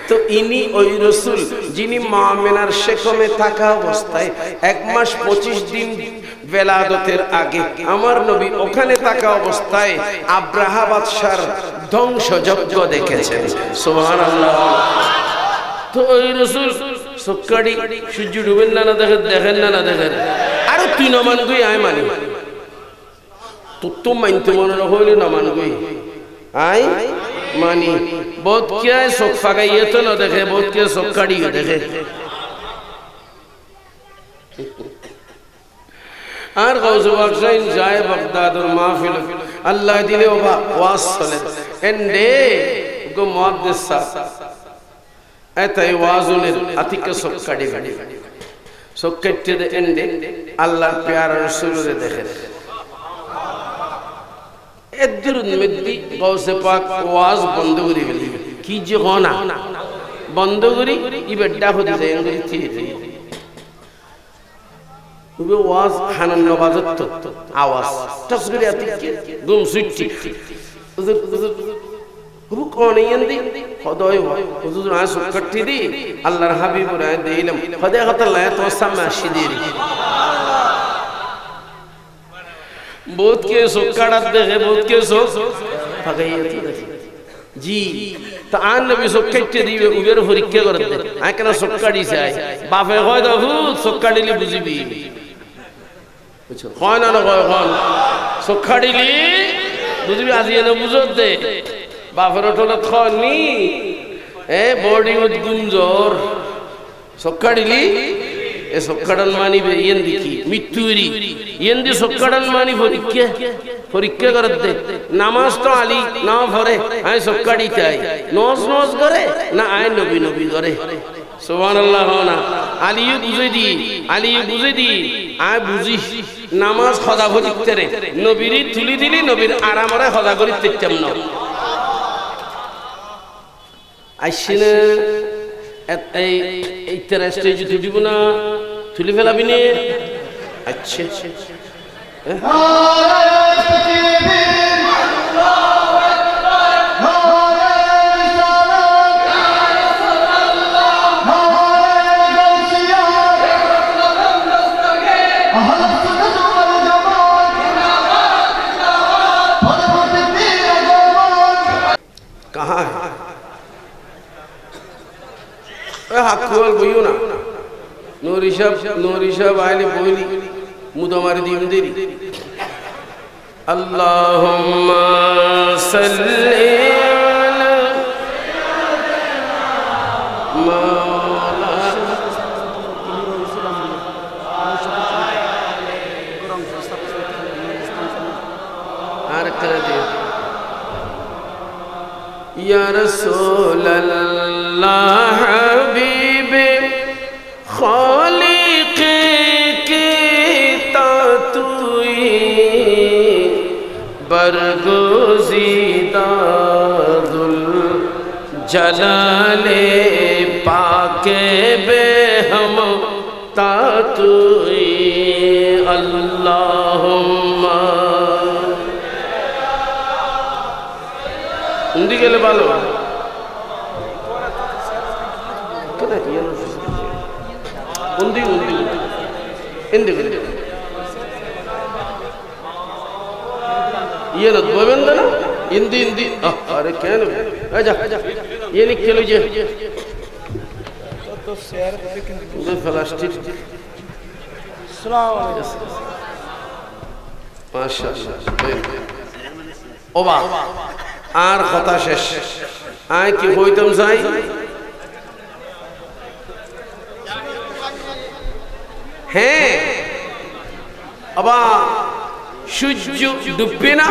তো ইনি ওই রাসূল যিনি মা আমিনার শেকমে থাকা অবস্থায় 1 মাস 25 দিন বেলাদতের আগে আমার নবী ওখানে থাকা অবস্থায় আব্রাহা বাদশার ধ্বংসযজ্ঞ দেখেছেন। সুবহানাল্লাহ। তো ওই রাসূল সক্কাডি সূর্য ডুবেন না দেখেন না দেখেন আর 3 মান গই আয় মানি তো মানতে মনে হইলে না মানবই আই মানি বহুত কে চোখ ফাগাইয়ে তো না দেখে, বহুত কে চোখ কাড়িয়ে দেখে। আর গাউসে বাকশাইন যায় বাগদাদর মাহফিল আল্লাহ দিলে ওয়াজ চলে এন্ডে গো মুহাদ্দিস সাহেব এতাই ওয়াজুনের আতিকে চোখ কাড়ি গাড়ি চোখ কেটে দে এন্ডে আল্লাহর প্যারা রাসূলরে দেখে এদরুন মেদি গাউসে পাক ওয়াজ বন্ধ করে গেলি কি যে হনা বন্ধ করি ই বেড্ডা হতে যায় এঙ্গরি থি উবে ওয়াজ হানান নবাজত আওয়াজ তসগরি আতিকে গুম সুইটি হুবু কোন ইন্দি হদয় হুজুর আস কট্টি দি আল্লাহর হাবিব রায় দিলাম হদয় হতাল্লাহ তো সামা শিদিরি बहुत के सोख काढ़ देखे बहुत के सोख जी तो आन नबी सोख कट्टे दी उबेर फरिक्के करते आय केना सोख काढ़ी से आय बापे कय दा भूत सोख काढ़िली बुझिबी कय ना ना कय कन सोख काढ़िली बुझिबी আজি এনে বুঝত দে বাপের টলত খনি এ বডি উদ গুঞ্জর সোখ কাढ़িলি এ সক্কাডন মানিবে ইয়েন্দি কি মৃত্যুরি ইয়েন্দি সক্কাডন মানি পরীক্ষা করে দে নামাজ তো আলী না পড়ে আয় সক্কাডি চাই নজ করে না আয় নবী নবী করে সুবহানাল্লাহ না আলী বুঝে দি আয় বুঝি নামাজ খদা ভজিতে রে নবীরি তুলি দিলি নবীর আরামরে খদা করি তেতাম না আইসিনে এই তেরা স্টেজ তুলিব না তুলি ফেলাবি নে আচ্ছা कहाँ है हाकुल बोइयो ना नूरी शब आले बोली मुदमारी दीम देरी अल्लाहुम्मा सल्ली अला या रसूल अल्लाह हबीबे खालिक की तातुई बरगुज़ीदा दुल जलाले पाके बेहम तातुई अल्लाहुम्मा उन्दी के लिए बालो उन्दी ये लो दो बंदे ना हिंदी हिंदी अरे क्या ना आजा ये लिख के लीजिए तो शेयर दो प्लास्टिक सलाम माशाअल्लाह ओबा आर কথা শেষ আয় কি হইতাম যাই হ্যাঁ আবা সূর্য ডুববে না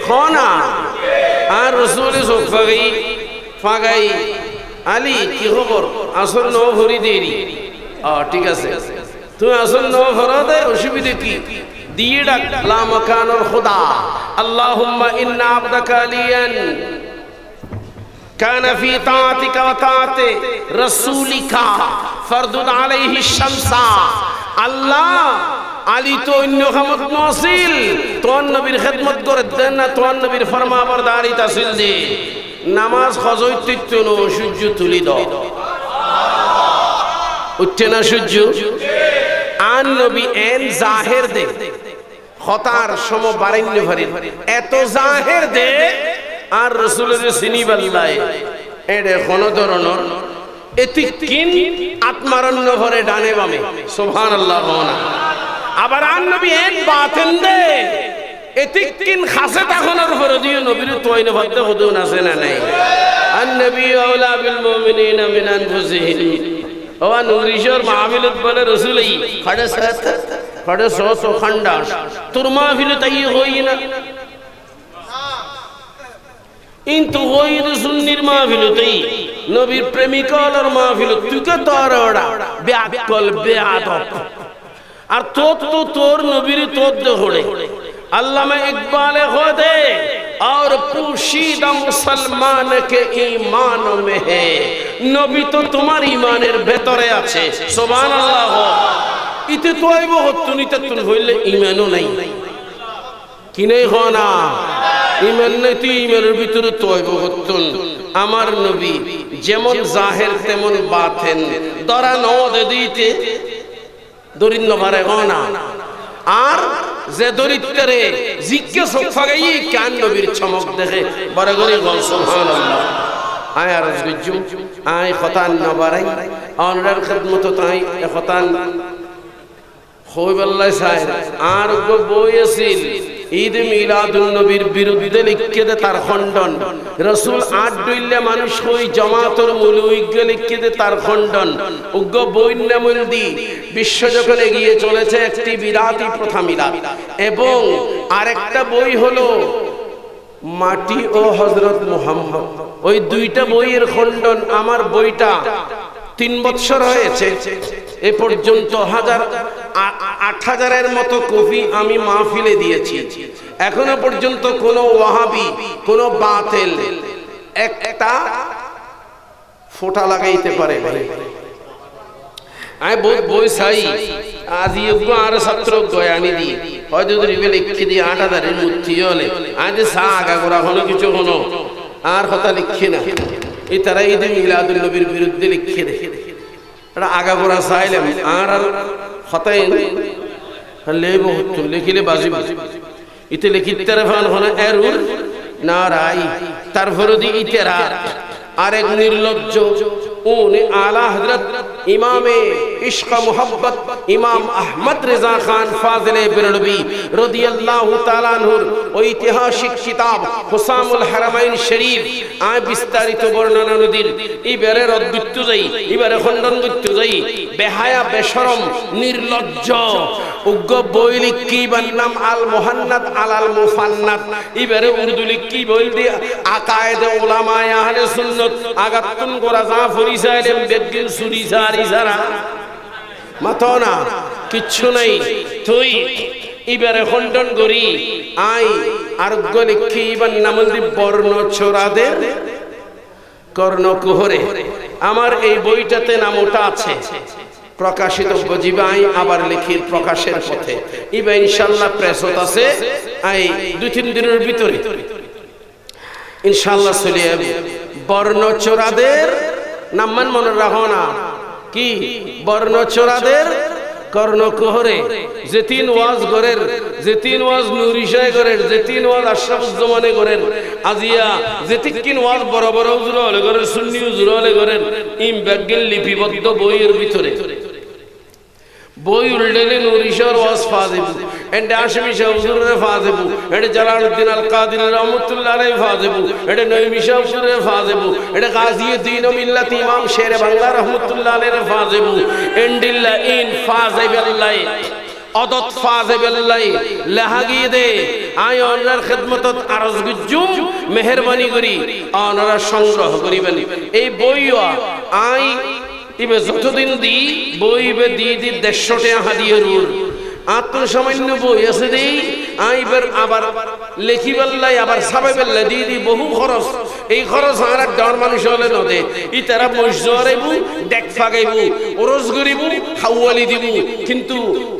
খানা আর রাসূল ফাগাই আলী কি খবর আসল ন ভরি দেরি ঠিক আছে তুই আসল ন ভরা দে অসুবিধা কি দিয়ে ডাক লা মাকানুল খুদা আল্লাহুম্মা ইন্না আবদাকা লিয়ান কানা ফি তাআতিকা ওয়া তাআতি রাসূলিকা ফারদুন আলাইহি শামসা আল্লাহ আলী তো অন্য খামত নসিল তোর নবীর খেদমত করে দেন না তোর নবীর ফরমাবরদারি তাসিল দে নামাজ খজই তিত্ত নো সূর্য তুলি দাও উঠে না সূর্য আন নবী এন জাহির দে খতার সম বারাইন্য ভরে এত জাহির দে আর রাসূলের সিনি বল্লায় এডে কোন ধরনের এতিকিন আত্মারণ্য ভরে ডানে বামে সুবহানাল্লাহ না আবার আন নবী এন বাতেন দে এতিকিন খাসে তখনের উপর দিয়ে নবীর তোয়নে ভদ্দে হুদুন আছে না নাই আন নবী আওলা বিল মুমিনিনা মিন আনফুসিহিম ওয়া নুরিশর মাহফিলত বলে রাসূলই খড়ে সাথ খড়ে সো খন্ডাস তোর মাহফিল তাই হই না ইনতু হই রাসূলের মাহফিল তাই নবীর প্রেমিকার মাহফিল তুই কে তোর ওড়া বেআকল বেআদব আর তোর নবীর তোর দহড়ে अल्लामा इकबाल खुदे और पोशीदा मुसलमान के ईमान में है नबी तो तुम्हार ईमानेर भेतरे आछे सुबहानाल्लाह इते तोयब हत्तुनिते तुन হইলে ঈমানও নাই কি নাই হনা ঈমান নাই তুই ঈমানের ভিতরে তয়ব হত্তুন আমার নবী যেমন জাহির তেমন বাতেন দরা নদ দিতে দরিন্ন ভারে হনা আর যে দরিদ্রে জিজ্ঞেস ফাগাই কান নবীর চমক দেখে বড় করে গল সুবহানাল্লাহ আয় আরজ গজু আয় খতান নবারাই অনরার খিদমত তাই খতান খোয়বাল্লাহ সাহেব আর গো বই আছিল ঈদ মিলাদুন নবীর বিরুদ্ধে লিখকে দে তার খণ্ডন রাসূল আট ডইলে মানুষ কই জামাতের মুলুইগে লিখকে দে তার খণ্ডন উগ্র বইন নামল দি বিশ্ব যখন এগিয়ে চলেছে একটি বিরাতি প্রথা মিলাদ এবং আরেকটা বই হলো মাটি ও হযরত মুহাম্মদ ওই দুইটা বইয়ের খণ্ডন আমার বইটা 3 বছর হয়েছে এ পর্যন্ত 8000 এর মতো কপি আমি মাহফিলে দিয়েছি এখনো পর্যন্ত কোন ওয়াহাবি কোন বাতিল একটা ফোঁটা লাগাইতে পারে না আই বহুত বই চাই আজি এগো আর ছাত্র গয়ানি দি হয়তো রিবে লিখি দি 8000 এর মুঠি হলে আজ সা আগা করা হলো কিছু হলো আর কথা লিখি না এই তারা ঈদ মিলাদুন নবীর বিরুদ্ধে লিখে দে এটা আগা করা চাইলাম আর হতাই লেব হতো লিখিলে বাজিব ইতে লিখিতে ফান হলো এরুর না রাই তারপরে দি ইতেরা আরেক নির্লজ্জ উনি আলা হযরত ইমামে ইশক মোহাব্বত ইমাম আহমদ রেজা খান ফাজিলে বেরলভী রাদিয়াল্লাহু তাআলা আনহুর ঐতিহাসিক কিতাব হুসামুল হারামাইন শরীফ আয় বিস্তারিত বর্ণনা নদীর ইবারে রদ্দুত্ত যাই ইবারে খণ্ডন দুত্ত যাই বেহায়া বেশরম নির্লজ্জ উগ্র বই লিখি নাম আল মুহান্নাদ আল মুফান্নাদ ইবারে উর্দু লিখি বই দি আকায়েদ উলামায়ে আহলে সুন্নাত আগাতুন গোরা জাফরি সাইলেম বেদিন সুরি সারি সারা মাতনা কিচ্ছু নাই তুই ইবারে খণ্ডন করি আই আরোগ্য লিখি ইবান নামল দি বর্ণ ছোরাদের কর্ণকুহরে আমার এই বইটাতে নাম ওটা আছে প্রকাশিত গজিবাই আবার লিখির প্রকাশের পথে ইবা ইনশাআল্লাহ প্রেস হতাছে আই 2-3 দিনের ভিতরে ইনশাআল্লাহ চলে যাবে বর্ণচোরাদের নাম মনে রাখো না কি বর্ণচোরাদের কর্ণ কোহরে যে তিন ওয়াজ গরের যে তিন ওয়াজ নুরিশায় গরের যে তিন ওয়াজ আশরাফুজ্জামানে গরের আজিয়া যে তিন ওয়াজ বড় বড় হুজুর হলে গরের সুন্নি হুজুর হলে গরের ইম ব্যাগিল লিপিবদ্ধ বইয়ের ভিতরে বই উল্লেলে নুরিশার ওয়াজ ফাজিবু এন্ড আশমি শাহ হুজুরের ফাজিবু এন্ড জালালউদ্দিন আল কাদির রহমাতুল্লাহ আলাইহি ফাজিবু এন্ড নঈমি শাহ হুজুরের ফাজিবু এন্ড গাজীউদ্দিন মিল্লাত ইমাম শের বাংলা রহমাতুল্লাহ আলাইহি ফাজিবু এন্ডিল্লা ইন ফাজিবিল্লাহ অদত ফাজিবিল্লাহ লাহাগিদে আই ওনার খিদমতত আরজ গুজুম মেহেরবানি করি ওনারা সংগ্রহ করিবেন এই বইয়া আই ইবে যতদিন দি বইবে দি 150 টাকা দিয়ে রুর আত্মসামান্য বই আছে দেই আইবার আবার লেখিবাল্লাই আবার সাবেবেল্লা দি বহু খরচ এই খরচ আর ডর মানুষ হলে নদে ই তারা মজজরেবু দেখ ফাগাইবু ওরজ গরিবু হাওয়ালি দিবু কিন্তু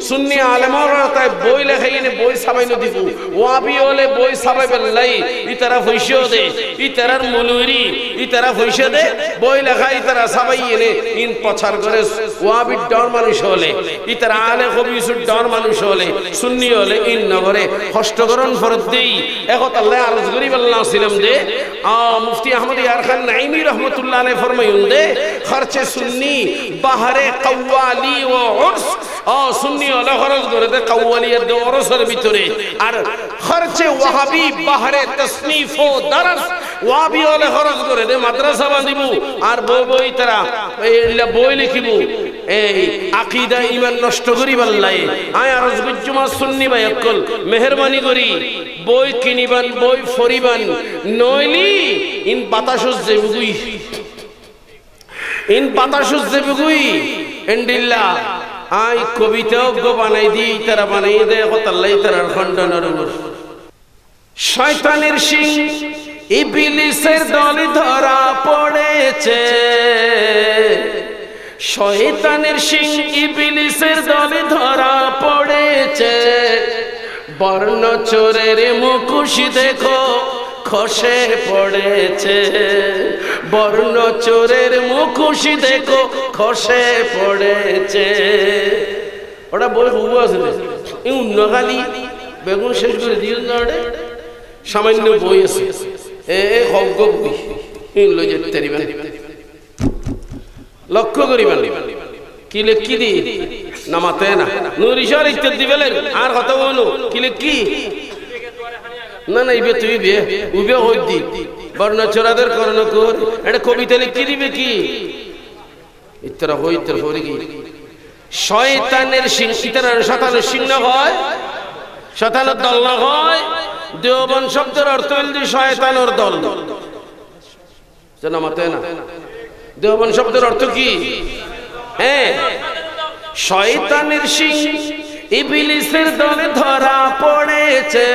সুন্নি আলেমরা তাই বই লেখাইনে বই সাবাইনো দিবু ওয়াবি হলে বই সাবেবেল্লাই ই তারা পয়সা দে ই তারার মলুরি ই তারা পয়সা দে বই লেখাই তারা সাবাইনে ইন প্রচার করে ওয়াবি ডর মানুষ হলে ই তারা আলে কবিসুর ডর মানুষ হলে সুন্নি হলে ইন নগরে কষ্টকরণ ফরত দেই একত আল্লাহ আরজ গরিব আল্লাহ ছিলাম দে মুফতি আহমদ ইয়ার খান নাইমি রহমাতুল্লাহ আলাইহি ফরমায়ুন দে খরচে সুন্নি বাহারে কওয়ালি ও উরস সুন্নি হলে খরচ করে দে কওয়ালিয়াত দে উরসের ভিতরে আর খরচে ওয়াহাবি বাহারে তাসনিফ ও দরস ওয়াহাবি হলে খরচ করে দে মাদ্রাসা বাঁধিবু আর বই তারা বই লিখিবু এই আকীদা ঈমান নষ্ট করি বললাই আয় আরজ গুজুমা সুন্নি ভাই অকল মেহেরবানি করি বই কিনিবান বই ফরিবান নইলি ইন বাতাসুস জেবুগুই এন্ডিল্লা আই কবিতাও গো বানাই দি তারা বানাই দে কতাল্লাই তারার খণ্ডনের উপর শয়তানের সিং ইবলিসের দলে ধরা পড়েছে শয়তানের সিং ইবলিসের দলে ধরা পড়েছে বর্ণ চোরের মুখোশ দেখো খসে পড়েছে বর্ণ চোরের মুখোশ দেখো খসে পড়েছে ওটা বই হুবু আছে এই উন্নকালি বেগুন শেষ করে দিও না সামান্য বই আছে এ হজ্ঞ বই এই লই যেতে পারিবেন লক্ষ্য করিবেন কি লেখি দি নামাতে না নুরিশার ইত্যাদি বেলেন আর কথা বলো কি লেখি না না ইবে তুই বে উবে হই দি বর্ণ চোরাদের করণ কর এটা কবিতা লিখি দিবে কি ইতরা হই ইতরা হরি কি শয়তানের সিং ইতরা শয়তানের সিং না হয় শয়তানের দল না হয় দেওবন শব্দের অর্থ হল শয়তানের দল জানামাতে না দেওবন শব্দের অর্থ কি হ্যাঁ শয়তানের সিং ইবলিসের দলে ধরা পড়েছে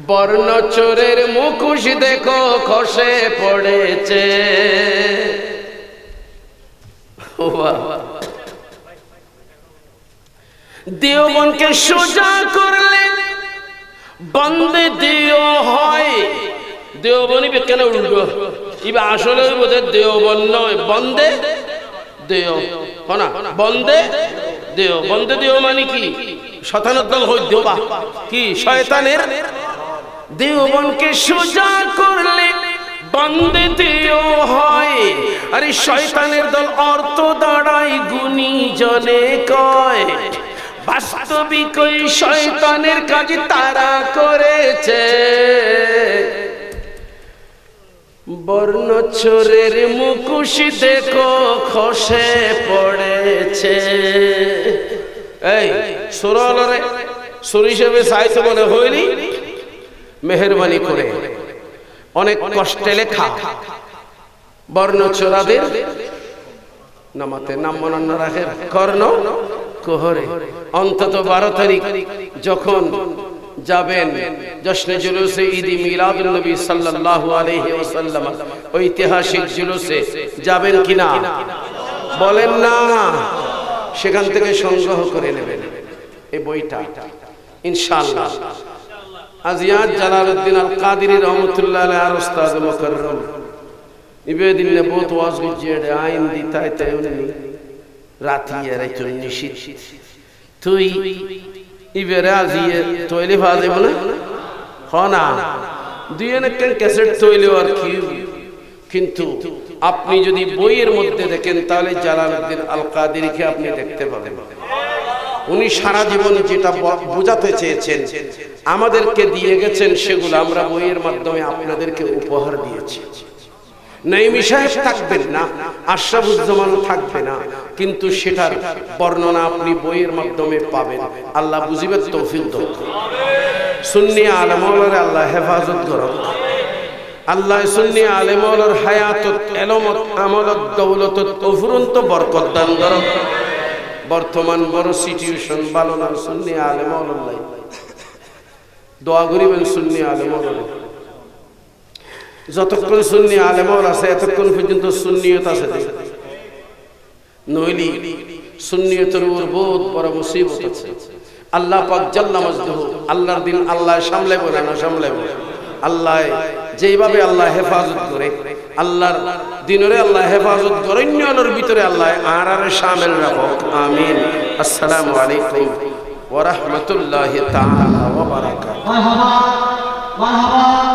বর্ণ চোরের মুখোশ দেখো খসে পড়েছে দেওবনকে সোজা করলে বন্দে দিও হয় দেওবনই কেন উল্টো ইবে আসলে বোধ দেওবন নয় বন্দে দেও না বন্দে দেও বন্দে দেও মানে কি শয়তানের দল হই দেবা কি শয়তানের দেওবনকে সোজা করলে বন্দে দেও হয় আরে শয়তানের দল অর্থ দাঁড়ায় গুণী জনে কয় বাস্তবিক ওই শয়তানের কাজ তারা করেছে বর্ণ চোরের মুখোশ দেখো খসে পড়েছে এই সুরলরে সুর হিসেবে সাহিত্য মনে হয়নি মেহেরবানি করে অনেক কষ্টে লেখা বর্ণ চোরাদের নামাতে নাম মনন্য রাখে কর্ণ কোহরে অন্তত 12 তারিখ যখন যাবেন জশ্নে জুলুসে ঈদি মিলাদুন নবী সাল্লাল্লাহু আলাইহি ওয়াসাল্লাম ঐতিহাসিক জুলুসে যাবেন কিনা বলেন না সেখান থেকে সংগ্রহ করে নেবেন এই বইটা ইনশাআল্লাহ আজিয়াত জালালউদ্দিন আল কাদিরি রহমাতুল্লাহ আলাইহি আর উস্তাদ মুকররম ইবে দিন নে বহুত ওয়াজ গুজিয়ে আইন দিতাই তাই উনি রাতি এরাইতো নিশিত তুই ইবেরে আজিয়ে তৈলি ভাজে বলে হনা দুই অনেকখান ক্যাসেট তৈলি আর কি কিন্তু আপনি যদি বইয়ের মধ্যে দেখেন তাহলে জালালউদ্দিন আল কাদেরীকে আপনি দেখতে পাবেন উনি সারা জীবন যেটা বোঝাতে চেয়েছেন আমাদেরকে দিয়ে গেছেন সেগুলো আমরা বইয়ের মাধ্যমে আপনাদেরকে উপহার দিয়েছি নাইমি সাহেব থাকবেন না আশরাফুজ্জামান থাকবে না কিন্তু সেটার বর্ণনা আপনি বইয়ের মাধ্যমে পাবেন আল্লাহ বুঝিবার তৌফিক দান সুন্নি আলেমওয়ালার আল্লাহ হেফাজত করুন আল্লাহ সুন্নি আলেমওয়ালার হায়াতত এলমত আমলত দৌলতত অফুরন্ত বরকত দান করুন বর্তমান বড় সিচুয়েশন ভালো না সুন্নি আলেমওয়ালার দোয়া করিবেন সুন্নি আলেমওয়ালার যতক্ষণ সুন্নি আলেমওয়ালা আছে এতক্ষণ পর্যন্ত সুন্নিয়ত আছে নইলি সুন্নিয়তের উপর বহুত বড় মুসিবত আছে আল্লাহ পাক জাল্লা মাজদুহু আল্লাহর দিন আল্লাহ সামলাইব না সামলাইব আল্লাহ যেইভাবে আল্লাহ হেফাজত করে আল্লাহর দিনরে আল্লাহ হেফাজত করে অন্যর ভিতরে আল্লাহ আর শামিল রাখুক আমিন আসসালামু আলাইকুম ওয়া রাহমাতুল্লাহি তাআলা ওয়া বারাকাতুহু মারহাবা মারহাবা